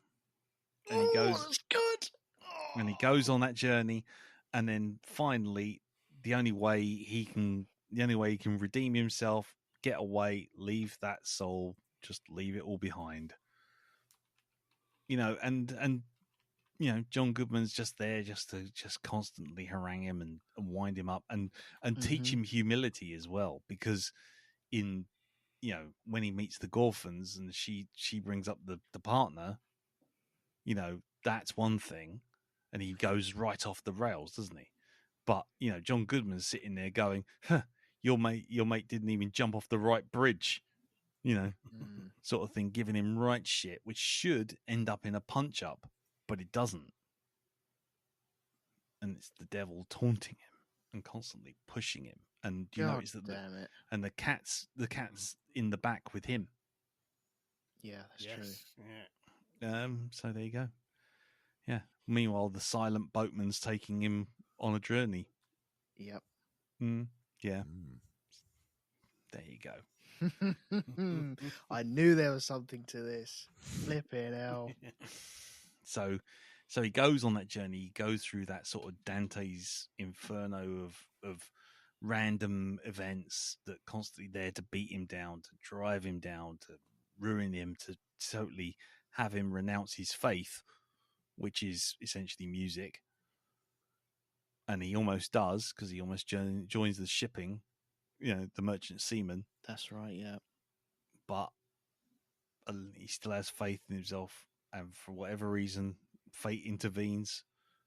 And he goes, that's good. And he goes on that journey, and then finally, the only way he can redeem himself, get away, leave that soul, just leave it all behind. And John Goodman's just there just to constantly harangue him and wind him up and teach him humility as well, because when he meets the Gorfins and she brings up the partner, that's one thing, and he goes right off the rails, doesn't he? But John Goodman's sitting there going, your mate didn't even jump off the right bridge, sort of thing, giving him right shit, which should end up in a punch up, but it doesn't. And it's the devil taunting him and constantly pushing him. And you notice that the cat's in the back with him. Yeah, that's true. Yeah. So there you go. Yeah. Meanwhile, the silent boatman's taking him on a journey. Yep. Yeah. There you go. I knew there was something to this. Flipping hell. So he goes on that journey. He goes through that sort of Dante's Inferno of random events that constantly there to beat him down, to drive him down, to ruin him, to totally have him renounce his faith, which is essentially music. And he almost does, because he almost joins the shipping, the merchant seaman. That's right, yeah. But he still has faith in himself, and for whatever reason, fate intervenes.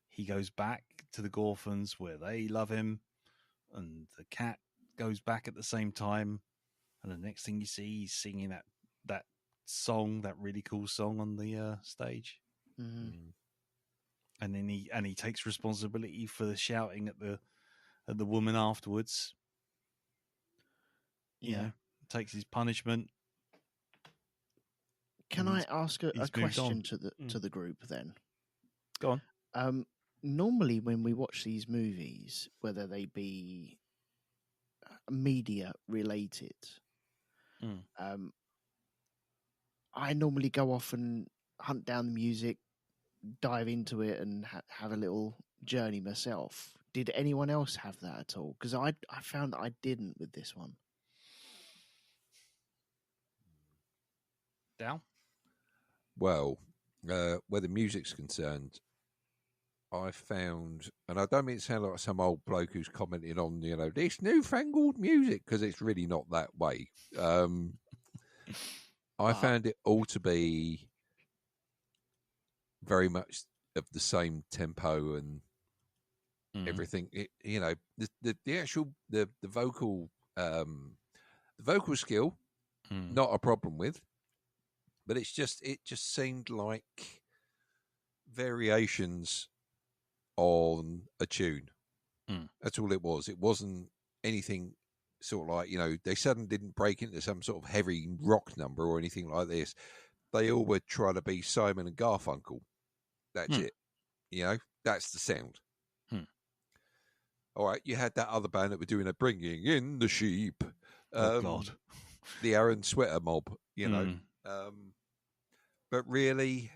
He goes back to the Gorfins where they love him, and the cat goes back at the same time. And the next thing you see, he's singing that song, that really cool song on the stage. Mm-hmm. And then he takes responsibility for the shouting at the woman afterwards. Takes his punishment. Can I ask a question to the group then? Go on. Normally, when we watch these movies, whether they be media related, I normally go off and hunt down the music, dive into it, and have a little journey myself. Did anyone else have that at all? Because I found that I didn't with this one. Down? Well, where the music's concerned, I found, and I don't mean to sound like some old bloke who's commenting on, this newfangled music, because it's really not that way. I found it all to be very much of the same tempo and everything. The actual the vocal skill, not a problem with, but it just seemed like variations on a tune. Mm. That's all it was. It wasn't anything sort of like, they suddenly didn't break into some sort of heavy rock number or anything like this. They all were trying to be Simon and Garfunkel. That's it. That's the sound. All right, you had that other band that were doing a Bringing in the Sheep. Oh, God. The Aaron Sweater Mob, but really,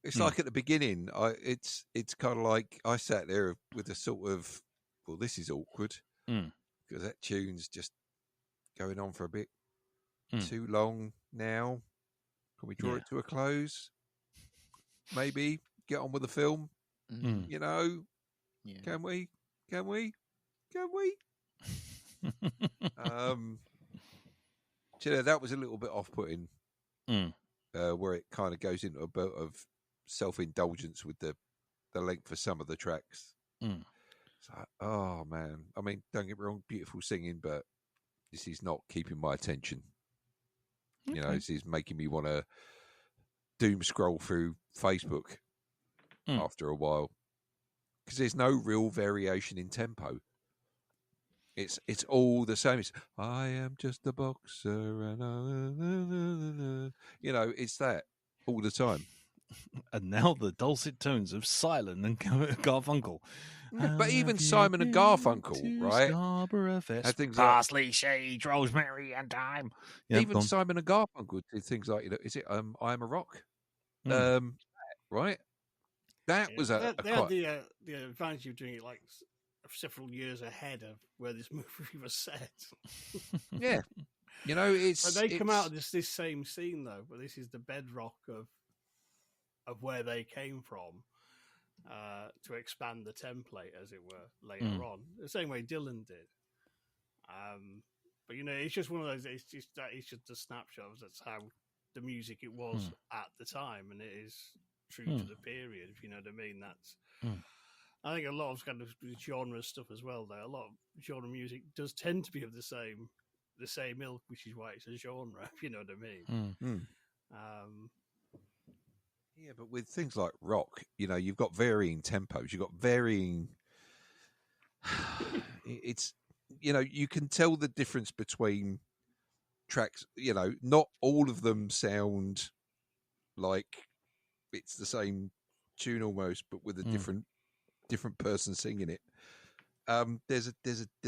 it's like at the beginning, it's kind of like I sat there with a sort of, well, this is awkward because that tune's just going on for a bit too long now. Can we draw it to a close? Maybe get on with the film. Yeah. Can we? That was a little bit off-putting, where it kind of goes into a bit of self-indulgence with the length for some of the tracks. It's like, oh man, I mean, don't get me wrong, beautiful singing, but this is not keeping my attention. Okay. This is making me want to doom scroll through Facebook after a while, because there's no real variation in tempo. It's all the same. It's I am just a boxer, and it's that all the time. And now the dulcet tones of Silent and Garfunkel. Yeah, but even Simon and Garfunkel, right? Had things parsley, sage, rosemary, and thyme. Even Simon and Garfunkel did things like, is it I Am a Rock? Right? That was they had the advantage of doing it like several years ahead of where this movie was set. Yeah, it's. But they come out of this same scene though, but this is the bedrock of where they came from to expand the template, as it were, later on. The same way Dylan did. But it's just one of those. It's just a snapshot. That's how the music it was at the time, and it is true to the period. If you know what I mean, that's. I think a lot of kind of genre stuff as well. Though a lot of genre music does tend to be of the same ilk, which is why it's a genre. If you know what I mean. Yeah, but with things like rock, you've got varying tempos. You've got varying. It's you can tell the difference between tracks. Not all of them sound like it's the same tune almost, but with a different person singing it. There's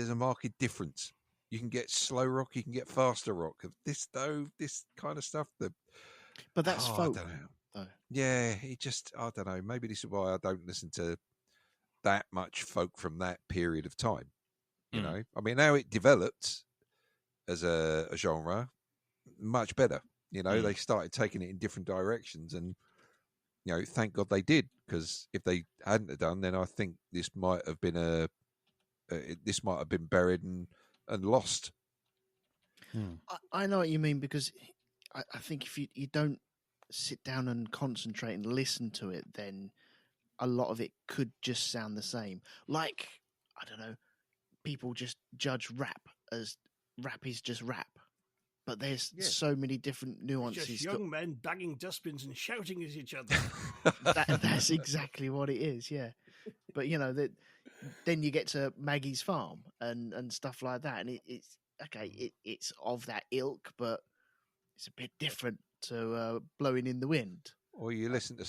a marked difference. You can get slow rock, you can get faster rock. This kind of stuff. But that's folk. I don't know. Yeah, I don't know. Maybe this is why I don't listen to that much folk from that period of time. I mean, now it developed as a genre much better. They started taking it in different directions, and thank God they did, because if they hadn't have done, then I think this might have been buried and lost. I know what you mean, because I think if you don't sit down and concentrate and listen to it, then a lot of it could just sound the same. Like, I don't know, people just judge rap as rap is just rap. But there's so many different nuances. Just young men banging dustbins and shouting at each other. That's exactly what it is, yeah. But, then you get to Maggie's Farm and stuff like that. And it's, okay, it's of that ilk, but it's a bit different to Blowing in the Wind. Or you listen to,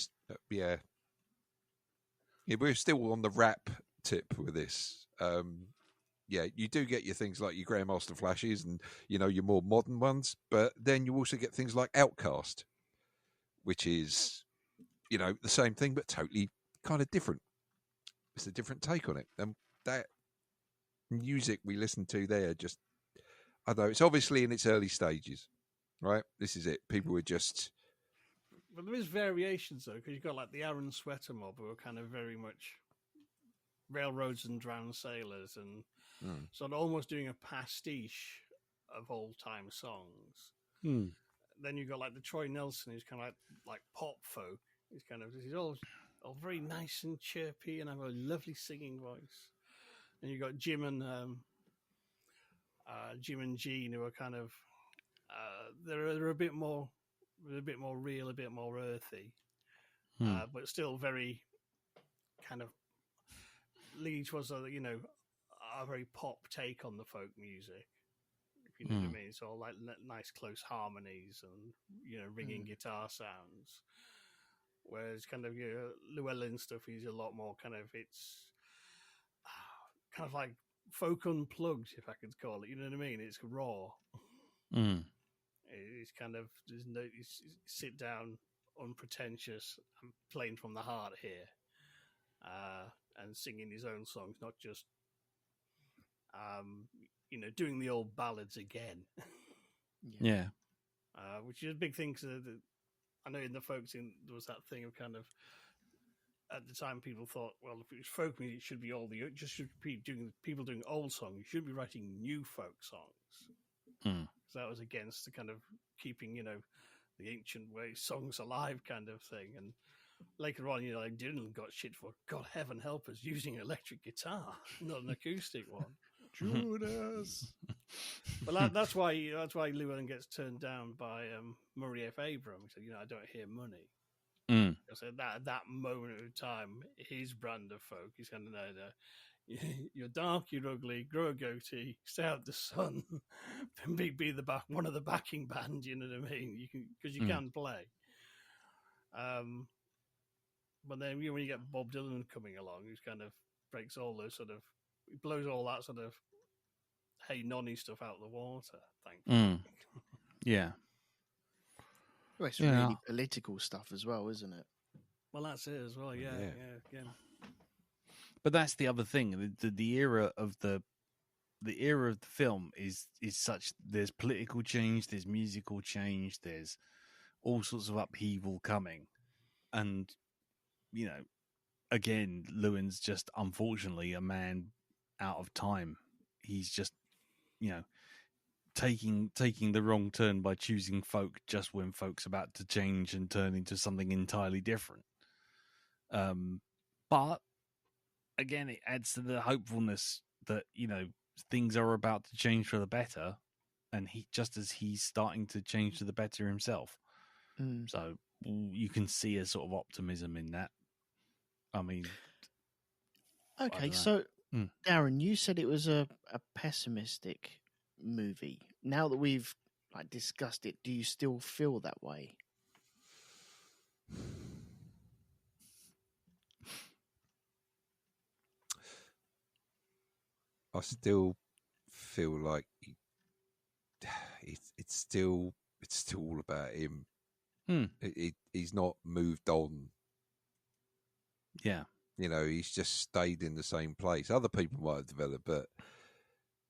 yeah, we're still on the rap tip with this. Yeah, you do get your things like your Grandmaster Flashes and, your more modern ones, but then you also get things like Outcast, which is, the same thing, but totally kind of different. It's a different take on it. And that music we listen to there just, I don't know, it's obviously in its early stages, right? This is it. People were just... But there is variations, though, because you've got like the Aaron Sweater Mob, who are kind of very much Railroads and Drowned Sailors, and sort of almost doing a pastiche of old-time songs. Then you've got like the Troy Nelson, who's kind of like pop folk. He's all very nice and chirpy and have a lovely singing voice. And you've got Jim and Gene, who are kind of they're a bit more real, a bit more earthy, but still very kind of leads was a very pop take on the folk music. If you know what I mean, it's all like nice close harmonies and ringing guitar sounds. Whereas kind of Llewyn stuff is a lot more kind of it's kind of like folk unplugged, if I could call it. You know what I mean? It's raw. It's kind of it's sit down, unpretentious, and playing from the heart here, and singing his own songs, not just doing the old ballads again. Yeah. Which is a big thing because I know in the folk scene there was that thing of kind of at the time people thought, well, if it was folk music, it should be people doing old songs. You shouldn't be writing new folk songs. So that was against the kind of keeping the ancient way songs alive kind of thing. And later on, like Dylan got shit for, God heaven help us, using an electric guitar, not an acoustic one. Judas. Well, that's why Llewyn gets turned down by Murray F. Abrams. He said, I don't hear money. So that moment of time, his brand of folk, he's kind of you're dark, you're ugly, grow a goatee, stay out the sun, then be one of the backing band. You know what I mean? You can because you can play. But then when you get Bob Dylan coming along, who's kind of breaks all those sort of, blows all that sort of hey nonny stuff out of the water. Thankfully. Yeah. Well, it's really political stuff as well, isn't it? Well, that's it as well. Yeah. But that's the other thing. The era of the film is such. There's political change. There's musical change. There's all sorts of upheaval coming, and again, Llewyn's just unfortunately a man out of time. He's just taking the wrong turn by choosing folk just when folk's about to change and turn into something entirely different. But again, it adds to the hopefulness that things are about to change for the better, and he's starting to change to the better himself. So you can see a sort of optimism in that. I mean, okay, so Darren, you said it was a pessimistic movie. Now that we've discussed it, do you still feel that way? I still feel like it's still all about him. He's not moved on. Yeah. He's just stayed in the same place. Other people might have developed, but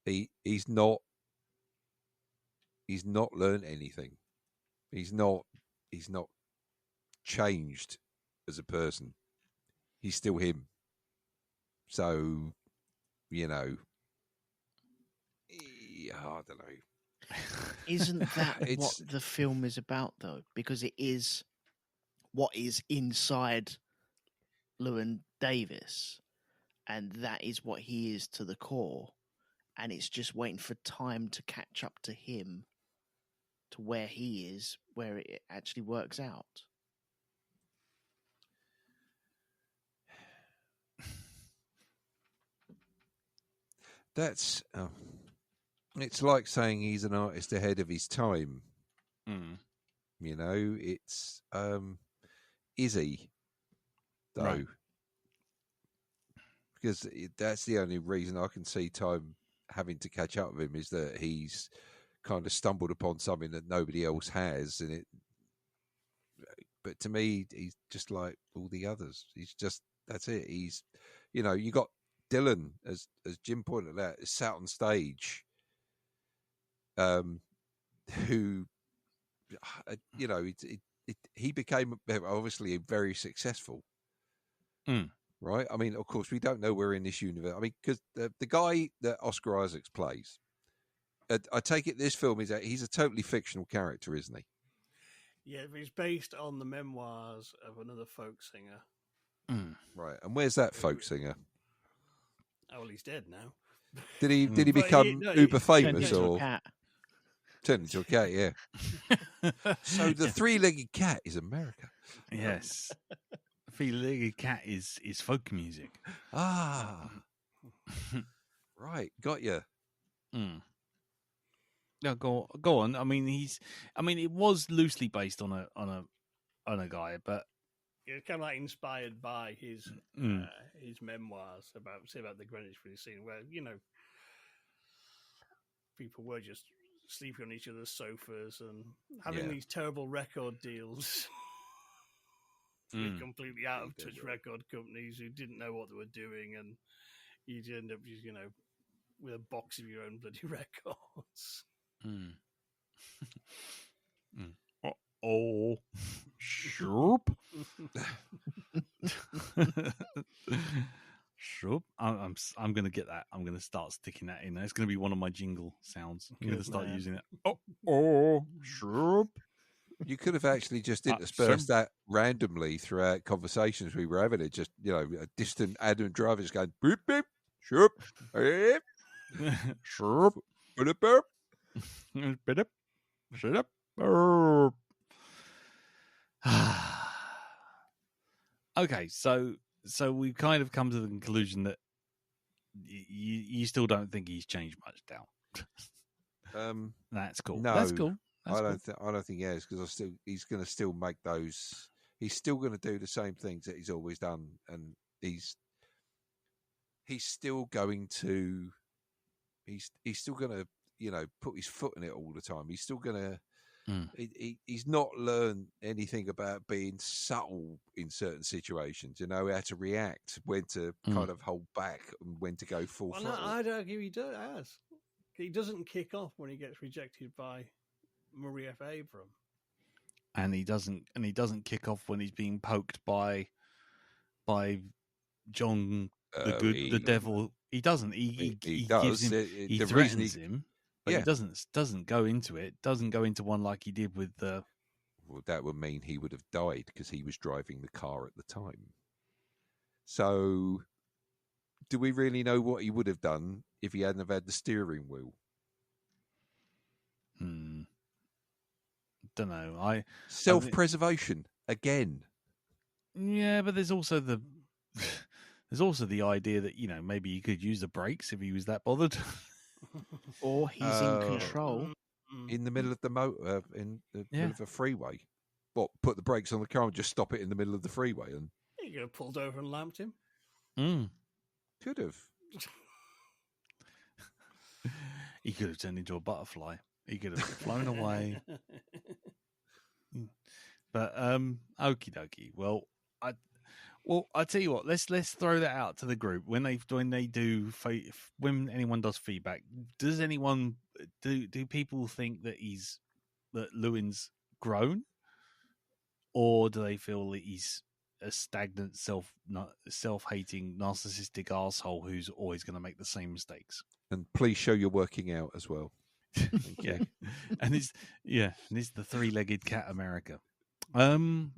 he's not learned anything. He's not changed as a person. He's still him. So, I don't know. Isn't that what the film is about, though? Because it is what is inside Llewyn Davis, and that is what he is to the core, and it's just waiting for time to catch up to him to where he is, where it actually works out. That's it's like saying he's an artist ahead of his time. It's is he though? Right. Because that's the only reason I can see time having to catch up with him is that he's kind of stumbled upon something that nobody else has, but to me, he's just like all the others. That's it. He's, you got Dylan, as Jim pointed out, is sat on stage, who, he became obviously very successful. Right? I mean, of course, we don't know where in this universe. I mean, because the guy that Oscar Isaacs plays, I take it this film he's a totally fictional character, isn't he? Yeah, but he's based on the memoirs of another folk singer. Right, and where's that folk singer? Oh, well, he's dead now. Did he become uber famous or turned into a cat? Yeah. So the three-legged cat is America. Yes. three-legged cat is folk music. Ah, right, got you. No, go on. I mean, it was loosely based on a guy, but it's kind of like inspired by his memoirs about the Greenwich Village scene, where people were just sleeping on each other's sofas and having these terrible record deals with completely out of touch record companies who didn't know what they were doing, and you'd end up just with a box of your own bloody records. Oh, Shroop. Shroop. I'm going to get that. I'm going to start sticking that in there. It's going to be one of my jingle sounds. I'm going to start using it. Oh, Shroop. You could have actually just interspersed that randomly throughout conversations we were having. It just, a distant Adam Driver just going, boop, boop, shroop, beep, shroop, boop, boop, boop, shut up, burp. Okay, so we've kind of come to the conclusion that you still don't think he's changed much, Dal. That's cool. No, that's cool. I don't think he has, because he's going to still make those. He's still going to do the same things that he's always done, and he's still going to put his foot in it all the time. He's still going to. He's not learned anything about being subtle in certain situations. How to react, when to kind of hold back, and when to go full throttle. No, I'd argue he does. He doesn't kick off when he gets rejected by Murray F. Abram, and he doesn't kick off when he's being poked by John the devil. He doesn't. He gives him. He threatens him. But he doesn't go into it. Doesn't go into one like he did with the. Well, that would mean he would have died because he was driving the car at the time. So, do we really know what he would have done if he hadn't have had the steering wheel? Don't know. Self-preservation again. Yeah, but there's also the idea that maybe he could use the brakes if he was that bothered. Or he's in control. In the middle of the motor, in the middle of a freeway. What, put the brakes on the car and just stop it in the middle of the freeway? And you could have pulled over and lamped him. Could have. He could have turned into a butterfly. He could have flown away. But okie dokie. Well, I tell you what. Let's throw that out to the group when anyone does feedback. Does anyone do people think that Llewyn's grown, or do they feel that he's a stagnant, self-hating, narcissistic asshole who's always going to make the same mistakes? And please show your working out as well. Yeah, and it's the three-legged cat America. Right.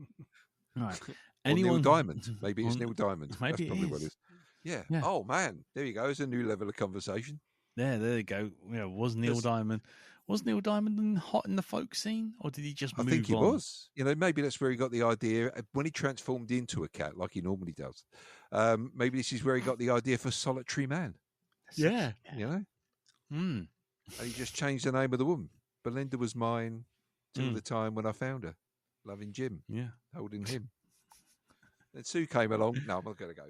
Neil Diamond. Maybe it's Neil Diamond. Maybe that's probably what it is. Yeah. Oh man, there you go. It's a new level of conversation. There you go. Was Neil Diamond hot in the folk scene, or did he just move on? I think he was. Maybe that's where he got the idea when he transformed into a cat, like he normally does. Maybe this is where he got the idea for Solitary Man. Yeah. And he just changed the name of the woman. Belinda was mine till the time when I found her, loving Jim. Yeah, holding him. And Sue came along. No, I'm not going to go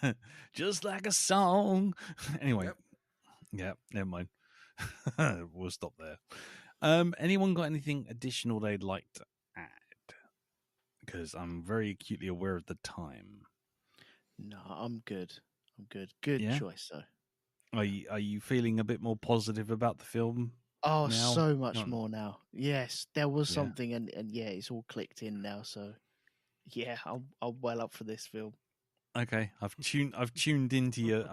there. Just like a song. Anyway, never mind. We'll stop there. Anyone got anything additional they'd like to add? Because I'm very acutely aware of the time. No, I'm good. Good choice, though. Are you feeling a bit more positive about the film? Oh, now? So much more now. Yes, there was something, and it's all clicked in now. So, I'm well up for this film. Okay, I've tuned into your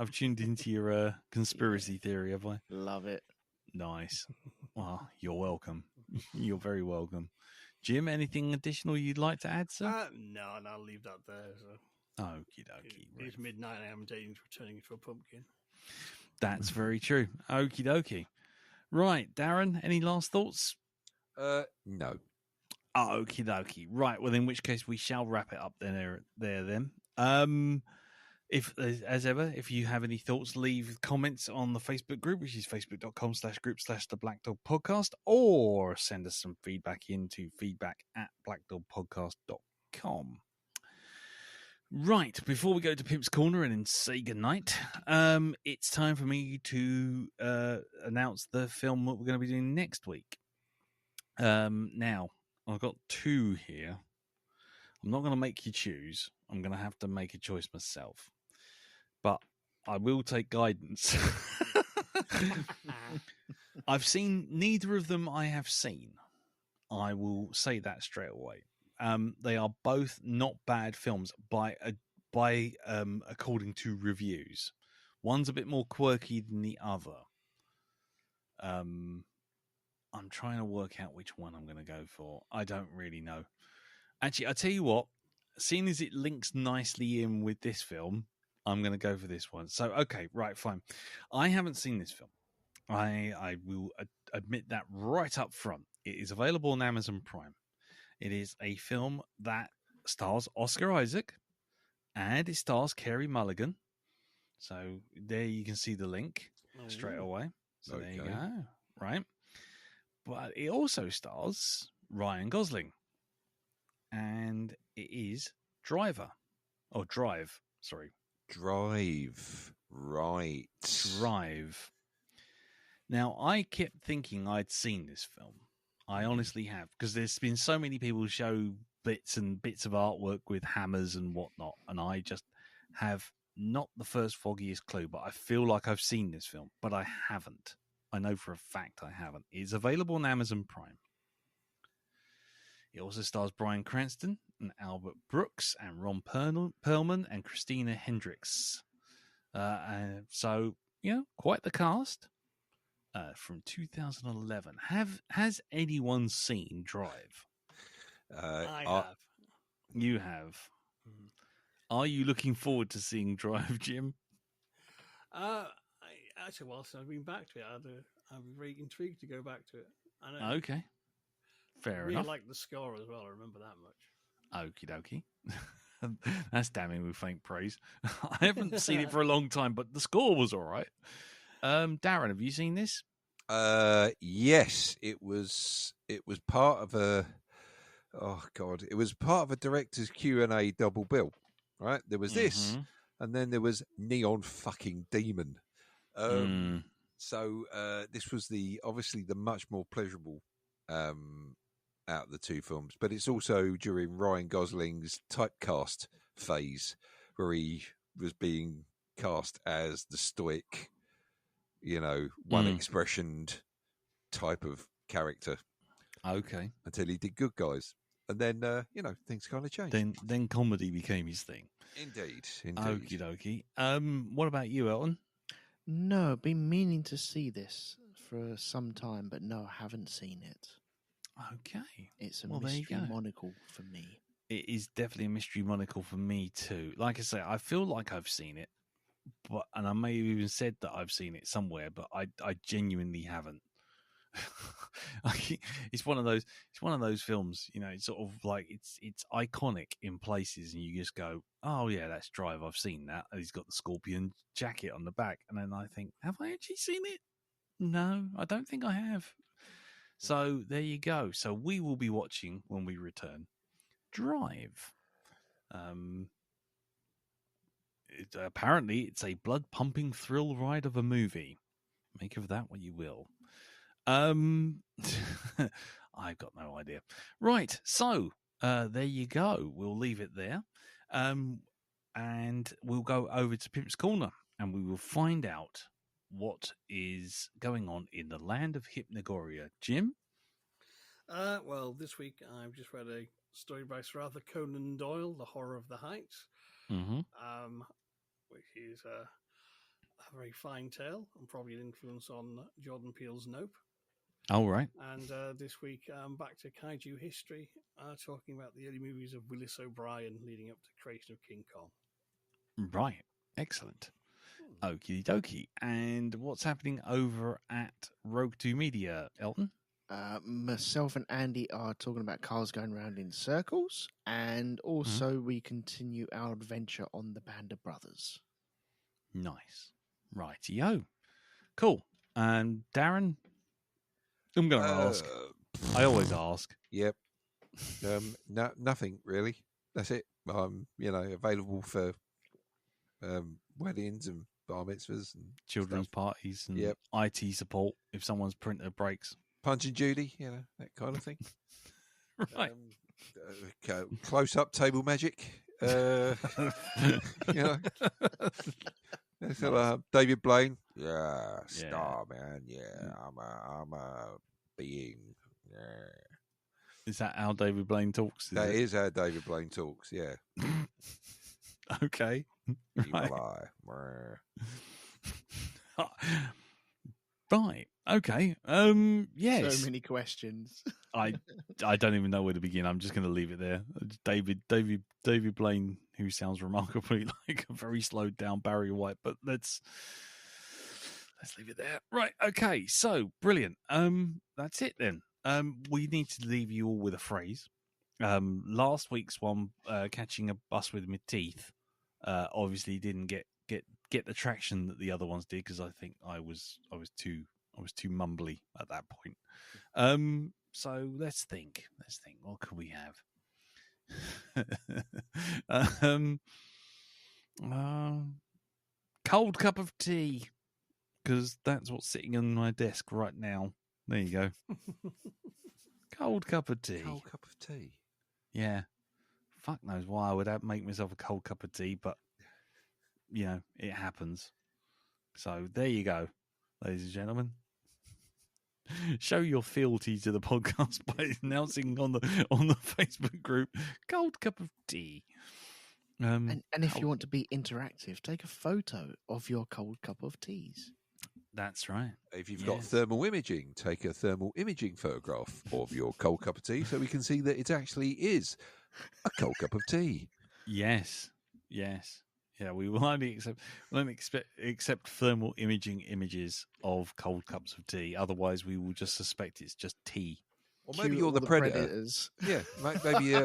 conspiracy theory, have I? Love it. Nice. Well, you're welcome. You're very welcome. Jim, anything additional you'd like to add, sir? No, and I'll leave that there. So. Okie dokie. It's midnight. I am dating returning to a pumpkin. That's very true. Okie dokie. Right, Darren, any last thoughts? No. Okie dokie. Right. Well, in which case we shall wrap it up there then. If, as ever, if you have any thoughts, leave comments on the Facebook group, which is facebook.com/group/the Black Dog Podcast, or send us some feedback into feedback@blackdogpodcast.com. Right, before we go to Pimp's Corner and then say goodnight, it's time for me to announce the film that we're going to be doing next week. Now, I've got two here. I'm not going to make you choose. I'm going to have to make a choice myself. But I will take guidance. I've seen neither of them. I have seen. I will say that straight away. They are both not bad films by according to reviews. One's a bit more quirky than the other. I'm trying to work out which one I'm going to go for. I don't really know. Actually, I'll tell you what. Seeing as it links nicely in with this film, I'm going to go for this one. So, okay, right, fine. I haven't seen this film. I will admit that right up front. It is available on Amazon Prime. It is a film that stars Oscar Isaac and it stars Carey Mulligan. So there you can see the link straight away. So there you go. Right. But it also stars Ryan Gosling. And it is Drive. Right. Drive. Now, I kept thinking I'd seen this film. I honestly have, because there's been so many people show bits of artwork with hammers and whatnot, and I just have not the first foggiest clue, but I feel like I've seen this film, but I haven't. I know for a fact I haven't. It's available on Amazon Prime. It also stars Bryan Cranston and Albert Brooks and Ron Perlman and Christina Hendricks. So, quite the cast. From 2011. Has anyone seen Drive? I have. You have. Mm. Are you looking forward to seeing Drive, Jim? Actually, whilst I've been back to it, I'm very intrigued to go back to it. Okay. Fair enough. I like the score as well. I remember that much. Okie dokie. That's damning with faint praise. I haven't seen it for a long time, but the score was all right. Darren, have you seen this? Yes, it was part of a director's Q&A double bill, right? There was this, and then there was Neon fucking Demon. So this was obviously the much more pleasurable out of the two films, but it's also during Ryan Gosling's typecast phase where he was being cast as the stoic, one expressioned type of character. Okay. Until he did Good Guys. And then, things kind of changed. Then comedy became his thing. Indeed. Okie dokie. What about you, Elton? No, I've been meaning to see this for some time, but no, I haven't seen it. Okay. It's a mystery monocle for me. It is definitely a mystery monocle for me too. Like I say, I feel like I've seen it, and I may have even said that I've seen it somewhere, but I genuinely haven't. It's one of those films, it's sort of like it's iconic in places, and you just go, oh yeah, that's Drive. I've seen that. And he's got the scorpion jacket on the back, and then I think, have I actually seen it? No, I don't think I have. So there you go. So we will be watching when we return Drive. Apparently, it's a blood-pumping thrill ride of a movie. Make of that what you will. I've got no idea. Right, so there you go. We'll leave it there. And we'll go over to Pimp's Corner, and we will find out what is going on in the land of Hypnagogia. Jim? Well, this week I've just read a story by Sir Arthur Conan Doyle, The Horror of the Heights, which is a very fine tale and probably an influence on Jordan Peele's Nope. Oh, right. And this week I'm back to kaiju history, talking about the early movies of Willis O'Brien leading up to the creation of King Kong. Right. Excellent. Okie dokie. And what's happening over at Rogue 2 Media, Elton? Myself and Andy are talking about cars going round in circles, and also we continue our adventure on the Band of Brothers. Nice. Righty-o. Cool. And Darren? I'm going to ask. I always ask. Yep. No, nothing really. That's it. Available for weddings and bar mitzvahs and children's parties and IT support if someone's printer breaks. Punch and Judy, that kind of thing. Right. Close-up table magic. David Blaine. Yeah, star man. Yeah, I'm a being. Yeah. Is that how David Blaine talks? That is how David Blaine talks. Yeah. Okay. Right. Right. Okay. Yes. So many questions. I don't even know where to begin. I'm just going to leave it there. David Blaine, who sounds remarkably like a very slowed down Barry White, but let's leave it there. Right. Okay. So brilliant. That's it then. We need to leave you all with a phrase. Last week's one, catching a bus with my teeth, obviously didn't get the traction that the other ones did because I think I was too mumbly at that point. So let's think. What could we have? Cold cup of tea, because that's what's sitting on my desk right now. There you go. Cold cup of tea. Cold cup of tea. Yeah. Fuck knows why I would make myself a cold cup of tea, but it happens. So there you go, ladies and gentlemen. Show your fealty to the podcast by announcing on the Facebook group, cold cup of tea. And if you want to be interactive, take a photo of your cold cup of teas. That's right. If you've got thermal imaging, take a thermal imaging photograph of your cold cup of tea so we can see that it actually is a cold cup of tea. Yes. Yeah, we will only accept thermal imaging images of cold cups of tea. Otherwise, we will just suspect it's just tea. Or maybe you're the predators. Yeah, maybe you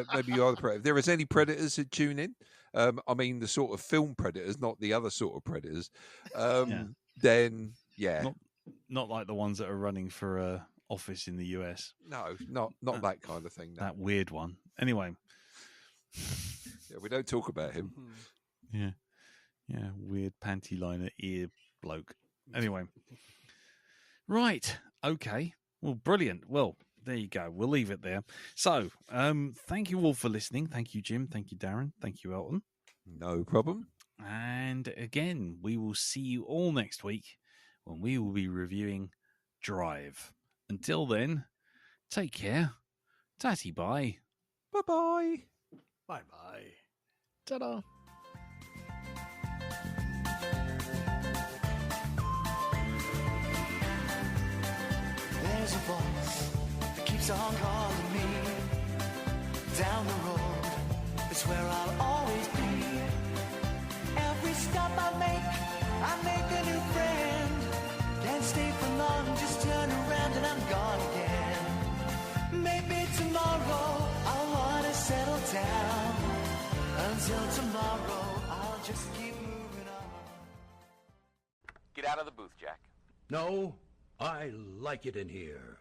are the predator. If there is any predators that tune in, I mean the sort of film predators, not the other sort of predators. Then not like the ones that are running for office in the US. No, not that kind of thing. No. That weird one. Anyway, we don't talk about him. Yeah, weird panty liner ear bloke. Anyway, right, okay, well, brilliant. Well, there you go. We'll leave it there. So, thank you all for listening. Thank you, Jim. Thank you, Darren. Thank you, Elton. No problem. And again, we will see you all next week when we will be reviewing Drive. Until then, take care. Tatty bye. Bye-bye. Bye-bye. Ta-da. There's a voice that keeps on calling me. Down the road, it's where I'll always be. Every stop I make a new friend. Can't stay for long, just turn around and I'm gone again. Maybe tomorrow I'll want to settle down. Until tomorrow, I'll just keep moving on. Get out of the booth, Jack. No, I like it in here.